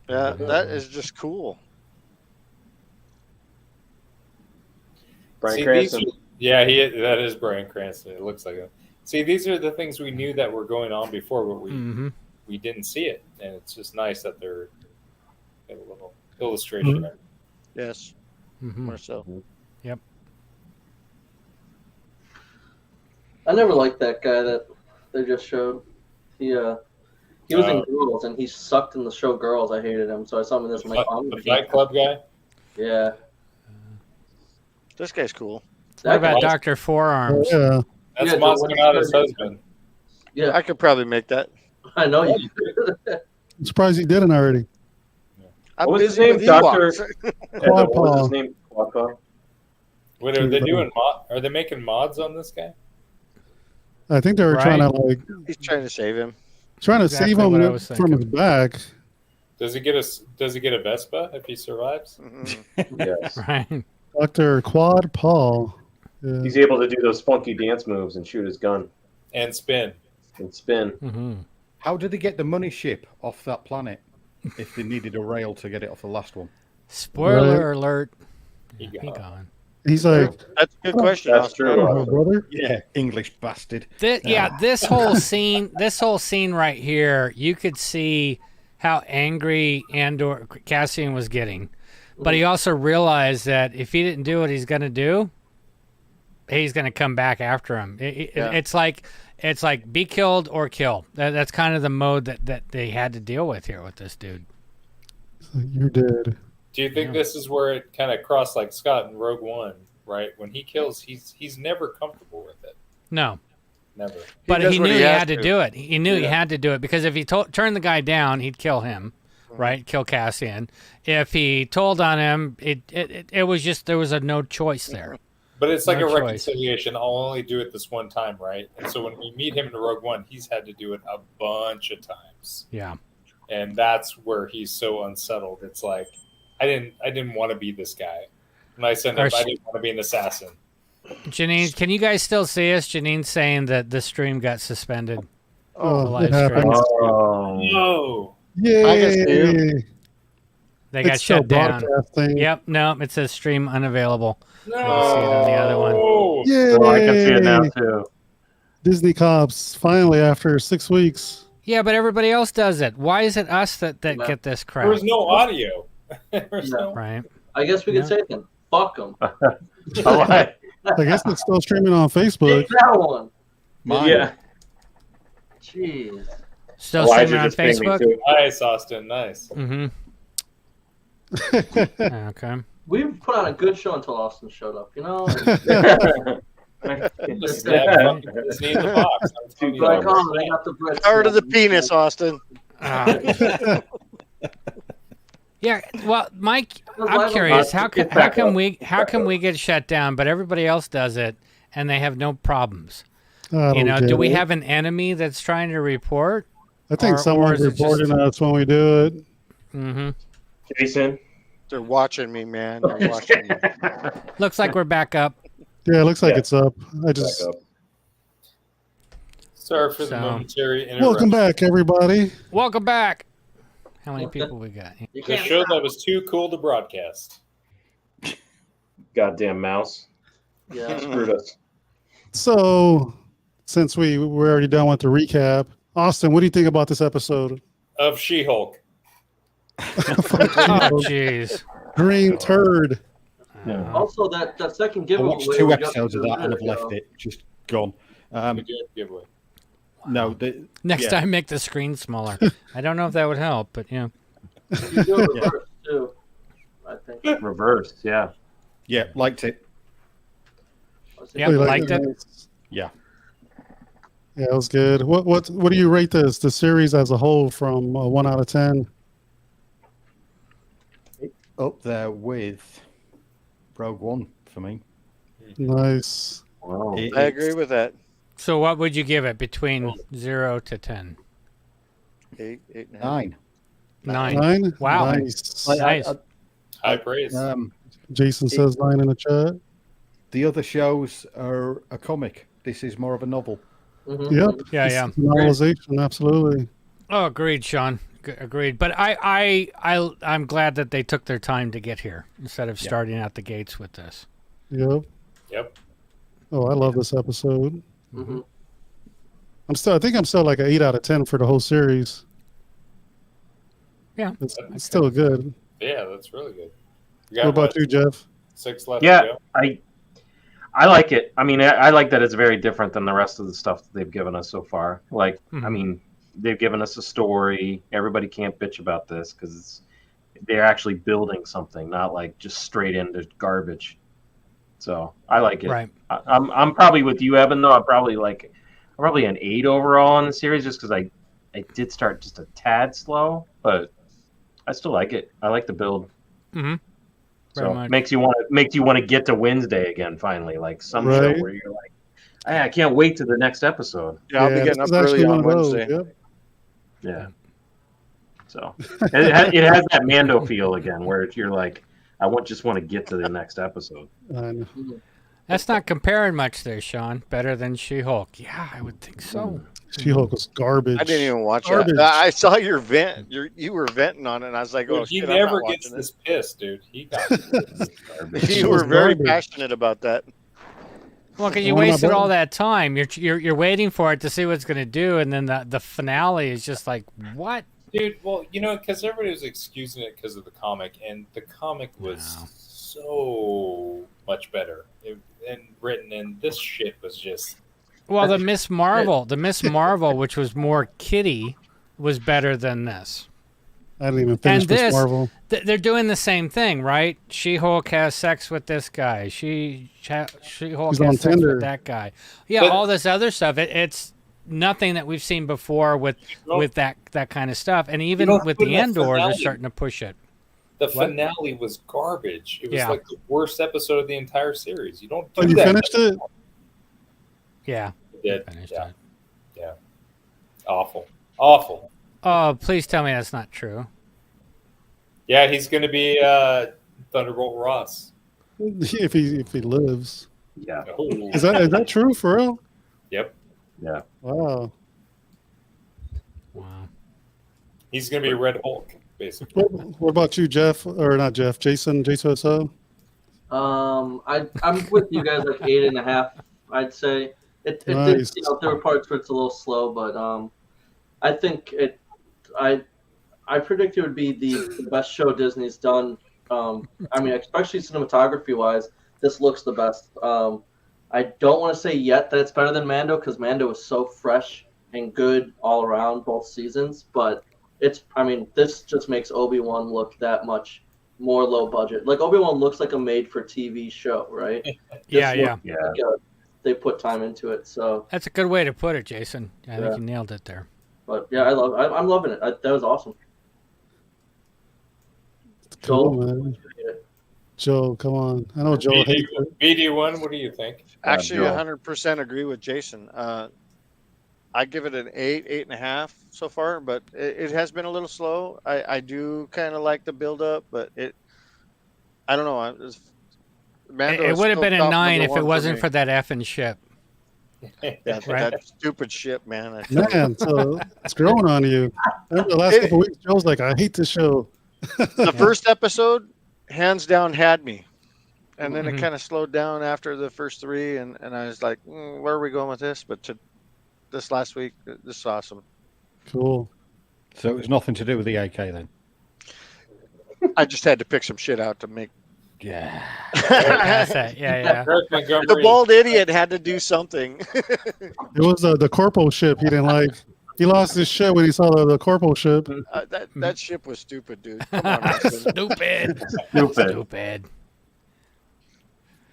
Yeah, that is just cool. Bryan See, Cranston. that is Bryan Cranston. It looks like it. See, these are the things we knew that were going on before, but we Mm-hmm. we didn't see it, and it's just nice that they're got a little illustration there. Yes, more so. Yep. I never liked that guy that they just showed. He was in Girls, and he sucked in the show Girls. I hated him, so I saw him in this. I'm like, The Fight Club guy? Yeah. This guy's cool. What about Dr. Forearms? Yeah. That's Yeah, Mascanada's husband. Yeah. I could probably make that. I know you. I'm surprised he didn't already. I'm What was his busy name? with Doctor. Ewoks. What was his name? Quadpaw? What are they doing? Are they making mods on this guy? I think they were trying to He's trying to save him. save him from his back. Does he get a Vespa if he survives? Yes. Right. Dr. Quad Paul. Yeah. He's able to do those funky dance moves and shoot his gun. And spin. How did they get the money ship off that planet if they needed a rail to get it off the last one? Spoiler alert. He gone. He's like, that's a good question. That's true. Brother. Yeah, English bastard. This whole scene right here, you could see how angry Andor Cassian was getting, but he also realized that if he didn't do what he's going to do, he's going to come back after him. It's like be killed or kill. That's kind of the mode that they had to deal with here with this dude. You're dead. Do you think this is where it kind of crossed like Scott in Rogue One, right? When he kills, he's never comfortable with it. No. Never. But he knew he had to do it. He knew he had to do it because if he turned the guy down, he'd kill him, right? Kill Cassian. If he told on him, it was just there was no choice there. But it's like No a choice. reconciliation. I'll only do it this one time, right? And so when we meet him in Rogue One, he's had to do it a bunch of times. Yeah. And that's where he's so unsettled. It's like I didn't want to be this guy. When I said I didn't want to be an assassin. Janine, can you guys still see us? Janine's saying that the stream got suspended. Oh, The live it stream. happens. No. Yay! They got It's still shut down. broadcasting. Yep, no, it says stream unavailable. No. You can see it on the other one. Yay! Oh, I can see it now too. Disney Cops, finally, after 6 weeks. Yeah, but everybody else does it. Why is it us that get this crap? There was no audio. Right. I guess we could say then, fuck them. I guess it's still streaming on Facebook. Take that one. Mine. Yeah. Jeez. Still streaming on Facebook? Nice, Austin. Nice. Mm-hmm. Okay. We put on a good show until Austin showed up, you know? Just stab Disney in the box. Like, oh, they got the bread. Power to the penis, Austin. Yeah, well, Mike, I'm curious. How can we get shut down, but everybody else does it and they have no problems? Do we have an enemy that's trying to report? I think someone's reporting us when we do it. Mm-hmm. Jason, they're watching me, man. They're watching me. Looks like we're back up. Yeah, it looks like it's up. Sorry for the momentary interruption. Welcome back, everybody. Welcome back. How many people we got? The show that was too cool to broadcast. Goddamn mouse. Yeah. Screwed us. So, since we're already done with the recap, Austin, what do you think about this episode? Of She-Hulk. Oh, jeez. Green turd. Also, that second I giveaway. watched 2 episodes of that and I've left it. Just gone. Good giveaway. No. Next time, make the screen smaller. I don't know if that would help, but yeah. You do it reverse, too, I think. Reversed, yeah. Yeah, liked it. Yeah, liked it. Yeah. Yeah, it was good. What do you rate the series as a whole from 1 out of 10? Up there with Rogue One for me. Nice. Wow. I agree with that. So what would you give it between 0 to 10? 8, 9. 9? Wow. Nice. Nice. High praise. Jason says 9 in the chat. The other shows are a comic. This is more of a novel. Mm-hmm. Yep. Yeah. Novelization, absolutely. Oh, agreed, Sean. Agreed. But I'm glad that they took their time to get here instead of starting out the gates with this. Yep. Oh, I love this episode. Mm-hmm. I think I'm still like an 8 out of 10 for the whole series. Yeah, it's still good. Yeah, that's really good. What about you, Jeff? 6 left Yeah, to go. I like it. I mean, I like that it's very different than the rest of the stuff that they've given us so far. Like, I mean, they've given us a story. Everybody can't bitch about this because they're actually building something, not like just straight into garbage. So I like it. Right. I'm probably with you, Evan. Though I'm probably an 8 overall on the series, just because I did start just a tad slow, but I still like it. I like the build. Mm-hmm. So makes you want to get to Wednesday again finally, like some show where you're like, hey, I can't wait to the next episode. Yeah, I'll be getting up early on Wednesday. Yeah. So it has that Mando feel again, where you're like, I just want to get to the next episode. That's not comparing much there, Sean. Better than She-Hulk. Yeah, I would think so. She-Hulk was garbage. I didn't even watch it. I saw your vent. You were venting on it, and I was like, "Oh, he shit, never I'm not gets watching this pissed, dude. He got You were very passionate about that. Well, because you wasted all that time. You're waiting for it to see what it's going to do, and then the finale is just like, what? Dude, well, because everybody was excusing it because of the comic, and the comic was so much better and written, and this shit was just. Well, the Miss Marvel, which was more kiddie, was better than this. I didn't even finish Miss Marvel. They're doing the same thing, right? She-Hulk has sex with this guy. She-Hulk has sex with that guy. Yeah, but all this other stuff. It's nothing that we've seen before with that kind of stuff. And even with the Andor, they're starting to push it. The finale was garbage. It was like the worst episode of the entire series. You don't do you that. Finished it? Yeah. Did. Yeah. Awful. Oh, please tell me that's not true. Yeah, he's going to be Thunderbolt Ross. If he lives. Yeah. Is that true for real? Yep. Yeah. Wow. He's going to be Red Hulk, basically. What about you, Jeff? Or not Jeff? Jason So? I'm with you guys, like 8.5. I'd say it Nice. did, there were parts where it's a little slow, but I think I predict it would be the best show Disney's done. I mean, especially cinematography wise, this looks the best. I don't want to say yet that it's better than Mando because Mando is so fresh and good all around both seasons, but this just makes Obi-Wan look that much more low budget. Like Obi-Wan looks like a made-for-TV show, right? Yeah. They put time into it, so that's a good way to put it, Jason. I think you nailed it there. But yeah, I'm loving it. That was awesome. Cool, man. Joe, come on. I know Joe hates it. BD1, what do you think? Actually, 100% agree with Jason. I give it an 8.5 so far, but it has been a little slow. I do kind of like the build up, but I don't know. It would have been a 9 if it wasn't for that effing ship. That stupid ship, man. Man, so it's growing on you. Remember the last couple of weeks, Joe's like, I hate this show. The first episode, hands down, had me. And then it kind of slowed down after the first 3, and I was like, where are we going with this? But this last week, this is awesome. Cool. So it was nothing to do with the AK then? I just had to pick some shit out to make. Yeah. Yeah. The bald idiot had to do something. It was the corporal ship he didn't like. He lost his shit when he saw the corporal ship. That ship was stupid, dude. Come on, Stupid.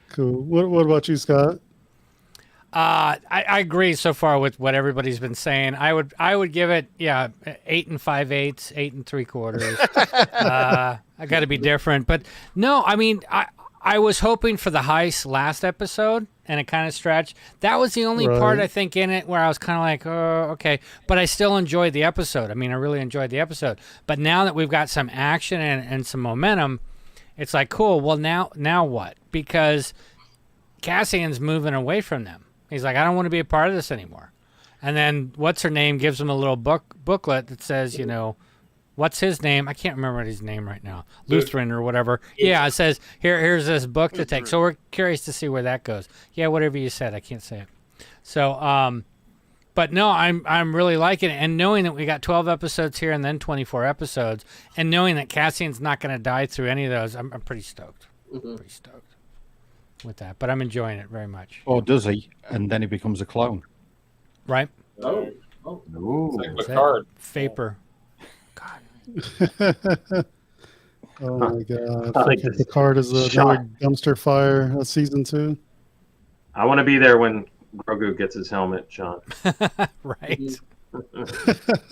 Cool. What about you, Scott? I agree so far with what everybody's been saying. I would give it 8 5/8, 8 3/4. I got to be different, but no, I mean I was hoping for the heist last episode, and it kind of stretched. That was the only part I think in it where I was kind of like, oh, okay, but I still enjoyed the episode. I mean, I really enjoyed the episode. But now that we've got some action and some momentum, it's like, cool. Well, now what? Because Cassian's moving away from them. He's like, I don't want to be a part of this anymore. And then what's her name gives him a little booklet that says, what's his name? I can't remember his name right now. Lutheran or whatever. Yeah, it says, here's this book to take. So we're curious to see where that goes. Yeah, whatever you said. I can't say it. So, But no, I'm really liking it, and knowing that we got 12 episodes here and then 24 episodes, and knowing that Cassian's not going to die through any of those, I'm pretty stoked. Pretty stoked with that. But I'm enjoying it very much. Or does he? And then he becomes a clone. Right? Oh. It's like Picard. Vapor. Oh my god! Picard is another dumpster fire. Season 2. I want to be there when Grogu gets his helmet, Sean. Right.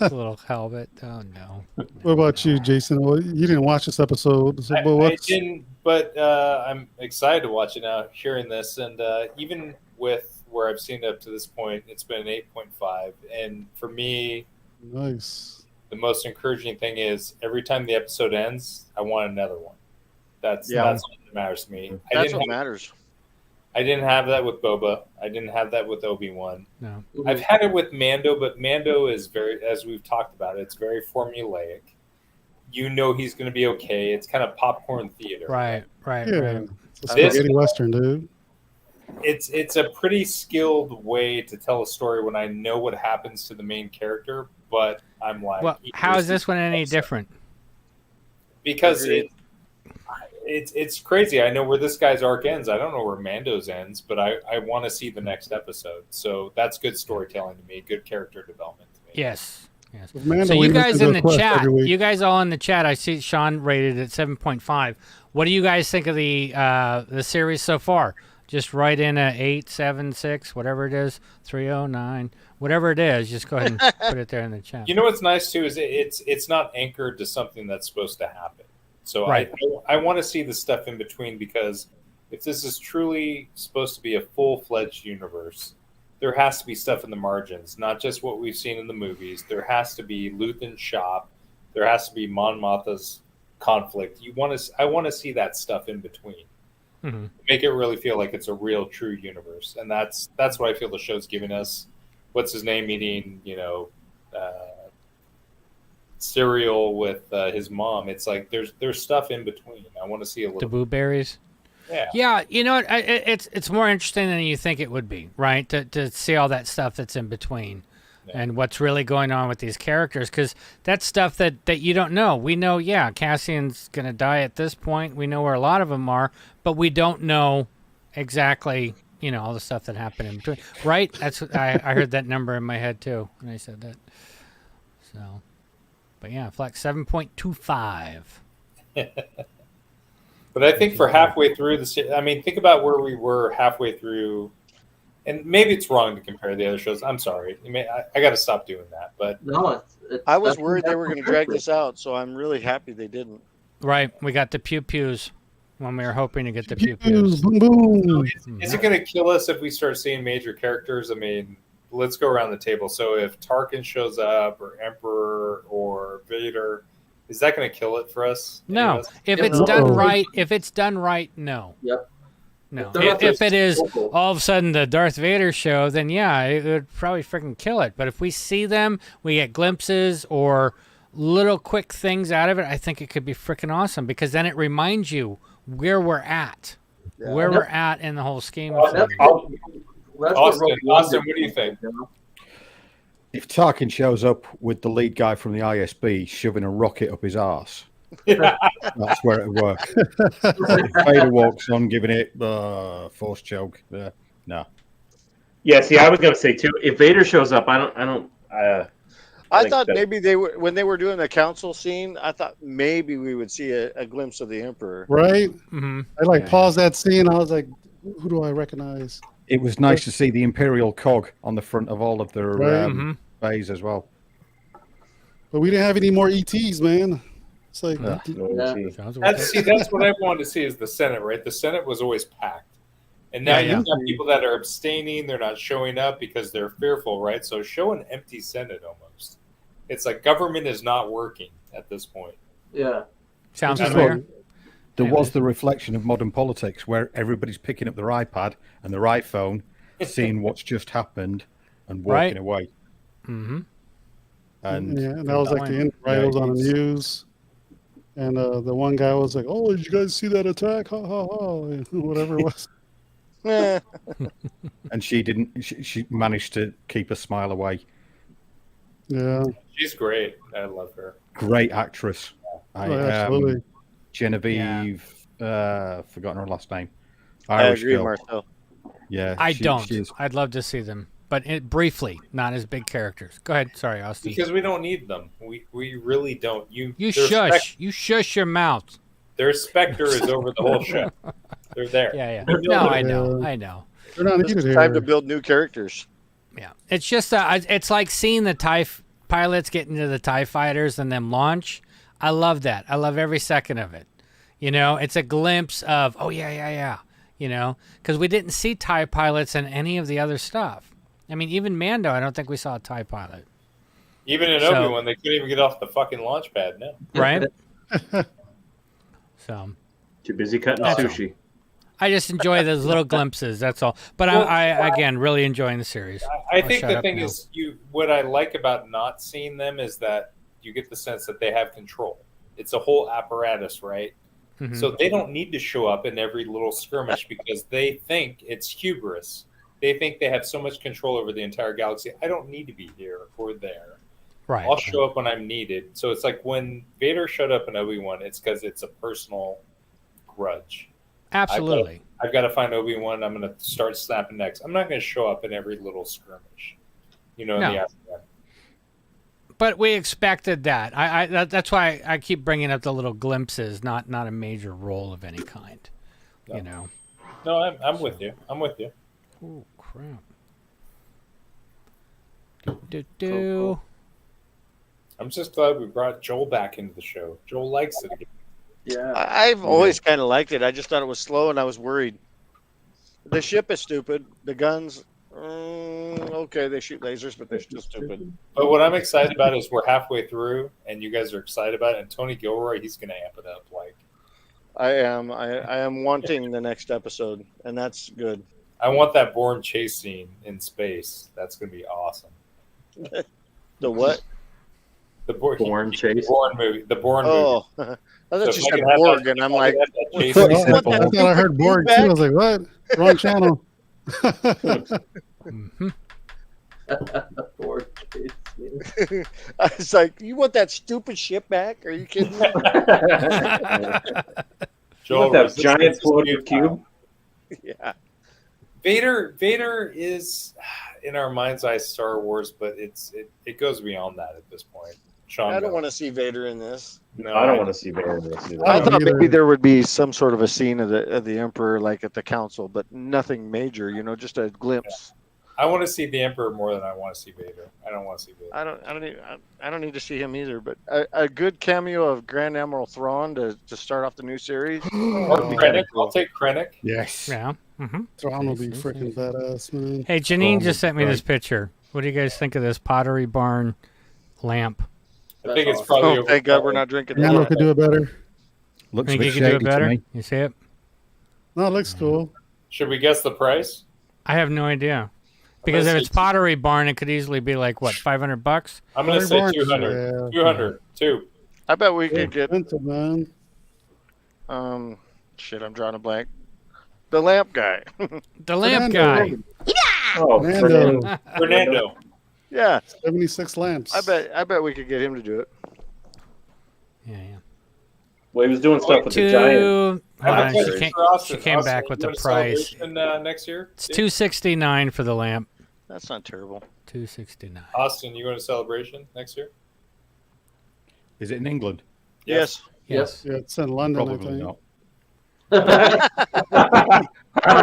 Little helmet. Oh no. What about you, Jason? Well, you didn't watch this episode. So, I didn't, but I'm excited to watch it now, hearing this, and even with where I've seen it up to this point, it's been an 8.5, and for me, nice. The most encouraging thing is every time the episode ends, I want another one. That's what matters to me. That's what matters. I didn't have that with Boba. I didn't have that with Obi-Wan. No. I've had it with Mando, but Mando is very, as we've talked about, it's very formulaic. You know he's going to be okay. It's kind of popcorn theater. Right. Yeah. It's a spaghetti western, dude. It's a pretty skilled way to tell a story when I know what happens to the main character, but I'm like, well, how is this one any different? Because it's crazy. I know where this guy's arc ends. I don't know where Mando's ends, but I want to see the next episode. So that's good storytelling to me, good character development to me. Yes. Mando, so you guys in the quest chat, every week. you guys all in the chat, I see Sean rated at 7.5. What do you guys think of the series so far? Just write in a 8, 7, 6, whatever it is, 309, whatever it is. Just go ahead and put it there in the chat. You know what's nice too is it's not anchored to something that's supposed to happen. So right. I want to see the stuff in between, because if this is truly supposed to be a full-fledged universe, there has to be stuff in the margins, not just what we've seen in the movies. There has to be Luthen's shop. There has to be Mon Mothma's conflict. I want to see that stuff in between. Mm-hmm. Make it really feel like it's a real, true universe, and that's what I feel the show's giving us. What's his name eating, cereal with his mom? It's like there's stuff in between. I want to see a little. The blueberries. Yeah. You know what? It's more interesting than you think it would be, right? To see all that stuff that's in between. And what's really going on with these characters, because that's stuff that you don't know. We know, Cassian's going to die at this point. We know where a lot of them are, but we don't know exactly, all the stuff that happened in between. Right? That's I heard that number in my head, too, when I said that. So, but yeah, Flex 7.25. But I think for halfway through think about where we were halfway through. And maybe it's wrong to compare the other shows. I'm sorry. I got to stop doing that. But no, I was worried they were going to drag this out, so I'm really happy they didn't. Right. We got the pew-pews when we were hoping to get the pew-pews. Boom, boom. Is it going to kill us if we start seeing major characters? Let's go around the table. So if Tarkin shows up, or Emperor, or Vader, is that going to kill it for us? No. If it's done right, no. Yep. No. If it is all of a sudden the Darth Vader show, then it would probably freaking kill it. But if we see them, we get glimpses or little quick things out of it, I think it could be freaking awesome, because then it reminds you where we're at. Where we're at in the whole scheme of things. Austin, what do you think? If Tarkin shows up with the lead guy from the ISB shoving a rocket up his arse, that's where it works. If Vader walks on giving it force choke, no. Yeah, see, I was going to say too, if Vader shows up, I thought maybe they were, when they were doing the council scene, I thought maybe we would see a glimpse of the Emperor. Right? Mm-hmm. I paused that scene. I was like, who do I recognize? It was nice to see the Imperial cog on the front of all of their bays as well. But we didn't have any more ETs, man. It's like That's what I wanted to see is the Senate, right? The Senate was always packed. And now you've got people that are abstaining, they're not showing up because they're fearful, right? So show an empty Senate almost. It's like government is not working at this point. Yeah. Sounds familiar. There was the reflection of modern politics where everybody's picking up their iPad and their iPhone, seeing what's just happened and walking away. Mm-hmm. And that was like the end, right? It was on the news. And the one guy was like, "Oh, did you guys see that attack? Ha ha ha!" Whatever it was. And she didn't. She managed to keep a smile away. Yeah, She's great. I love her. Great actress. absolutely. Genevieve. Forgotten her last name. I Irish agree, girl. Marcel. Yeah, I don't. she is- I'd love to see them, but briefly, not as big characters. Go ahead. Sorry, Austin. Because we don't need them. We really don't. You their shush. You shush your mouth. Their specter is over the whole show. They're there. Yeah. No, I know. They're not It's needed time here. to build new characters. Yeah, it's just it's like seeing the TIE pilots get into the TIE fighters and them launch. I love that. I love every second of it. You know, it's a glimpse of you know, because we didn't see TIE pilots in any of the other stuff. I mean, even Mando, I don't think we saw a TIE pilot. Even in Obi-Wan, they couldn't even get off the fucking launch pad. No. Right. So Too busy cutting sushi. I just enjoy those little glimpses. That's all. But I again really enjoying the series. I think the thing is, what I like about not seeing them is that you get the sense that they have control. It's a whole apparatus, right? Mm-hmm. So they don't need to show up in every little skirmish because they think it's hubris. They think they have so much control over the entire galaxy. I don't need to be here or there. Right. I'll show up when I'm needed. So it's like when Vader showed up in Obi-Wan, it's because it's a personal grudge. Absolutely. I've got to find Obi-Wan. I'm going to start snapping necks. I'm not going to show up in every little skirmish, in the aftermath. But we expected that. That's why I keep bringing up the little glimpses, not a major role of any kind. No. You know. No, I'm with you. I'm with you. Oh crap! Cool. I'm just glad we brought Joel back into the show. Joel likes it again. Yeah. I've always kind of liked it. I just thought it was slow, and I was worried. The ship is stupid. The guns, okay, they shoot lasers, but they're still stupid. But what I'm excited about is we're halfway through, and you guys are excited about it. And Tony Gilroy, he's going to amp it up. Like I am wanting the next episode, and that's good. I want that Bourne chase scene in space. That's going to be awesome. The what? The Bourne chase. Bourne movie. The Bourne movie. I thought So you if I said can have Borg, that- and I'm like, chase I scene. thought I heard Borg too. I was like, what? Wrong channel. I was like, you want that stupid ship back? Are you kidding me? Joel, that giant floating cube. Yeah. Vader is in our mind's eye Star Wars, but it goes beyond that at this point. Sean, I don't want to see Vader in this. No, I don't want to see Vader in this either. I thought maybe there would be some sort of a scene of the Emperor, like at the council, but nothing major. Just a glimpse. I want to see the Emperor more than I want to see Vader. I don't want to see Vader. I don't need to see him either. But a good cameo of Grand Admiral Thrawn to start off the new series. Or Krennic. I'll take Krennic. Yes. Yeah. Mm-hmm. Thrawn will be freaking badass, man. Hey, Janine just sent me this picture. What do you guys think of this Pottery Barn lamp? I think it's probably. Oh, thank God we're not drinking Mando that. could do it better. Looks a Think bit you could do shady it to better? me. You see it? No, it looks cool. Should we guess the price? I have no idea. Because if it's Pottery Barn, it could easily be like, what, $500? I'm going to say Barnes, 200. yeah. 200. Two. I bet we could get. Expensive, man. Shit, I'm drawing a blank. The lamp guy. The lamp Fernando. guy. Oh, Mando. Fernando. Yeah, 76 lamps. I bet we could get him to do it. Yeah. Well, he was doing stuff with the giant. Hold I on, have a she question came, for Austin. she came Austin, back you with the want a price. celebration, next year? It's $269 for the lamp. That's not terrible. $269. Austin, you want a celebration next year? Is it in England? Yes. Yes. Yeah, it's in London, I Probably think. not.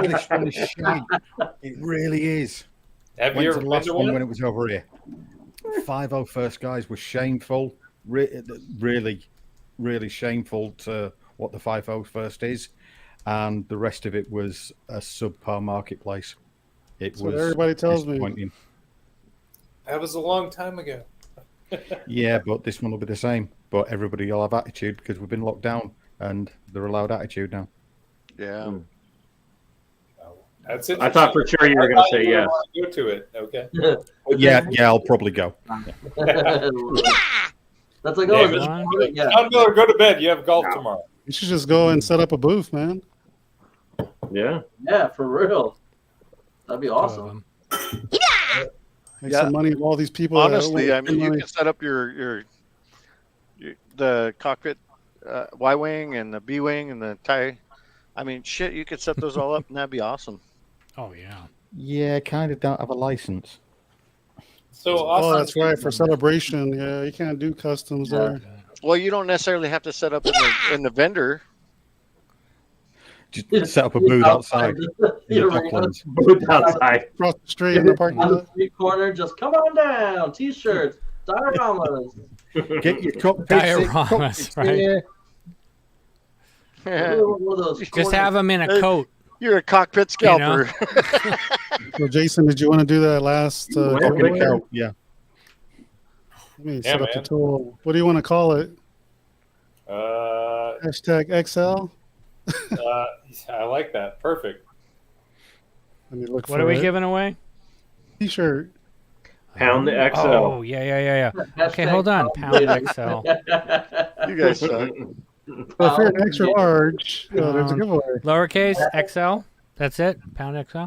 English one is shite. It really is. Have Went you to ever the been last to one one? when it was over here. 5-0 first guys was shameful. Really, really shameful to what the 5-0 first is. And the rest of it was a subpar marketplace. It That's was what everybody tells me. disappointing. That was a long time ago. Yeah, but this one will be the same. But everybody will have attitude because we've been locked down and they're allowed attitude now. Yeah. That's I thought for sure you were going to say yes. Go to it. Okay. Yeah, I'll probably go. That's like, Yeah, yeah. John Miller, go to bed. You have golf tomorrow. You should just go and set up a booth, man. Yeah. Yeah, for real. That'd be awesome. Make some money of all these people. Honestly, I mean, you can set up the cockpit Y-wing and the B-wing and the tie. I mean, shit, you could set those all up, and that'd be awesome. Oh yeah. Yeah, kind of don't have a license. So oh, that's right, for celebration. Yeah, you can't do customs there. Well, you don't necessarily have to set up in the vendor. Just set up a booth outside. Booth outside. Across the street in the parking On the lot. street corner, just come on down. T-shirts, dioramas. Get your cockpit. Dioramas, right? Just have them in a coat. You're a cockpit scalper. You know? So, Jason, did you want to do that last? Yeah. Let me set up the tool. What do you want to call it? Hashtag XL. I like that. Perfect. Let me look. What are we giving away? T-shirt. Pound the XL. Oh yeah. Okay, hold on. Pound XL. You guys suck. Well, if you're an extra large, there's a giveaway. Lowercase XL. That's it. Pound XL.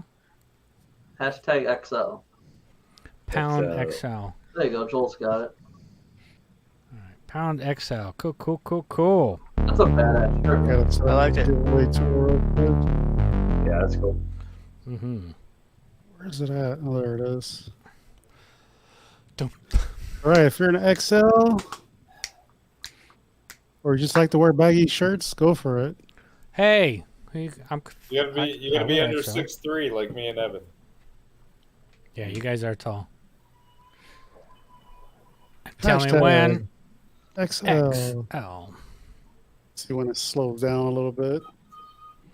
Hashtag XL. Pound XL. There you go. Joel's got it. Pound XL. Cool. That's a badass shirt. I like it. Yeah, that's cool. Mm-hmm. Where's it at? Oh, there it is. All right, if you're an XL or you just like to wear baggy shirts, go for it. Hey, You gotta be under 6'3" like me and Evan. Yeah, you guys are tall. Tell me when. XL. See when it slows down a little bit.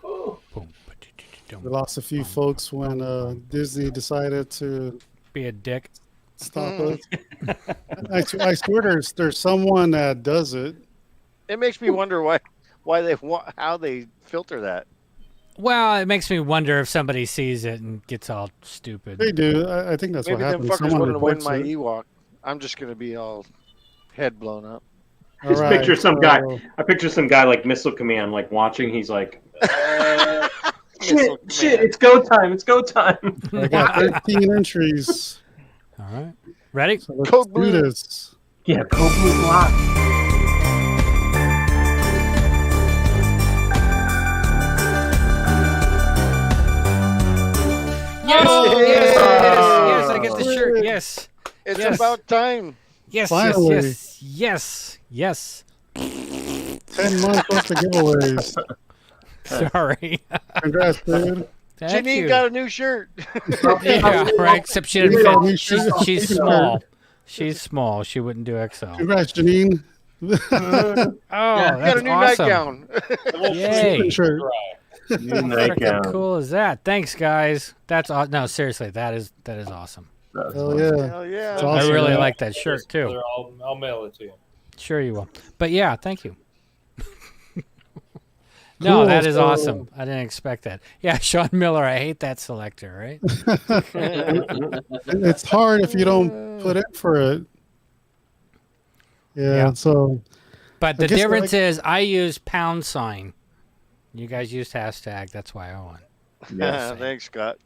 We lost a few folks when Disney decided to be a dick. Stop it. I swear there's someone that does it. It makes me wonder how they filter that. Well, it makes me wonder if somebody sees it and gets all stupid. They do. I think that's Maybe what happens. them fuckers Someone want to win reports my it. Ewok. I'm just gonna be all head blown up. I picture some guy. I picture some guy like Missile Command, like watching. He's like, shit! It's go time! It's go time! I got 13 entries. All right, ready? So let's do this. Yeah, code blue block. Yes, I get the shirt. Yes, it's about time. Yes, finally. Yes. 10 months worth of giveaways. Sorry. Congrats, dude. Janine got a new shirt. Yeah, right. Except she didn't fit. She's small. She's small. She wouldn't do XL. Congrats, Janine. Oh, got that's a new awesome. nightgown. Yay! Shirt. New nightgown. How cool is that? Thanks, guys. That's no, seriously, that is awesome. Hell yeah. Hell yeah. It's awesome. I really like that shirt too. I'll mail it to you. Sure you will. But yeah, thank you. No, Cool, that is so- awesome. I didn't expect that. Yeah, Sean Miller, I hate that selector, right? It's hard if you don't put in for it. Yeah. So. But I the guess difference is I use £. You guys used hashtag. That's why I won. Yeah, thanks, Scott.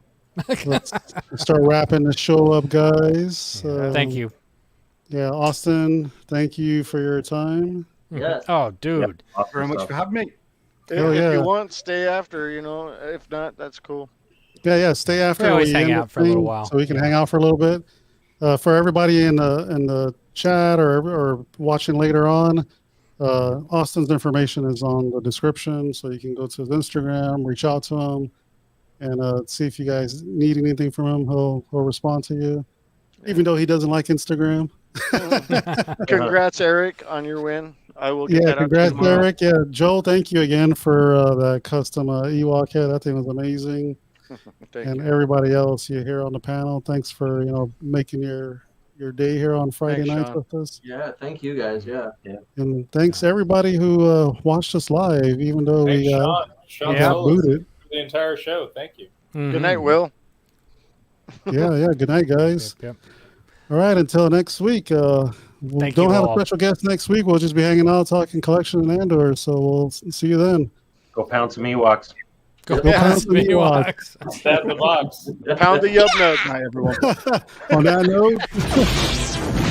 Let's start wrapping the show up, guys. Thank you. Yeah, Austin, thank you for your time. Yes. Oh, dude. Yep. Very much for having me. Hell If yeah. you want, stay after. If not, that's cool. Yeah, stay after. We always we hang end out the for a little thing, while. so we can hang out for a little bit. For everybody in the chat or watching later on, Austin's information is on the description, so you can go to his Instagram, reach out to him, and see if you guys need anything from him. He'll respond to you, even though he doesn't like Instagram. Congrats, Eric, on your win. I will get that out congrats, to you tomorrow. Eric. Yeah, Joel, thank you again for that custom Ewok head. That thing was amazing. Thank you. Everybody else you here on the panel, thanks for making your day here on Friday Thanks, night Sean. with us. Yeah, thank you guys. Yeah. And thanks everybody who watched us live, even though Hey, we Sean got Solis booted. for the entire show. Thank you. Good night, Will. Yeah. Good night, guys. Yep. All right, until next week. We Thank don't you have all. a special guest next week. We'll just be hanging out, talking collection and Andor. So we'll see you then. Go pound some Ewoks. Go pound some Ewoks. Stab the box. Pound the yub nub. Hi, everyone. On that note.